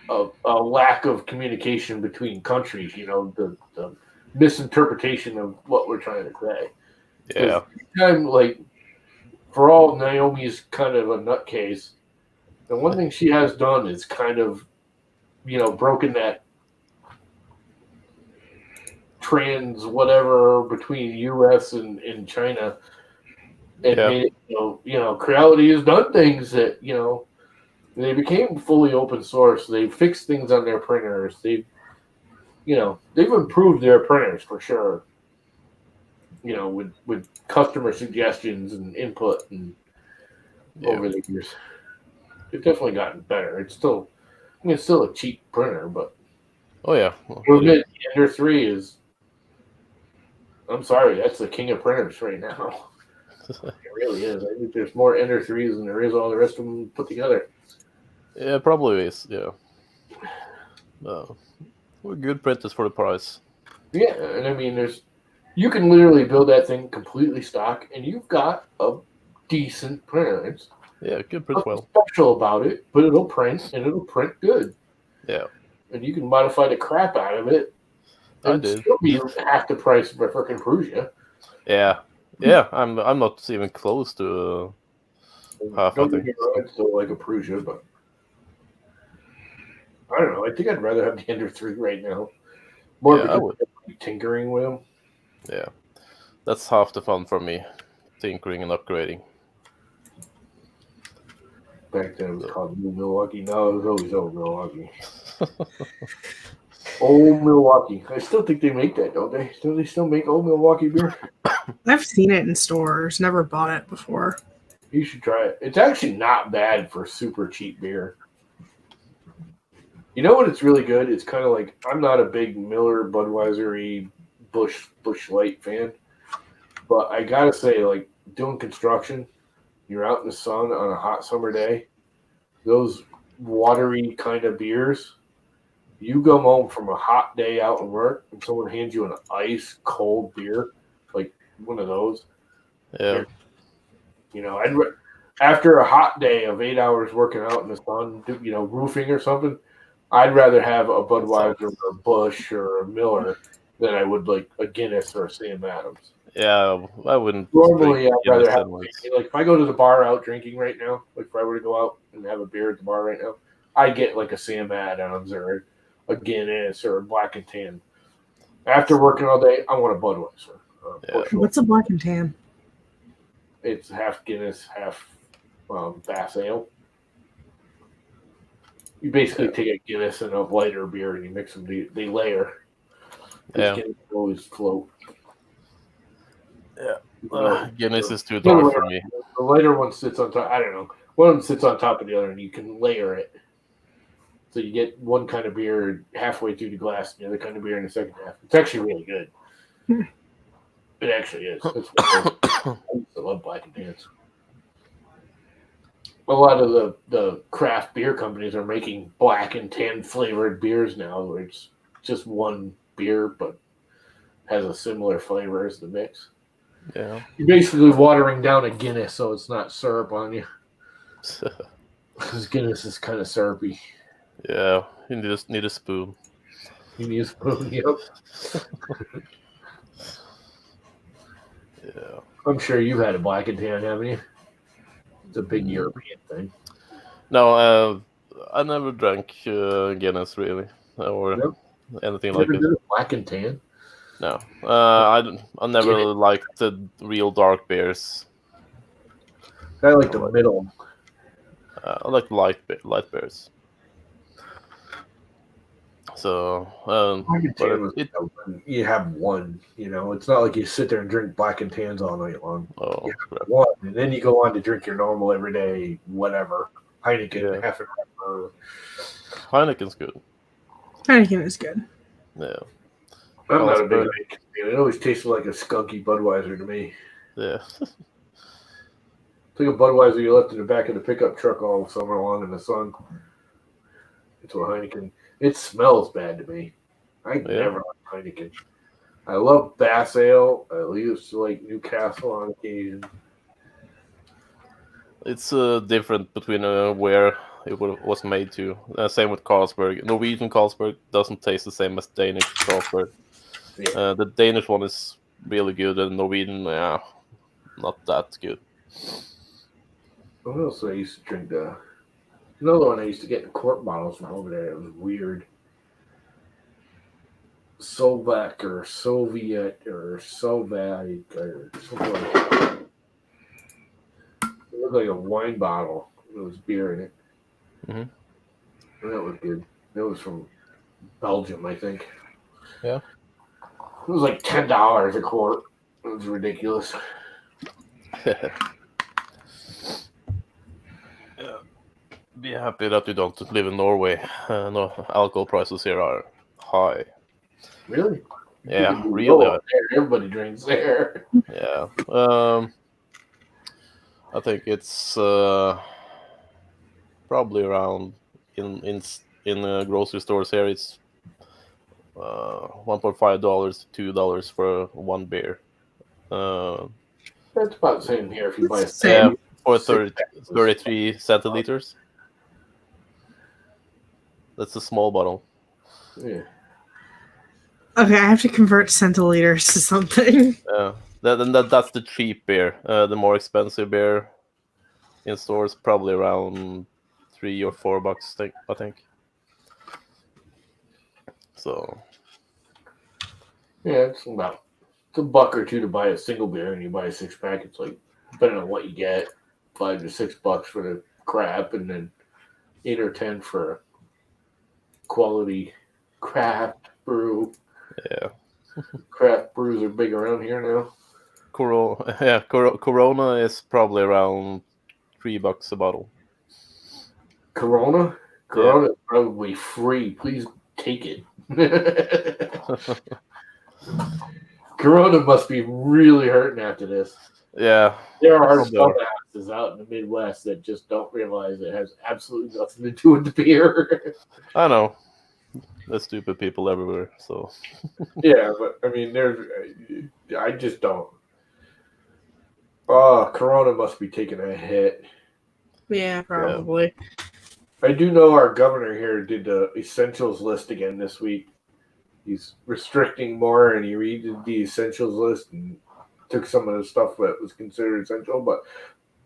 Speaker 1: a lack of communication between countries. You know, the misinterpretation of what we're trying to say.
Speaker 3: Yeah.
Speaker 1: Time, like, for all Naomi's kind of a nutcase, the one thing she has done is kind of, broken that trans whatever between U.S. and China, and made it, Creality has done things that, they became fully open source. They fixed things on their printers. They've improved their printers for sure. With customer suggestions and input and over the years, they've definitely gotten better. It's still a cheap printer, but the Ender 3 is. I'm sorry, that's the king of printers right now. It really is. I think there's more Ender 3s than there is all the rest of them put together.
Speaker 3: Yeah, probably is. Yeah. Good printers for the price.
Speaker 1: Yeah, and I mean, you can literally build that thing completely stock, and you've got a decent printer. It's
Speaker 3: it could print well.
Speaker 1: Special about it, but it'll print and it'll print good.
Speaker 3: Yeah,
Speaker 1: and you can modify the crap out of it. And still be half the price of a freaking Prusia.
Speaker 3: Yeah. I'm not even close to half. I think
Speaker 1: I'd still like a Prusia, but I don't know. I think I'd rather have the Ender 3 right now. More because I'm tinkering with them.
Speaker 3: Yeah, that's half the fun for me, tinkering and upgrading.
Speaker 1: Back then it was called New Milwaukee. No, it was always Old Milwaukee. Old Milwaukee. I still think they make that, don't they? Do they still make Old Milwaukee beer?
Speaker 2: I've seen it in stores. Never bought it before.
Speaker 1: You should try it. It's actually not bad for super cheap beer. You know what? It's really good. It's kind of like, I'm not a big Miller, Budweiser-y, Busch Light fan, but I gotta say, like, doing construction, you're out in the sun on a hot summer day, those watery kind of beers, you come home from a hot day out at work and someone hands you an ice cold beer, like one of those.
Speaker 3: Yeah.
Speaker 1: After a hot day of 8 hours working out in the sun, roofing or something, I'd rather have a Budweiser or a Busch or a Miller than I would like a Guinness or a Sam Adams.
Speaker 3: Yeah, I wouldn't.
Speaker 1: Normally, I'd rather have like if I go to the bar out drinking right now, like if I were to go out and have a beer at the bar right now, I get like a Sam Adams or a Guinness or a Black and Tan. After working all day, I want a Budweiser.
Speaker 2: What's a Black and Tan?
Speaker 1: It's half Guinness, half Bass Ale. You basically take a Guinness and a lighter beer and you mix them. They layer. Guinness always float.
Speaker 3: Yeah. Guinness is too dark for me.
Speaker 1: The lighter one sits on top. I don't know. One of them sits on top of the other, and you can layer it. So you get one kind of beer halfway through the glass, and the other kind of beer in the second half. It's actually really good. It actually is. I love Black and Tans. A lot of the craft beer companies are making Black and Tan flavored beers now, where it's just one beer but has a similar flavor as the mix.
Speaker 3: Yeah.
Speaker 1: You're basically watering down a Guinness so it's not syrup on you. Because Guinness is kind of syrupy.
Speaker 3: Yeah, you just need a spoon.
Speaker 1: You need a spoon, yep.
Speaker 3: Yeah.
Speaker 1: I'm sure you've had a Black and Tan, haven't you? It's a big European thing.
Speaker 3: No, I never drank Guinness really, or anything like it.
Speaker 1: Black and Tan?
Speaker 3: No, I never liked the real dark beers.
Speaker 1: I like the middle.
Speaker 3: I like light beers. So,
Speaker 1: you have one. It's not like you sit there and drink Black and Tans all night long.
Speaker 3: Oh,
Speaker 1: you have one, and then you go on to drink your normal everyday whatever Heineken, half an hour.
Speaker 3: Heineken's good.
Speaker 2: Heineken is good.
Speaker 3: Yeah.
Speaker 1: I'm not a big
Speaker 3: Carlsberg.
Speaker 1: Heineken fan. It always tasted like a skunky Budweiser to me.
Speaker 3: Yeah.
Speaker 1: It's like a Budweiser you left in the back of the pickup truck all summer long in the sun. It's what Heineken. It smells bad to me. I never like Heineken. I love Bass Ale. I used to like Newcastle on occasion.
Speaker 3: It's different between where it was made to. Same with Carlsberg. Norwegian Carlsberg doesn't taste the same as Danish Carlsberg.
Speaker 1: Yeah.
Speaker 3: The Danish one is really good, and Norwegian, not that good.
Speaker 1: What else I used to drink? Another one I used to get in quart bottles from over there. It was weird. Slovak or Soviet or Soviet or something like that. It looked like a wine bottle. There was beer in it.
Speaker 3: Mm-hmm.
Speaker 1: And that was good. That was from Belgium, I think.
Speaker 3: Yeah.
Speaker 1: It was like $10 a quart. It was ridiculous.
Speaker 3: Yeah. Be happy that you don't live in Norway. No, alcohol prices here are high.
Speaker 1: Really?
Speaker 3: Yeah, really high.
Speaker 1: Everybody drinks there.
Speaker 3: Yeah. I think it's probably around in grocery stores here. It's $1.5 to $2 for one beer.
Speaker 1: That's about the same here if you buy a
Speaker 2: Same.
Speaker 3: For 33 centiliters. That's a small bottle.
Speaker 1: Yeah.
Speaker 2: Okay, I have to convert centiliters to something.
Speaker 3: Yeah. That's the cheap beer. The more expensive beer in stores probably around $3 or $4, I think. So.
Speaker 1: Yeah, it's a buck or two to buy a single beer, and you buy a 6-pack. It's like, depending on what you get, $5 to $6 for the crap, and then 8 or 10 for a quality craft brew.
Speaker 3: Yeah.
Speaker 1: Craft brews are big around here now.
Speaker 3: Corona is probably around $3 a bottle.
Speaker 1: Corona is probably free. Please take it. Corona must be really hurting after this.
Speaker 3: Yeah.
Speaker 1: There are some asses out in the Midwest that just don't realize it has absolutely nothing to do with the beer.
Speaker 3: I know. There's stupid people everywhere, so.
Speaker 1: Yeah, but I mean, I just don't. Oh, Corona must be taking a hit.
Speaker 2: Yeah, probably.
Speaker 1: Yeah. I do know our governor here did the essentials list again this week. He's restricting more, and he redid the essentials list and took some of the stuff that was considered essential. But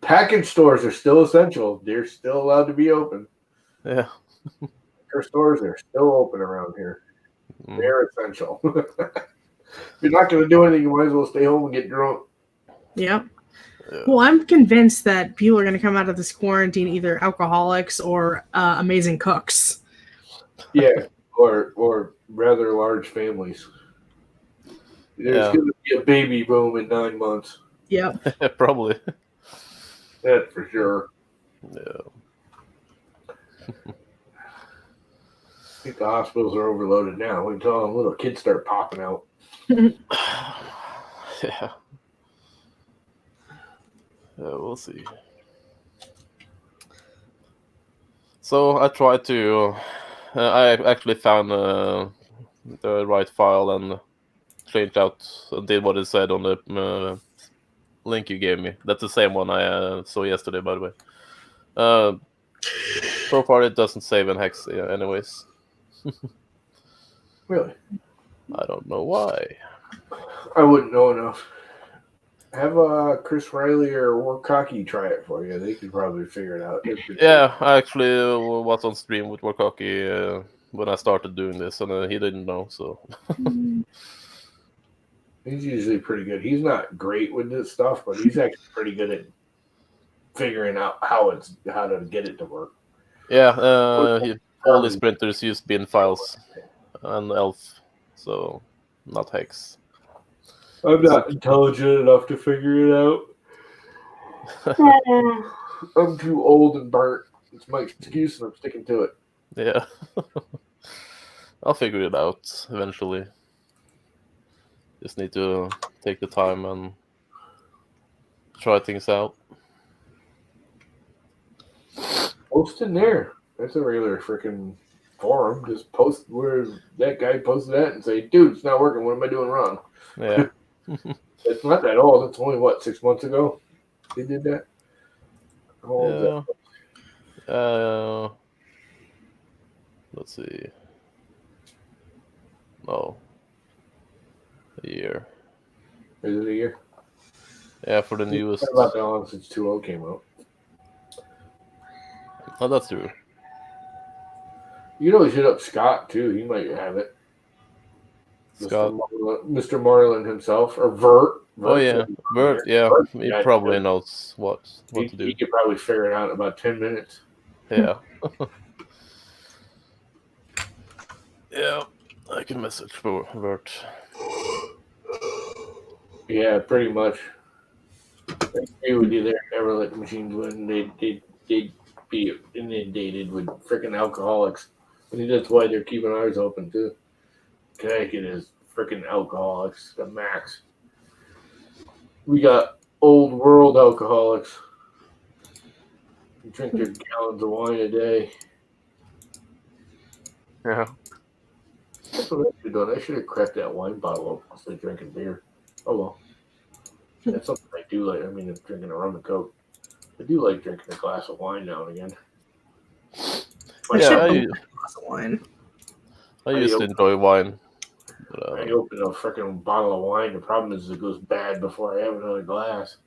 Speaker 1: package stores are still essential. They're still allowed to be open.
Speaker 3: Yeah.
Speaker 1: Our stores are still open around here. They're essential. If you're not going to do anything, you might as well stay home and get drunk.
Speaker 2: Yep. Yeah. Well, I'm convinced that people are going to come out of this quarantine either alcoholics or amazing cooks.
Speaker 1: Yeah, or rather large families. There's going to be a baby boom in 9 months.
Speaker 2: Yep.
Speaker 3: Probably.
Speaker 1: That's for sure.
Speaker 3: Yeah.
Speaker 1: I think the hospitals are overloaded now. Wait until little kids start popping out.
Speaker 3: Yeah. We'll see. So I tried to. I actually found the right file and changed out and did what it said on the link you gave me. That's the same one I saw yesterday, by the way. So far, it doesn't save in hex, anyways.
Speaker 1: Really?
Speaker 3: I don't know why.
Speaker 1: I wouldn't know enough. Have Chris Riley or Warcocky try it for you. They could probably figure it out.
Speaker 3: Yeah, I actually was on stream with Warcocky when I started doing this, and he didn't know, so.
Speaker 1: He's usually pretty good. He's not great with this stuff, but he's actually pretty good at figuring out how to get it to work.
Speaker 3: Yeah, all his printers use bin files and ELF, so not hex.
Speaker 1: I'm not intelligent enough to figure it out. I'm too old and burnt. It's my excuse, and I'm sticking to it.
Speaker 3: Yeah. I'll figure it out eventually. Just need to take the time and try things out.
Speaker 1: Post in there. That's a regular freaking forum. Just post where that guy posted that and say, dude, it's not working. What am I doing wrong?
Speaker 3: Yeah.
Speaker 1: It's not that old. It's only, 6 months ago they did that? How old is that?
Speaker 3: Let's see. No. A year.
Speaker 1: Is it a year?
Speaker 3: Yeah, for the newest.
Speaker 1: It's not that long since 2.0 came out.
Speaker 3: Oh, that's true.
Speaker 1: You can always hit up Scott, too. He might have it.
Speaker 3: Scott.
Speaker 1: Mr. Marlin himself, or Vert.
Speaker 3: Oh, yeah. Vert, yeah. He probably knows what to do.
Speaker 1: He could probably figure it out in about 10 minutes.
Speaker 3: Yeah. Yeah. I can message for Vert.
Speaker 1: Yeah, pretty much. I agree with you there. Never let the machines win. They'd be inundated with freaking alcoholics. I think that's why they're keeping ours open, too. Connecticut is freaking alcoholics, the max. We got old world alcoholics. They drink their gallons of wine a day.
Speaker 3: Yeah.
Speaker 1: That's what I should have done. I should have cracked that wine bottle open instead of drinking beer. Oh, well. That's something I do like. I mean, it's drinking a rum and coke. I do like drinking a glass of wine now and again.
Speaker 3: I used to enjoy wine. But,
Speaker 1: I open a freaking bottle of wine. The problem is it goes bad before I have another glass.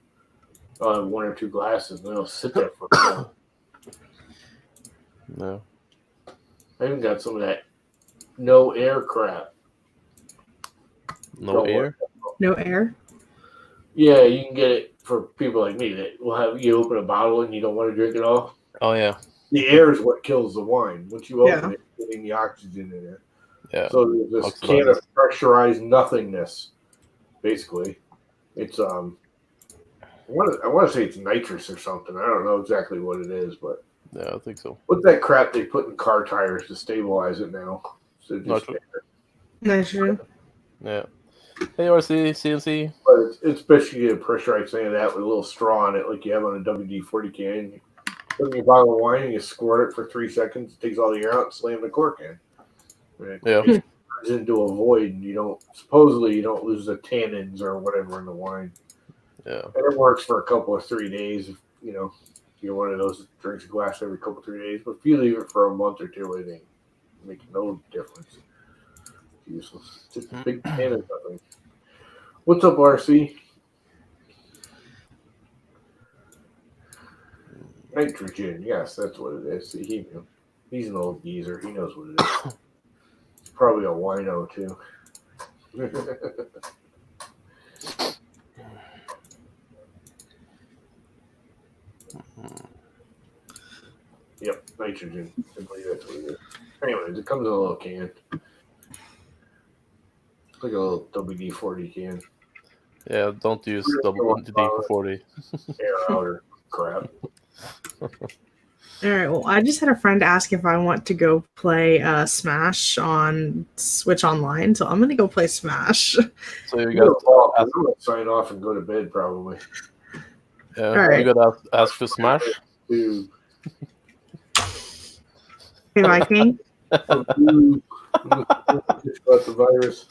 Speaker 1: I'll have 1 or 2 glasses and it'll sit there for a while.
Speaker 3: No.
Speaker 1: I even got some of that no air crap.
Speaker 3: No air?
Speaker 2: No air?
Speaker 1: Yeah, you can get it for people like me that will have you open a bottle and you don't want to drink it all.
Speaker 3: Oh, yeah.
Speaker 1: The air is what kills the wine. Once you open it, you're getting the oxygen in there.
Speaker 3: Yeah.
Speaker 1: So there's this can of pressurized nothingness, basically. It's I want to say it's nitrous or something. I don't know exactly what it is, but
Speaker 3: yeah, I think so.
Speaker 1: What's that crap they put in car tires to stabilize it now? So just
Speaker 2: nitrogen.
Speaker 3: Yeah. ARC, CNC.
Speaker 1: But it's basically a pressurized thing of that with a little straw in it, like you have on a WD-40 can. You put in your bottle of wine and you squirt it for 3 seconds, it takes all the air out, and slam the cork in. It turns into a void, and you don't lose the tannins or whatever in the wine.
Speaker 3: Yeah.
Speaker 1: And it works for a couple or 3 days. You're one of those that drinks a glass every couple 3 days. But if you leave it for a month or two, it ain't make no difference. It's useless. It's just a big tannin, I think. What's up, RC? Nitrogen, yes, that's what it is. See, he's an old geezer. He knows what it is. He's probably a wino, too. Yep, nitrogen. I believe that's what it is. Anyways, it comes in a little can. It's like a little WD-40 can.
Speaker 3: Yeah, don't use WD-40.
Speaker 1: Air out or crap.
Speaker 2: All right. Well, I just had a friend ask if I want to go play Smash on Switch Online, so I'm gonna go play Smash.
Speaker 3: So you got
Speaker 1: I'm gonna sign off and go to bed probably.
Speaker 3: Yeah, right. You got to ask for Smash.
Speaker 1: Dude.
Speaker 2: Hey, Viking.
Speaker 1: About the virus.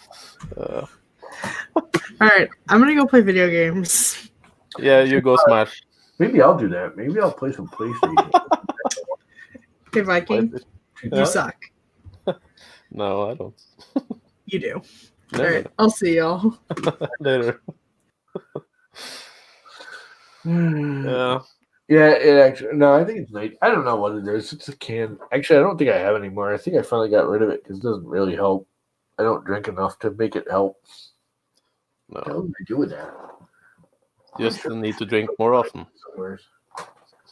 Speaker 2: All right, I'm gonna go play video games.
Speaker 3: Yeah, you go Smash.
Speaker 1: Maybe I'll do that. Maybe I'll play some PlayStation.
Speaker 2: Hey, Viking. You suck.
Speaker 3: No, I don't.
Speaker 2: You do.
Speaker 3: Never.
Speaker 2: All right, I'll see y'all
Speaker 3: later. Yeah.
Speaker 1: Yeah, it actually. No, I think it's late. I don't know what it is. It's a can. Actually, I don't think I have anymore. I think I finally got rid of it because it doesn't really help. I don't drink enough to make it help.
Speaker 3: No.
Speaker 1: What do I do with that?
Speaker 3: Just need to drink more often.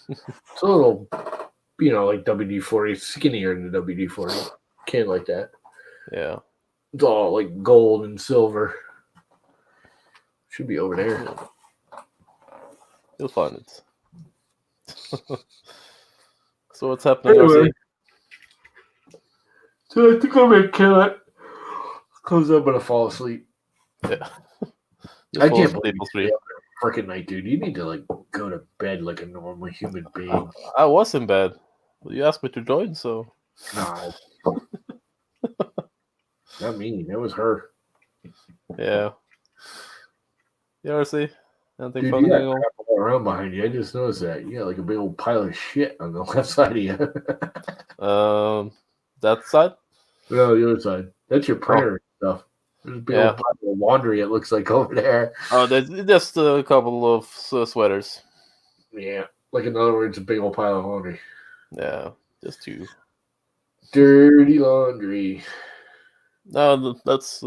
Speaker 1: It's a little, like WD-40, skinnier than the WD-40. Can like that.
Speaker 3: Yeah.
Speaker 1: It's all like gold and silver. Should be over there.
Speaker 3: You'll find it. So what's happening?
Speaker 1: Anyway, so I think I'm gonna kill it. Cause I'm gonna fall asleep.
Speaker 3: Yeah.
Speaker 1: I can't believe you freaking night, dude. You need to like go to bed like a normal human being.
Speaker 3: I was in bed. You asked me to join, so.
Speaker 1: Nah. Not me. That was her.
Speaker 3: Yeah. You ever see anything
Speaker 1: Dude,
Speaker 3: funny
Speaker 1: you got
Speaker 3: going on?
Speaker 1: crap all around behind you. I just noticed that. You got like a big old pile of shit on the left side of you.
Speaker 3: That side?
Speaker 1: No, the other side. That's your printer stuff. There's a big old pile of laundry, it looks like, over there.
Speaker 3: Oh, there's just a couple of sweaters.
Speaker 1: Yeah. Like, in other words, a big old pile of laundry.
Speaker 3: Yeah, just 2.
Speaker 1: Dirty laundry.
Speaker 3: No, that's.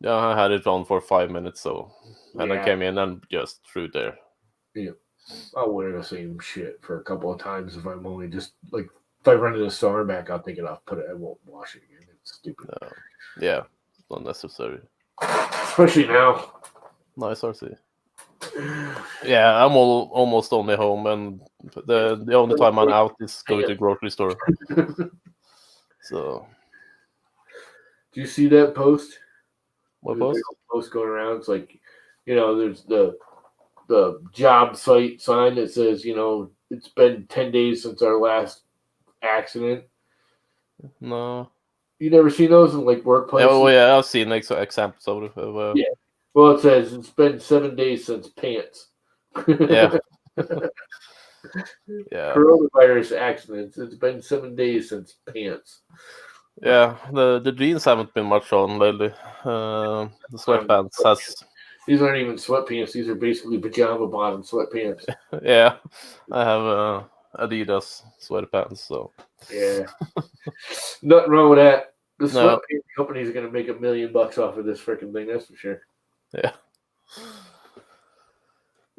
Speaker 3: Yeah, I had it on for 5 minutes, so. And I came in and just threw it there.
Speaker 1: Yeah. I'll wear the same shit for a couple of times if I'm only just, like, if I run to the store and back, I'll take it off, I won't wash it again. It's stupid.
Speaker 3: Yeah, it's not necessary.
Speaker 1: Especially now.
Speaker 3: Nice RC. Yeah, I'm almost only home, and the only time I'm out is going to the grocery store. So.
Speaker 1: Do you see that post?
Speaker 3: What post?
Speaker 1: Post going around. It's like, there's the job site sign that says, it's been 10 days since our last accident.
Speaker 3: No.
Speaker 1: You never seen those in like workplaces?
Speaker 3: Oh yeah, I've seen examples of it.
Speaker 1: Yeah. Well, it says it's been 7 days since pants.
Speaker 3: Yeah. Yeah.
Speaker 1: Coronavirus accidents. It's been 7 days since pants.
Speaker 3: Yeah, the jeans haven't been much on lately. The sweatpants has.
Speaker 1: These aren't even sweatpants. These are basically pajama bottom sweatpants.
Speaker 3: Yeah, I have Adidas sweatpants. So.
Speaker 1: Yeah. Nothing wrong with that. The sweatpants companies are going to make $1 million off of this freaking thing. That's for sure.
Speaker 3: Yeah.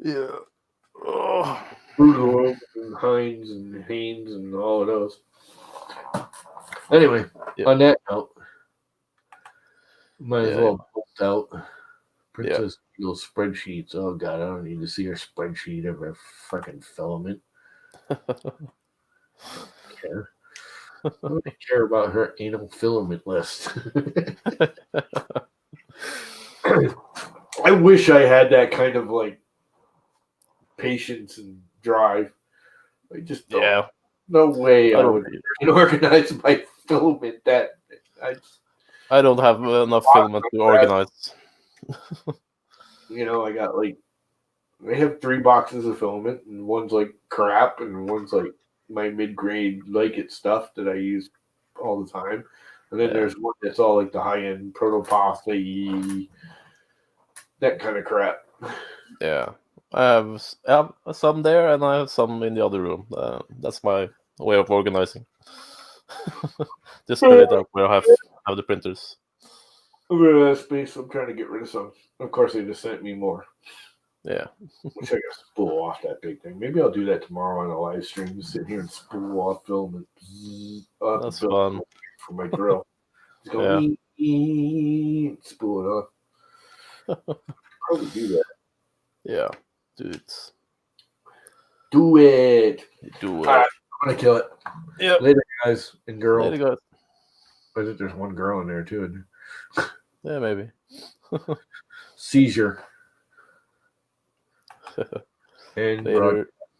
Speaker 3: Yeah. Oh.
Speaker 1: Brutal and Heinz and Hanes and all of those. Anyway, on that note, might as well bolt out Princess Eagle's spreadsheets. Oh God, I don't need to see her spreadsheet of her freaking filament. I don't care. I don't care about her anal filament list. I wish I had that kind of like patience and drive. I just don't. Yeah. No way I would organize my filament that
Speaker 3: I don't have enough filament to organize.
Speaker 1: I got I have 3 boxes of filament, and one's like crap, and one's like my mid-grade like it stuff that I use all the time, and then there's one that's all like the high-end protopasta, that kind of crap.
Speaker 3: Yeah, I have some there, and I have some in the other room. That's my way of organizing. Just put it up where I have the printers.
Speaker 1: I'm running out of space, so I'm trying to get rid of some. Of course, they just sent me more.
Speaker 3: Yeah.
Speaker 1: Wish I could spool off that big thing. Maybe I'll do that tomorrow on a live stream. Just sit here and spool off filament.
Speaker 3: That's fun.
Speaker 1: For my drill. Just go spool it off. Probably do that.
Speaker 3: Yeah. Do it.
Speaker 1: Do it.
Speaker 3: Do it.
Speaker 1: All right, I'm going to kill it.
Speaker 3: Yeah.
Speaker 1: Later, guys and girls.
Speaker 3: Later, guys.
Speaker 1: I think there's one girl in there, too.
Speaker 3: Yeah, maybe.
Speaker 1: Seizure. And
Speaker 3: Later.